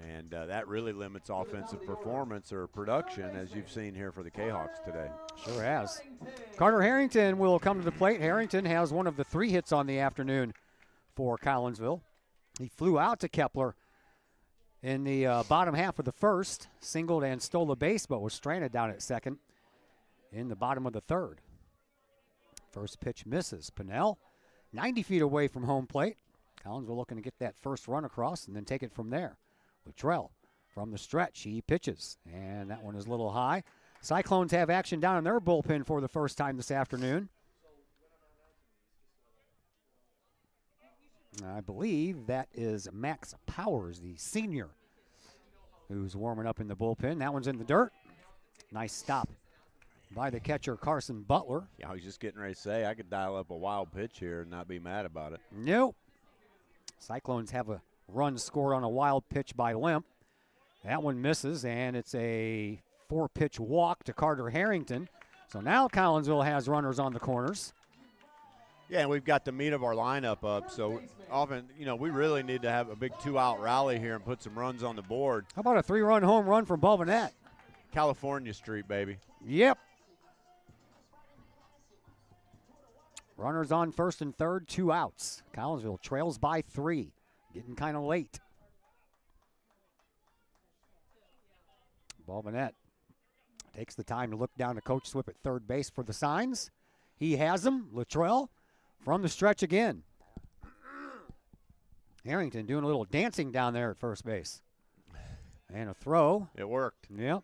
And that really limits offensive performance or production, as you've seen here for the Kahawks today. Sure has. Carter Harrington will come to the plate. Harrington has one of the 3 hits on the afternoon for Collinsville. He flew out to Kepler in the bottom half of the first, singled and stole a base, but was stranded down at second in the bottom of the third. First pitch misses. Pinnell, 90 feet away from home plate. Collinsville looking to get that first run across and then take it from there. Luttrell from the stretch, he pitches, and that one is a little high. Cyclones have action down in their bullpen for the first time this afternoon. I believe that is Max Powers, the senior, who's warming up in the bullpen. That one's in the dirt. Nice stop by the catcher, Carson Butler. Yeah, I was just getting ready to say I could dial up a wild pitch here and not be mad about it. Nope. Cyclones have a run scored on a wild pitch by Limp. That one misses, and it's a 4-pitch walk to Carter Harrington. So now Collinsville has runners on the corners. Yeah, and we've got the meat of our lineup up. So often, you know, we really need to have a big 2-out rally here and put some runs on the board. How about a 3-run home run from Bovinette? California Street, baby. Yep. Runners on first and third, 2 outs. Collinsville trails by 3. Getting kind of late. Bovinette takes the time to look down to Coach Swip at third base for the signs. He has them. Luttrell from the stretch again. Harrington doing a little dancing down there at first base. And a throw. It worked. Yep.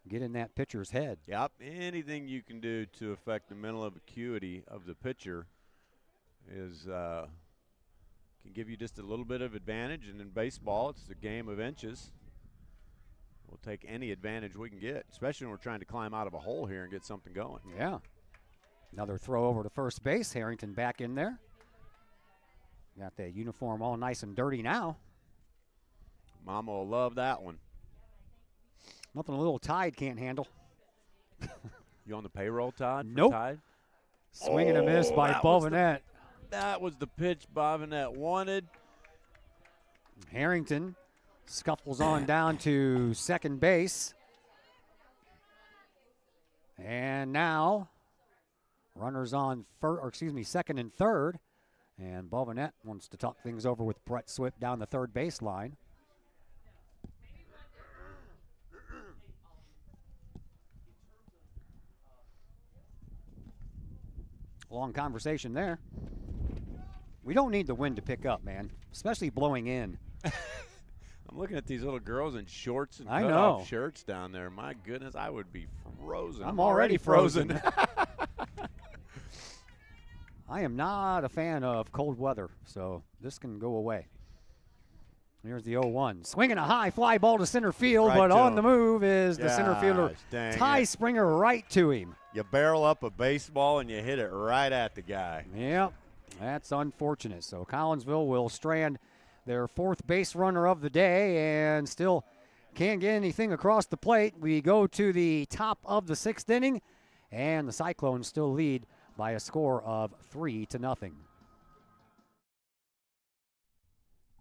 Get in that pitcher's head. Yep. Anything you can do to affect the mental acuity of the pitcher is can give you just a little bit of advantage. And in baseball, it's a game of inches. We'll take any advantage we can get, especially when we're trying to climb out of a hole here and get something going. Yeah. Another throw over to first base. Harrington back in there. Got the uniform all nice and dirty now. Mama will love that one. Nothing a little Tide can't handle. You on the payroll, Todd? Nope. Tide? Swing and a miss by Bovinette. That was the pitch Bovinette wanted. Harrington scuffles on down to second base. And now runners on second and third. And Bovinette wants to talk things over with Brett Swip down the third base line. Long conversation there. We don't need the wind to pick up, man, especially blowing in. I'm looking at these little girls in shorts and I cut-off know. shirts down there. My goodness, I would be frozen. I'm already frozen. frozen. I am not a fan of cold weather, so this can go away. Here's the 0-1. Swinging a high fly ball to center field, Right but to on him. the move is the center fielder, Gosh, dang Ty it. Springer, right to him. You barrel up a baseball and you hit it right at the guy. Yep, that's unfortunate. So Collinsville will strand their fourth base runner of the day and still can't get anything across the plate. We go to the top of the 6th inning, and the Cyclones still lead by a score of 3-0.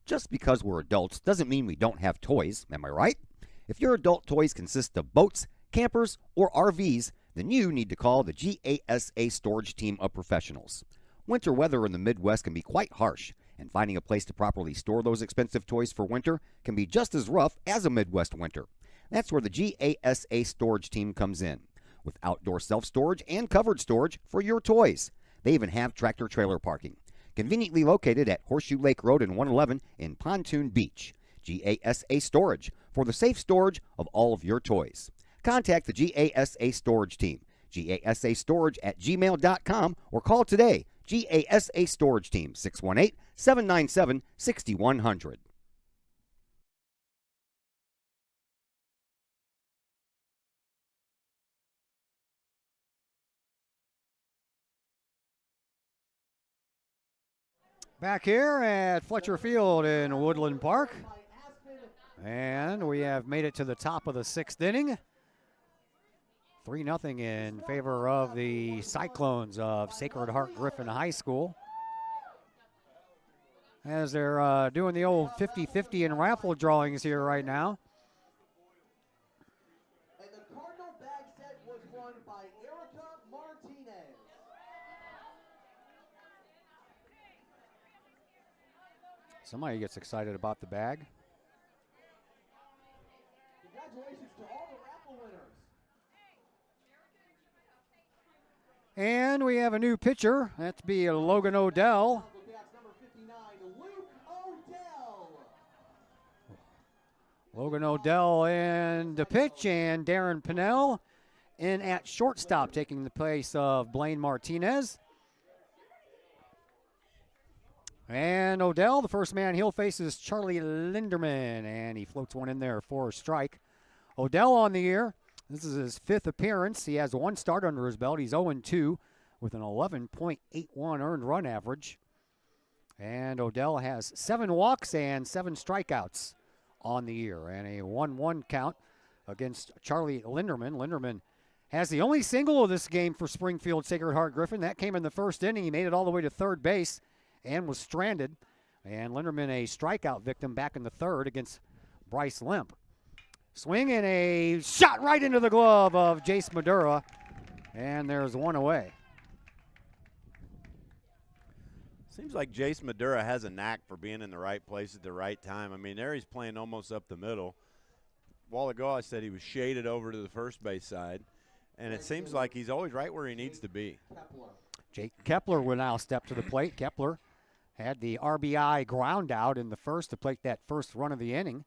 Just because we're adults doesn't mean we don't have toys, am I right? If your adult toys consist of boats, campers, or RVs, then you need to call the GASA storage team of professionals. Winter weather in the Midwest can be quite harsh, and finding a place to properly store those expensive toys for winter can be just as rough as a Midwest winter. That's where the GASA storage team comes in, with outdoor self-storage and covered storage for your toys. They even have tractor-trailer parking. Conveniently located at Horseshoe Lake Road and 111 in Pontoon Beach. GASA Storage for the safe storage of all of your toys. Contact the GASA Storage Team, GASAstorage@gmail.com or call today. GASA Storage Team, 618-797-6100. Back here at Fletcher Field in Woodland Park. And we have made it to the top of the 6th inning. 3-0 in favor of the Cyclones of Sacred Heart Griffin High School. As they're doing the old 50-50 in raffle drawings here right now. And the Cardinal bag set was won by Erica Martinez. Somebody gets excited about the bag. Congratulations to all the raffle winners. And we have a new pitcher. That'd be Logan Odell. That's number 59, Luke Odell. Logan Odell in the pitch, and Darren Pinnell in at shortstop, taking the place of Blaine Martinez. And Odell, the first man he'll face is Charlie Linderman, and he floats one in there for a strike. Odell on the year. This is his 5th appearance. He has 1 start under his belt. He's 0-2 with an 11.81 earned run average. And Odell has 7 walks and 7 strikeouts on the year, and a 1-1 count against Charlie Linderman. Linderman has the only single of this game for Springfield Sacred Heart Griffin. That came in the 1st inning. He made it all the way to third base and was stranded. And Linderman, a strikeout victim back in the 3rd against Bryce Limp. Swing and a shot right into the glove of Jace Madura. And there's 1 away. Seems like Jace Madura has a knack for being in the right place at the right time. I mean, there he's playing almost up the middle. A while ago I said he was shaded over to the first base side, and it seems like he's always right where he needs to be. Jake Kepler will now step to the plate. Kepler had the RBI ground out in the 1st to plate that first run of the inning.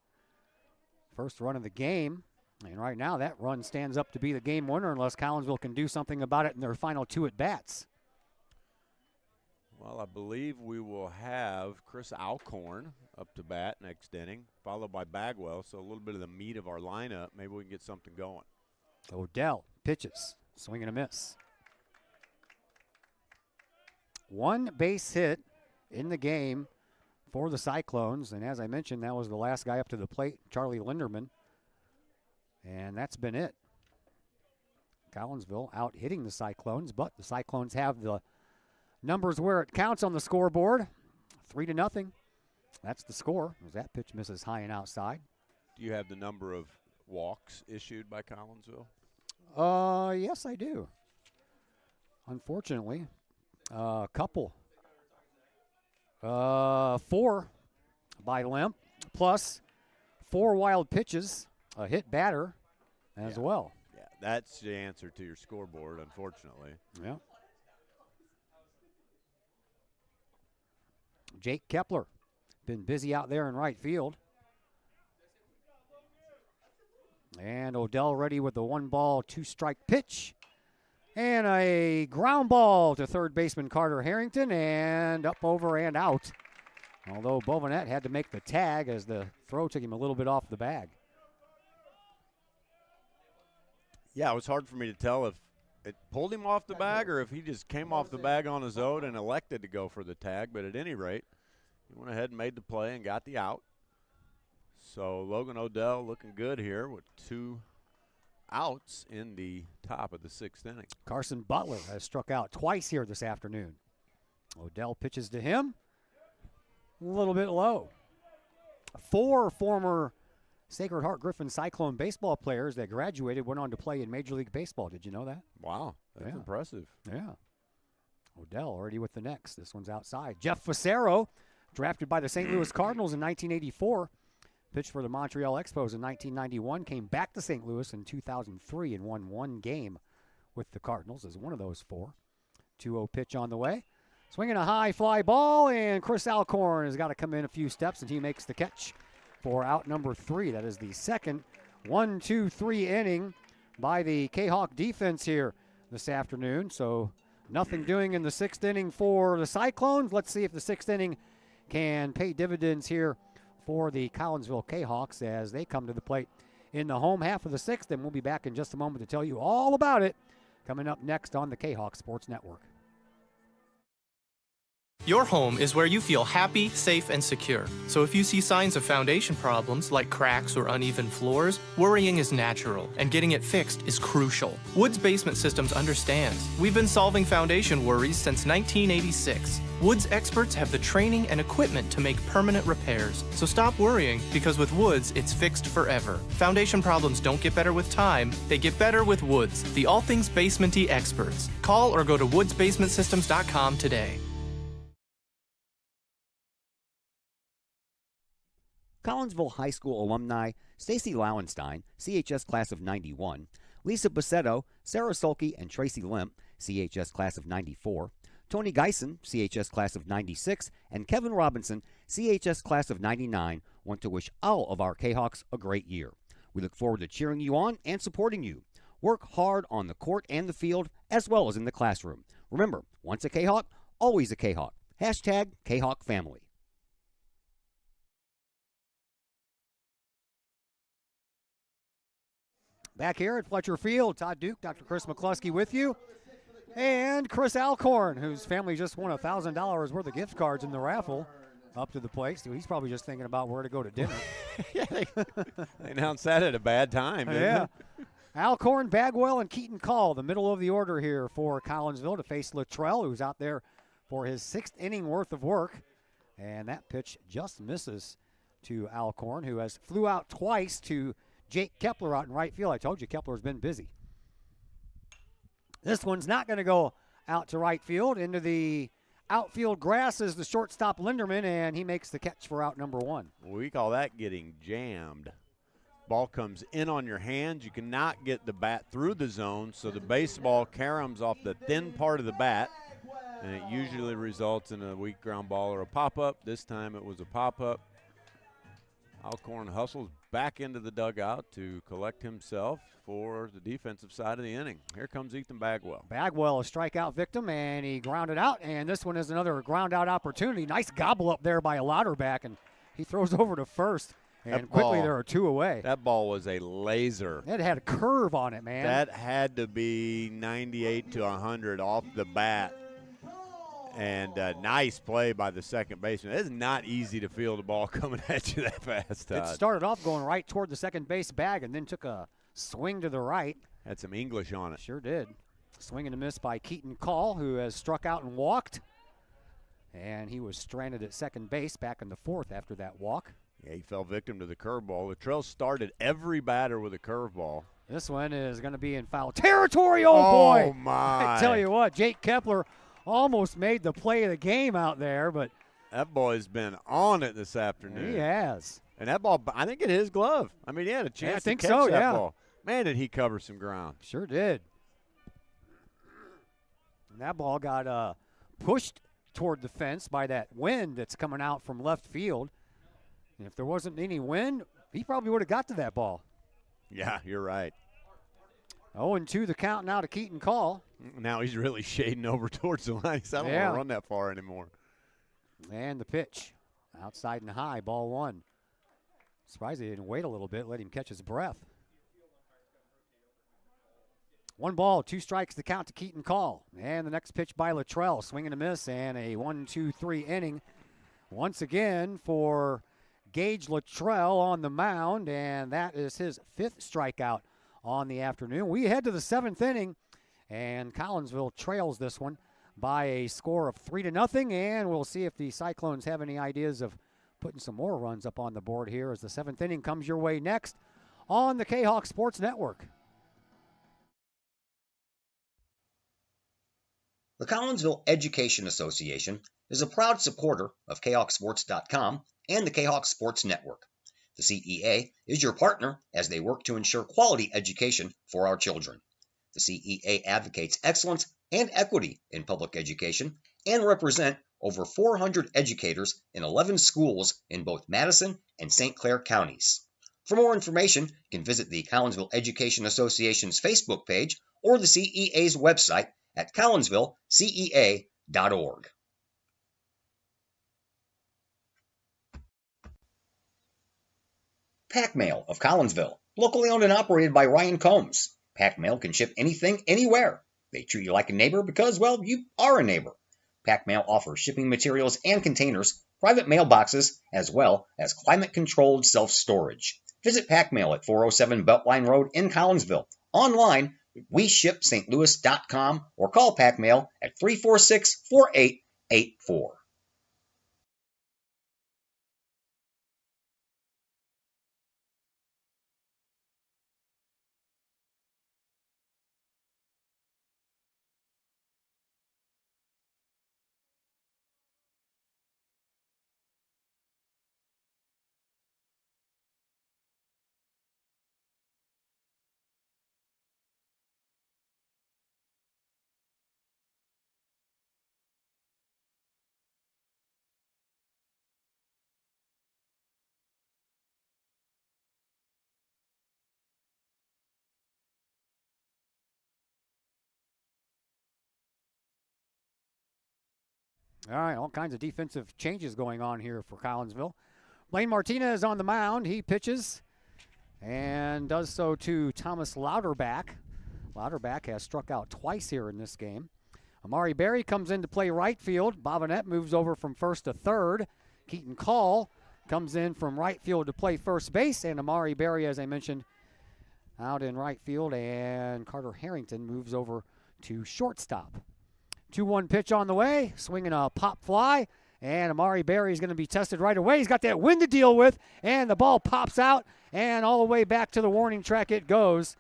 First run of the game. And right now that run stands up to be the game winner unless Collinsville can do something about it in their final 2 at-bats. Well, I believe we will have Chris Alcorn up to bat next inning, followed by Bagwell. So a little bit of the meat of our lineup. Maybe we can get something going. Odell pitches, swing and a miss. 1 base hit in the game for the Cyclones. And as I mentioned, that was the last guy up to the plate, Charlie Linderman. And that's been it. Collinsville out hitting the Cyclones, but the Cyclones have the numbers where it counts on the scoreboard. 3-0. That's the score. As that pitch misses high and outside. Do you have the number of walks issued by Collinsville? Yes, I do. Unfortunately, a couple. 4 by Limp, plus 4 wild pitches, a hit batter as well. Yeah, that's the answer to your scoreboard, unfortunately. Yeah. Jake Kepler, been busy out there in right field. And Odell ready with the 1-ball, 2-strike pitch. And a ground ball to third baseman Carter Harrington, and up, over, and out. Although Bovenet had to make the tag as the throw took him a little bit off the bag. Yeah, it was hard for me to tell if it pulled him off the bag or if he just came off the bag on his own and elected to go for the tag. But at any rate, he went ahead and made the play and got the out. So Logan Odell looking good here with 2 outs in the top of the 6th inning. Carson Butler has struck out twice here this afternoon. Odell pitches to him. A little bit low. 4 former Sacred Heart Griffin Cyclone baseball players that graduated went on to play in Major League Baseball. Did you know that? Wow, that's impressive. Yeah. Odell already with the next. This one's outside. Jeff Facero, drafted by the St. Louis Cardinals in 1984. Pitched for the Montreal Expos in 1991. Came back to St. Louis in 2003 and won 1 game with the Cardinals as one of those 4. 2-0 pitch on the way. Swinging a high fly ball, and Chris Alcorn has got to come in a few steps, and he makes the catch for out number 3. That is the second 1-2-3 inning by the Kahok defense here. this afternoon. So nothing doing in the 6th inning for the Cyclones. Let's see if the 6th inning can pay dividends here for the Collinsville Kahawks as they come to the plate in the home half of the 6th. And we'll be back in just a moment to tell you all about it coming up next on the Kahawk Sports Network. Your home is where you feel happy, safe, and secure. So if you see signs of foundation problems like cracks or uneven floors, worrying is natural, and getting it fixed is crucial. Woods Basement Systems understands. We've been solving foundation worries since 1986. Woods experts have the training and equipment to make permanent repairs. So stop worrying, because with Woods, it's fixed forever. Foundation problems don't get better with time, they get better with Woods, the all things basement-y experts. Call or go to woodsbasementsystems.com today. Collinsville High School alumni Stacy Lauenstein, CHS class of 91, Lisa Bassetto, Sarah Sulke, and Tracy Limp, CHS class of 94, Tony Geisen, CHS class of 96, and Kevin Robinson, CHS class of 99, want to wish all of our Kahawks a great year. We look forward to cheering you on and supporting you. Work hard on the court and the field, as well as in the classroom. Remember, once a Kahawk, always a Kahawk. Hashtag Kahawk Family. Back here at Fletcher Field, Todd Duke, Dr. Chris McCluskey with you, and Chris Alcorn, whose family just won $1,000 worth of gift cards in the raffle up to the place. So he's probably just thinking about where to go to dinner. They announced that at a bad time, didn't Yeah. they? Alcorn, Bagwell, and Keaton Call, the middle of the order here for Collinsville to face Luttrell, who's out there for his 6th inning worth of work. And that pitch just misses to Alcorn, who has flew out twice to Jake Kepler out in right field. I told you Kepler's been busy. This one's not going to go out to right field. Into the outfield grass is the shortstop Linderman, and he makes the catch for out number 1. We call that getting jammed. Ball comes in on your hands. You cannot get the bat through the zone, so the baseball caroms off the thin part of the bat, and it usually results in a weak ground ball or a pop-up. This time it was a pop-up. Alcorn hustles back into the dugout to collect himself for the defensive side of the inning. Here comes Ethan Bagwell. Bagwell, a strikeout victim, and he grounded out, and this one is another ground out opportunity. Nice gobble up there by a Louderback, and he throws over to first, and quickly there are 2 away. That ball was a laser. It had a curve on it, man. That had to be 98 to 100 off the bat. And nice play by the second baseman. It's not easy to field a ball coming at you that fast, Todd. It started off going right toward the second base bag and then took a swing to the right. Had some English on it. Sure did. Swing and a miss by Keaton Call, who has struck out and walked. And he was stranded at second base back in the 4th after that walk. Yeah, he fell victim to the curveball. Luttrell started every batter with a curveball. This one is going to be in foul territory, boy. Oh, my. I tell you what, Jake Kepler almost made the play of the game out there, but that boy's been on it this afternoon. He has. And that ball, I think it hit his glove. I mean, he had a chance to catch that ball. Man, did he cover some ground. Sure did. And that ball got pushed toward the fence by that wind that's coming out from left field. And if there wasn't any wind, he probably would have got to that ball. Yeah, you're right. 0-2 the count now to Keaton Call. Now he's really shading over towards the line. I don't want to run that far anymore. And the pitch. Outside and high, ball 1. Surprised he didn't wait a little bit, let him catch his breath. 1 ball, 2 strikes to count to Keaton Call. And the next pitch by Luttrell. Swing and a miss, and a 1-2-3 inning. Once again for Gage Luttrell on the mound, and that is his 5th strikeout on the afternoon. We head to the 7th inning, and Collinsville trails this one by a score of 3-0, and we'll see if the Cyclones have any ideas of putting some more runs up on the board here as the 7th inning comes your way next on the Kahawk Sports Network. The Collinsville Education Association is a proud supporter of KahawkSports.com and the Kahawk Sports Network. The CEA is your partner as they work to ensure quality education for our children. The CEA advocates excellence and equity in public education and represent over 400 educators in 11 schools in both Madison and St. Clair counties. For more information, you can visit the Collinsville Education Association's Facebook page or the CEA's website at collinsvillecea.org. Pack Mail of Collinsville, locally owned and operated by Ryan Combs. Pack Mail can ship anything, anywhere. They treat you like a neighbor because, well, you are a neighbor. Pack Mail offers shipping materials and containers, private mailboxes, as well as climate-controlled self-storage. Visit Pack Mail at 407 Beltline Road in Collinsville. Online, WeShipStLouis.com or call Pack Mail at 346-4884. All right, all kinds of defensive changes going on here for Collinsville. Blaine Martinez on the mound. He pitches and does so to Thomas Louderback. Louderback has struck out twice here in this game. Amari Berry comes in to play right field. Bobinet moves over from first to third. Keaton Call comes in from right field to play first base. And Amari Berry, as I mentioned, out in right field. And Carter Harrington moves over to shortstop. 2-1 pitch on the way, swinging a pop fly, and Amari Berry is going to be tested right away. He's got that wind to deal with, and the ball pops out, and all the way back to the warning track it goes.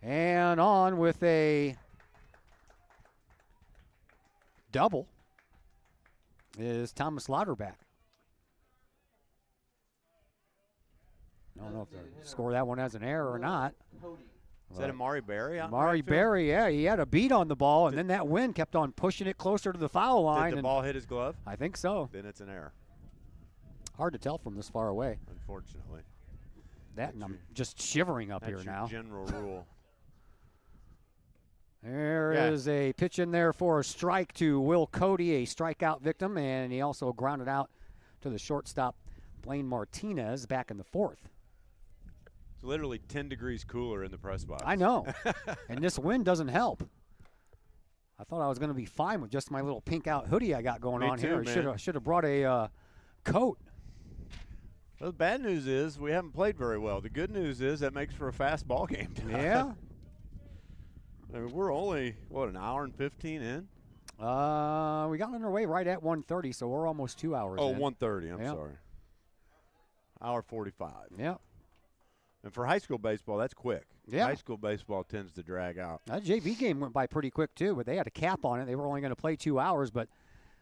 And on with a double is Thomas Louderback. I don't know if they score that one as an error or not. Is that Amari Berry? Amari Berry, yeah, he had a beat on the ball, and then that wind kept on pushing it closer to the foul line. Did the ball hit his glove? I think so. Then it's an error. Hard to tell from this far away. Unfortunately. And I'm just shivering up here now. That's your general rule. There is a pitch in there for a strike to Will Cody, a strikeout victim, and he also grounded out to the shortstop, Blaine Martinez, back in the fourth. It's literally 10 degrees cooler in the press box. I know. And this wind doesn't help. I thought I was going to be fine with just my little pink out hoodie I got going on here. I should have brought a coat. Well, the bad news is we haven't played very well. The good news is that makes for a fast ball game tonight. Yeah. I mean, we're only, an hour and 15 in? We got underway right at 1:30, so we're almost 2 hours in. 1:30, I'm sorry. Hour 45. Yep. And for high school baseball, that's quick. Yeah. High school baseball tends to drag out. That JV game went by pretty quick, too, but they had a cap on it. They were only going to play 2 hours, but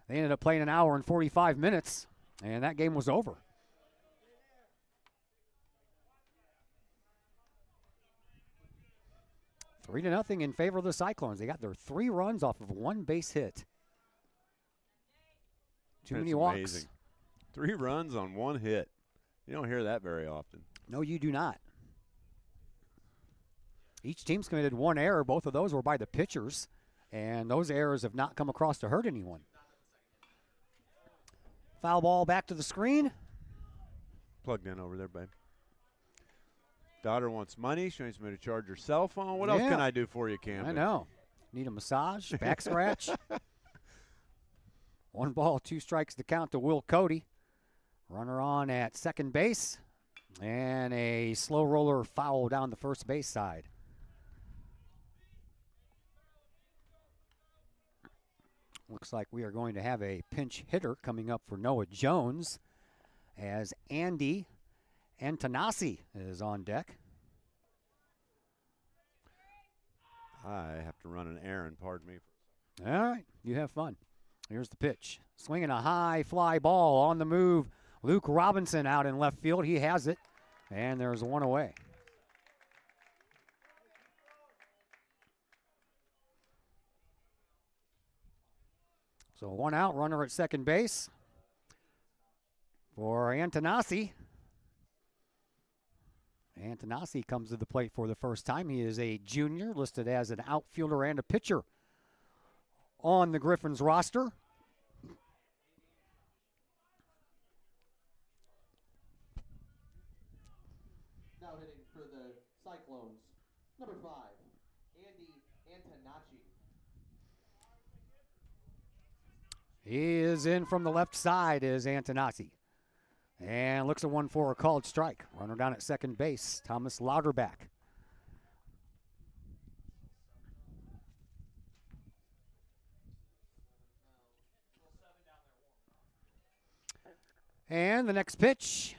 they ended up playing an hour and 45 minutes, and that game was over. Three to nothing in favor of the Cyclones. They got their 3 runs off of 1 base hit. Too many walks. Amazing. 3 runs on 1 hit. You don't hear that very often. No, you do not. Each team's committed 1 error. Both of those were by the pitchers, and those errors have not come across to hurt anyone. Foul ball back to the screen. Plugged in over there, babe. Daughter wants money. She wants me to charge her cell phone. What else can I do for you, Camden? I know. Need a massage, back scratch. 1 ball, 2 strikes to count to Will Cody. Runner on at second base. And a slow roller foul down the first base side. Looks like we are going to have a pinch hitter coming up for Noah Jones as Andy Antonassi is on deck. I have to run an errand, pardon me. All right, you have fun. Here's the pitch. Swinging a high fly ball on the move. Luke Robinson out in left field. He has it, and there's 1 away. So 1 out, runner at second base for Antonassi. Antonassi comes to the plate for the first time. He is a junior, listed as an outfielder and a pitcher on the Griffins roster. Now hitting for the Cyclones, number 5, Andy Antonacci. He is in from the left side, is Antonassi. And looks at one for a called strike. Runner down at second base, Thomas Lauterbach. And the next pitch,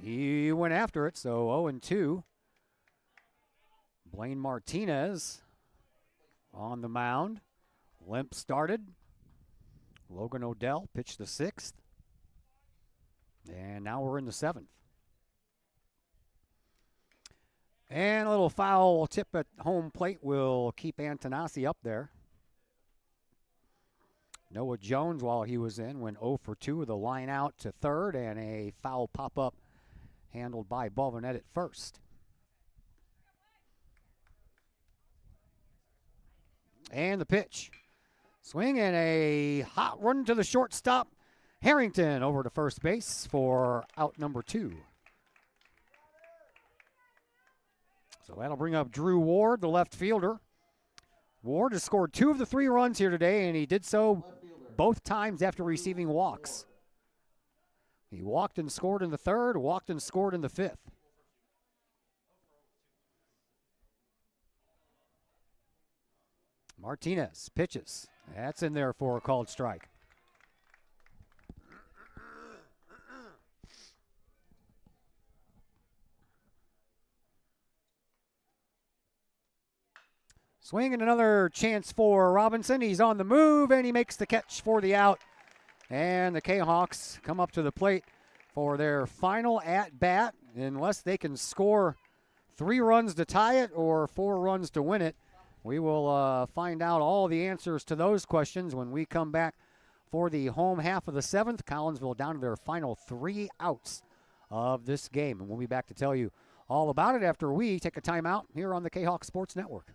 he went after it, so 0-2. Blaine Martinez on the mound. Limp started. Logan Odell pitched the 6th. And now we're in the 7th. And a little foul tip at home plate will keep Antonassi up there. Noah Jones, while he was in, went 0 for 2 with a line out to third and a foul pop-up handled by Balvanette at first. And the pitch. Swing and a hot run to the shortstop. Harrington over to first base for out number 2. So that'll bring up Drew Ward, the left fielder. Ward has scored 2 of the 3 runs here today, and he did so both times after receiving walks. He walked and scored in the 3rd, walked and scored in the 5th. Martinez pitches. That's in there for a called strike. Swing and another chance for Robinson. He's on the move, and he makes the catch for the out. And the Kahawks come up to the plate for their final at-bat. Unless they can score 3 runs to tie it or 4 runs to win it, we will find out all the answers to those questions when we come back for the home half of the 7th. Collinsville down to their final 3 outs of this game. And we'll be back to tell you all about it after we take a timeout here on the Kahawk Sports Network.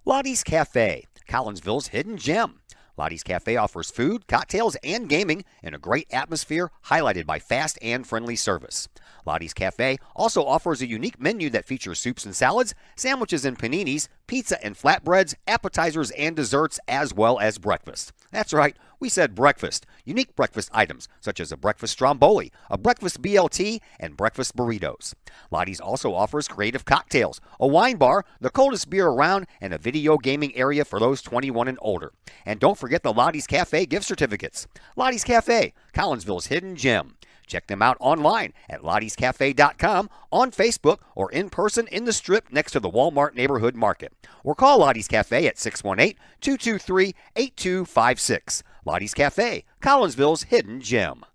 Lottie's Cafe, Collinsville's hidden gem. Lottie's Cafe offers food, cocktails, and gaming in a great atmosphere highlighted by fast and friendly service. Lottie's Cafe also offers a unique menu that features soups and salads, sandwiches and paninis, pizza and flatbreads, appetizers and desserts, as well as breakfast. That's right, we said breakfast. Unique breakfast items such as a breakfast stromboli, a breakfast BLT, and breakfast burritos. Lottie's also offers creative cocktails, a wine bar, the coldest beer around, and a video gaming area for those 21 and older. And don't forget the Lottie's Cafe gift certificates. Lottie's Cafe, Collinsville's hidden gem. Check them out online at lottiescafe.com, on Facebook, or in person in the Strip next to the Walmart Neighborhood Market. Or call Lottie's Cafe at 618-223-8256. Lottie's Cafe, Collinsville's hidden gem.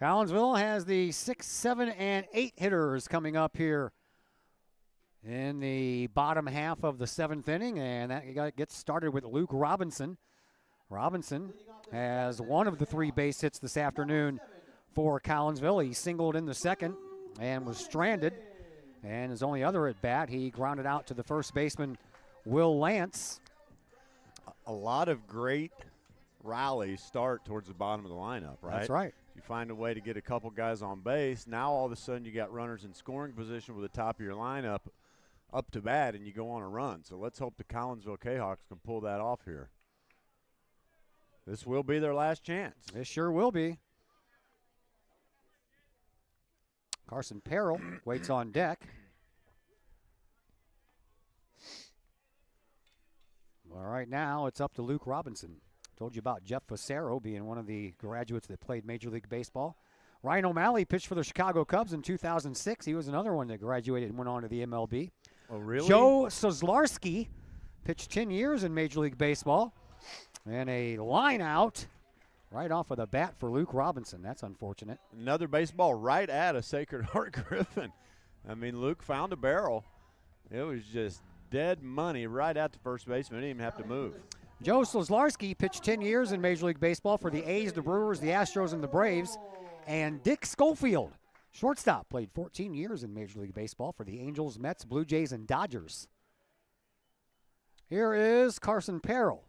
Collinsville has the 6, 7, and 8 hitters coming up here in the bottom half of the 7th inning, and that gets started with Luke Robinson. Robinson has one of the 3 base hits this afternoon for Collinsville. He singled in the 2nd and was stranded, and his only other at bat, he grounded out to the first baseman, Will Lance. A lot of great rallies start towards the bottom of the lineup, right? That's right. You find a way to get a couple guys on base. Now all of a sudden you got runners in scoring position with the top of your lineup up to bat, and you go on a run. So let's hope the Collinsville Kahawks can pull that off here. This will be their last chance. This sure will be. Carson Perrell waits on deck. Well, right now it's up to Luke Robinson. Told you about Jeff Facero being one of the graduates that played Major League Baseball. Ryan O'Malley pitched for the Chicago Cubs in 2006. He was another one that graduated and went on to the MLB. Oh, really? Joe Soslarski pitched 10 years in Major League Baseball. And a line out right off of the bat for Luke Robinson. That's unfortunate. Another baseball right at a Sacred Heart Griffin. I mean, Luke found a barrel. It was just dead money right at the first baseman. Didn't even have to move. Joe Slazlarski pitched 10 years in Major League Baseball for the A's, the Brewers, the Astros, and the Braves. And Dick Schofield, shortstop, played 14 years in Major League Baseball for the Angels, Mets, Blue Jays, and Dodgers. Here is Carson Perrell.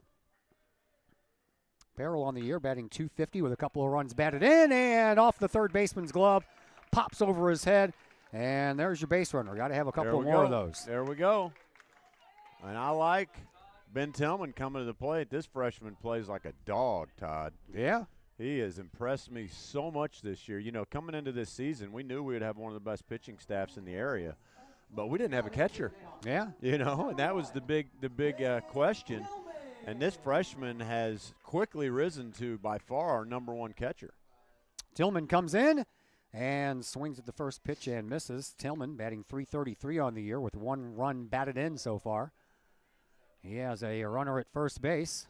Perrell on the year, batting .250 with a couple of runs batted in, and off the third baseman's glove, pops over his head, and there's your base runner. Got to have a couple more of those. There we go. And I like Ben Tillman coming to the plate. This freshman plays like a dog, Todd. Yeah. He has impressed me so much this year. You know, coming into this season, we knew we would have one of the best pitching staffs in the area, but we didn't have a catcher. Yeah. You know, and that was the big question. And this freshman has quickly risen to, by far, our number one catcher. Tillman comes in and swings at the first pitch and misses. Tillman batting .333 on the year with 1 run batted in so far. He has a runner at first base.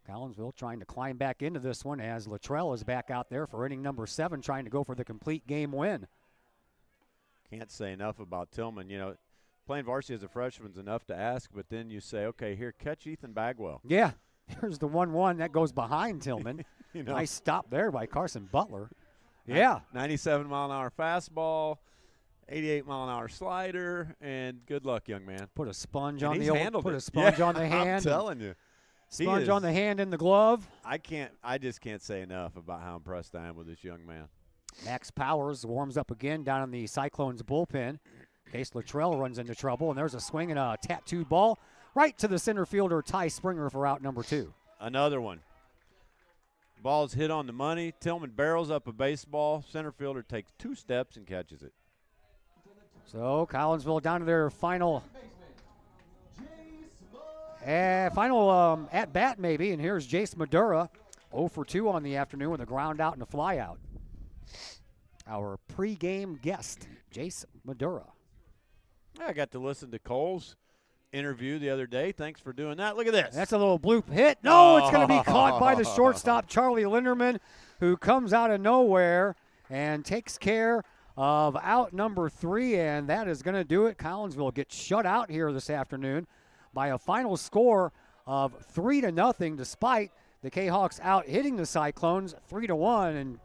Collinsville trying to climb back into this one as Luttrell is back out there for inning number 7, trying to go for the complete game win. Can't say enough about Tillman. You know, playing varsity as a freshman is enough to ask, but then you say, okay, here, catch Ethan Bagwell. Yeah, here's the 1-1 that goes behind Tillman. You know, nice stop there by Carson Butler. Yeah. 97-mile-an-hour fastball, 88-mile-an-hour slider, and good luck, young man. Put a sponge and on he's the handled put it. a sponge Yeah, on the hand. I'm telling you. Sponge on the hand and the glove. I just can't say enough about how impressed I am with this young man. Max Powers warms up again down in the Cyclones bullpen. In case Luttrell runs into trouble, and there's a swing and a tattooed ball right to the center fielder Ty Springer for out number 2. Another one. Ball's hit on the money. Tillman barrels up a baseball. Center fielder takes 2 steps and catches it. So Collinsville down to their final at bat maybe, and here's Jace Madura, 0 for 2 on the afternoon with a ground out and a fly out. Our pregame guest, Jace Madura. I got to listen to Cole's interview the other day. Thanks for doing that. Look at this. That's a little bloop hit. No, it's going to be caught by the shortstop, Charlie Linderman, who comes out of nowhere and takes care of out number 3, and that is going to do it. Collinsville gets shut out here this afternoon by a final score of 3-0, despite the Kahawks out hitting the Cyclones 3-1. And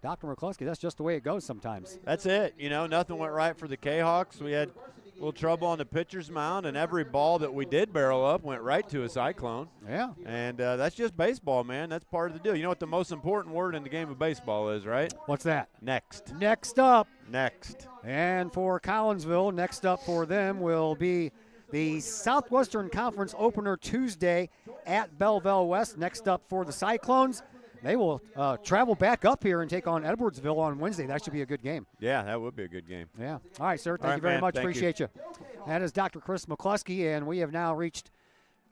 Dr. McCluskey, that's just the way it goes sometimes. That's it. You know, nothing went right for the Kahawks. We had a little trouble on the pitcher's mound, and every ball that we did barrel up went right to a Cyclone. Yeah. And that's just baseball, man. That's part of the deal. You know what the most important word in the game of baseball is, right? What's that? Next. Next up. Next. And for Collinsville, next up for them will be the Southwestern Conference opener Tuesday at Belleville West. Next up for the Cyclones, they will travel back up here and take on Edwardsville on Wednesday. That should be a good game. Yeah, that would be a good game. Yeah. All right, sir. Thank you very much. Appreciate you. That is Dr. Chris McCluskey, and we have now reached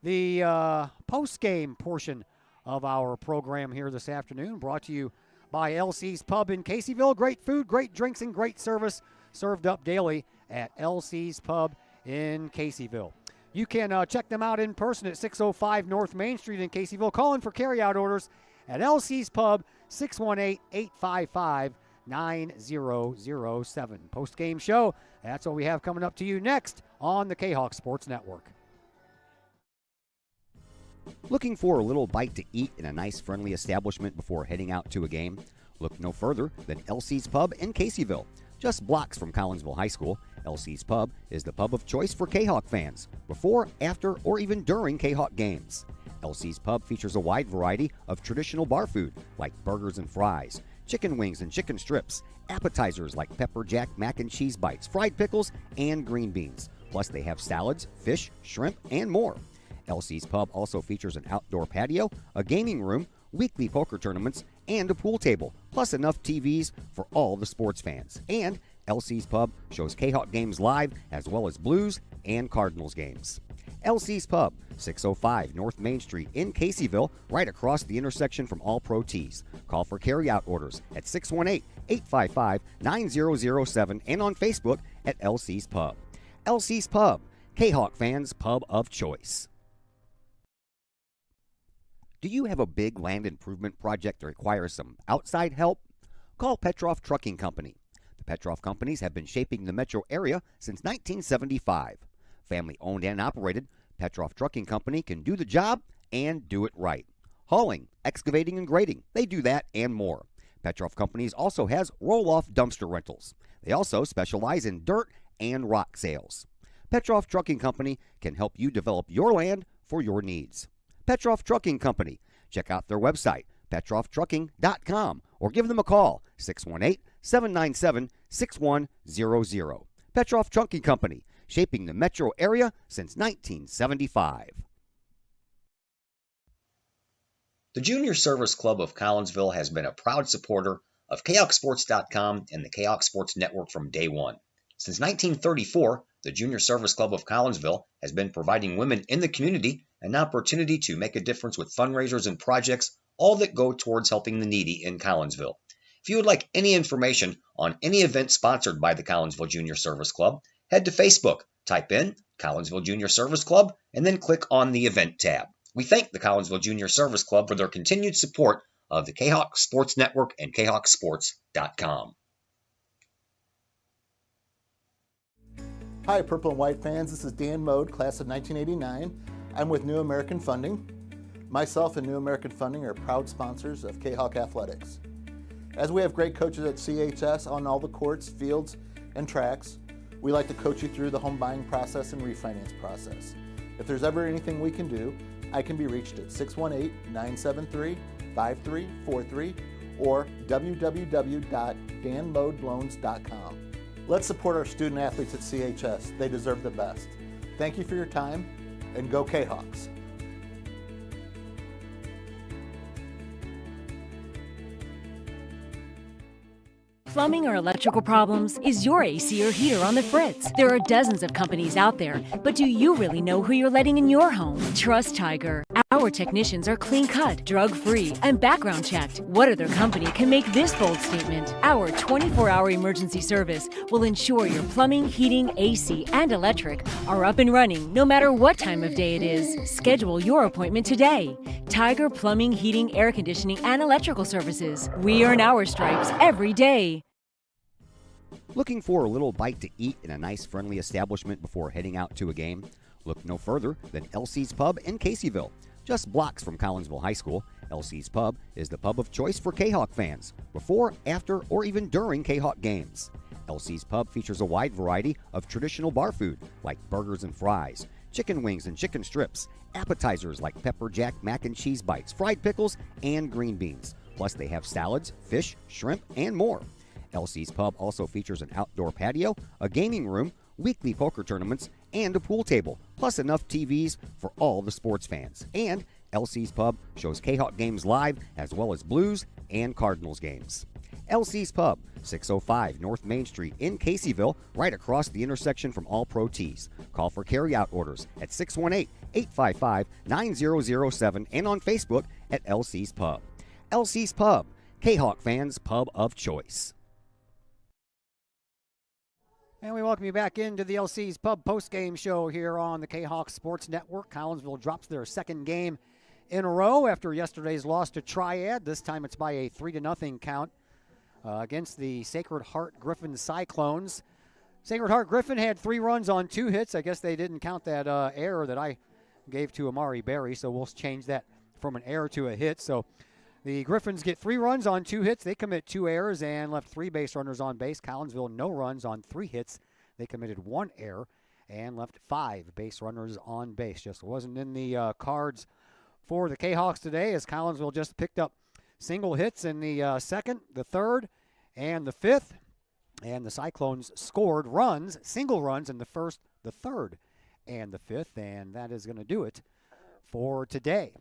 the post-game portion of our program here this afternoon, brought to you by LC's Pub in Caseyville. Great food, great drinks, and great service served up daily at LC's Pub in Caseyville. You can check them out in person at 605 North Main Street in Caseyville. Call in for carryout orders at LC's Pub, 618-855-9007. Post-game show, that's what we have coming up to you next on the Kahawk Sports Network. Looking for a little bite to eat in a nice, friendly establishment before heading out to a game? Look no further than LC's Pub in Caseyville. Just blocks from Collinsville High School, LC's Pub is the pub of choice for Kahawk fans, before, after, or even during Kahawk games. LC's Pub features a wide variety of traditional bar food like burgers and fries, chicken wings and chicken strips, appetizers like pepper jack mac and cheese bites, fried pickles, and green beans. Plus they have salads, fish, shrimp, and more. LC's Pub also features an outdoor patio, a gaming room, weekly poker tournaments, and a pool table, plus enough TVs for all the sports fans. And LC's Pub shows Kahawk games live as well as Blues and Cardinals games. LC's Pub, 605 North Main Street in Caseyville, right across the intersection from All Pro Tees. Call for carryout orders at 618-855-9007 and on Facebook at LC's Pub. LC's Pub, Kahawk fans' pub of choice. Do you have a big land improvement project that requires some outside help? Call Petroff Trucking Company. The Petroff Companies have been shaping the metro area since 1975. Family owned and operated, Petroff Trucking Company can do the job and do it right. Hauling, excavating, and grading, they do that and more. Petroff Companies also has roll-off dumpster rentals. They also specialize in dirt and rock sales. Petroff Trucking Company can help you develop your land for your needs. Petroff Trucking Company. Check out their website, petrofftrucking.com, or give them a call, 618-797-6100. Petroff Trucking Company, shaping the metro area since 1975. The Junior Service Club of Collinsville has been a proud supporter of KahokSports.com and the Kahok Sports Network from day one. Since 1934, the Junior Service Club of Collinsville has been providing women in the community an opportunity to make a difference with fundraisers and projects, all that go towards helping the needy in Collinsville. If you would like any information on any event sponsored by the Collinsville Junior Service Club, head to Facebook, type in Collinsville Junior Service Club, and then click on the Event tab. We thank the Collinsville Junior Service Club for their continued support of the Kahok Sports Network and KahokSports.com. Hi, Purple and White fans. This is Dan Mode, class of 1989. I'm with New American Funding. Myself and New American Funding are proud sponsors of Kahok Athletics. As we have great coaches at CHS on all the courts, fields, and tracks, we like to coach you through the home buying process and refinance process. If there's ever anything we can do, I can be reached at 618-973-5343 or www.danmodeloans.com. Let's support our student athletes at CHS. They deserve the best. Thank you for your time, and go Kahawks. Plumbing or electrical problems? Is your AC or heater on the fritz? There are dozens of companies out there, but do you really know who you're letting in your home? Trust Tiger. Our technicians are clean-cut, drug-free, and background checked. What other company can make this bold statement? Our 24-hour emergency service will ensure your plumbing, heating, AC, and electric are up and running no matter what time of day it is. Schedule your appointment today. Tiger Plumbing, Heating, Air Conditioning, and Electrical Services. We earn our stripes every day. Looking for a little bite to eat in a nice, friendly establishment before heading out to a game? Look no further than LC's Pub in Caseyville. Just blocks from Collinsville High School, LC's Pub is the pub of choice for Kahawk fans, before, after, or even during Kahawk games. LC's Pub features a wide variety of traditional bar food, like burgers and fries, chicken wings and chicken strips, appetizers like pepper jack mac and cheese bites, fried pickles, and green beans. Plus they have salads, fish, shrimp, and more. LC's Pub also features an outdoor patio, a gaming room, weekly poker tournaments, and a pool table, plus enough TVs for all the sports fans. And LC's Pub shows Kahawk games live, as well as Blues and Cardinals games. LC's Pub, 605 North Main Street in Caseyville, right across the intersection from All Pro Tees. Call for carry-out orders at 618-855-9007 and on Facebook at LC's Pub. LC's Pub, Kahawk fans' pub of choice. And we welcome you back into the LC's Pub post-game show here on the Kahawk Sports Network. Collinsville drops their second game in a row after yesterday's loss to Triad. This time it's by a 3-0 count against the Sacred Heart Griffin Cyclones. Sacred Heart Griffin had 3 runs on 2 hits. I guess they didn't count that error that I gave to Amari Berry, so we'll change that from an error to a hit. So the Griffins get 3 runs on 2 hits. They commit 2 errors and left 3 base runners on base. Collinsville, no runs on 3 hits. They committed 1 error and left 5 base runners on base. Just wasn't in the cards for the Kahawks today, as Collinsville just picked up single hits in the second, the third, and the fifth. And the Cyclones scored runs, single runs in the first, the third, and the fifth. And that is going to do it for today.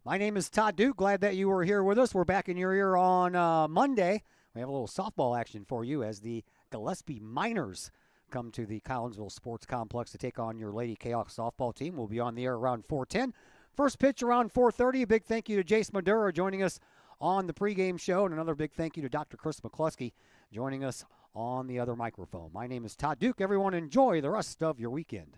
My name is Todd Duke. Glad that you were here with us. We're back in your ear on Monday. We have a little softball action for you as the Gillespie Miners come to the Collinsville Sports Complex to take on your Lady Kahawk softball team. We'll be on the air around 4:10. First pitch around 4:30. A big thank you to Jace Madura joining us on the pregame show, and another big thank you to Dr. Chris McCluskey joining us on the other microphone. My name is Todd Duke. Everyone enjoy the rest of your weekend.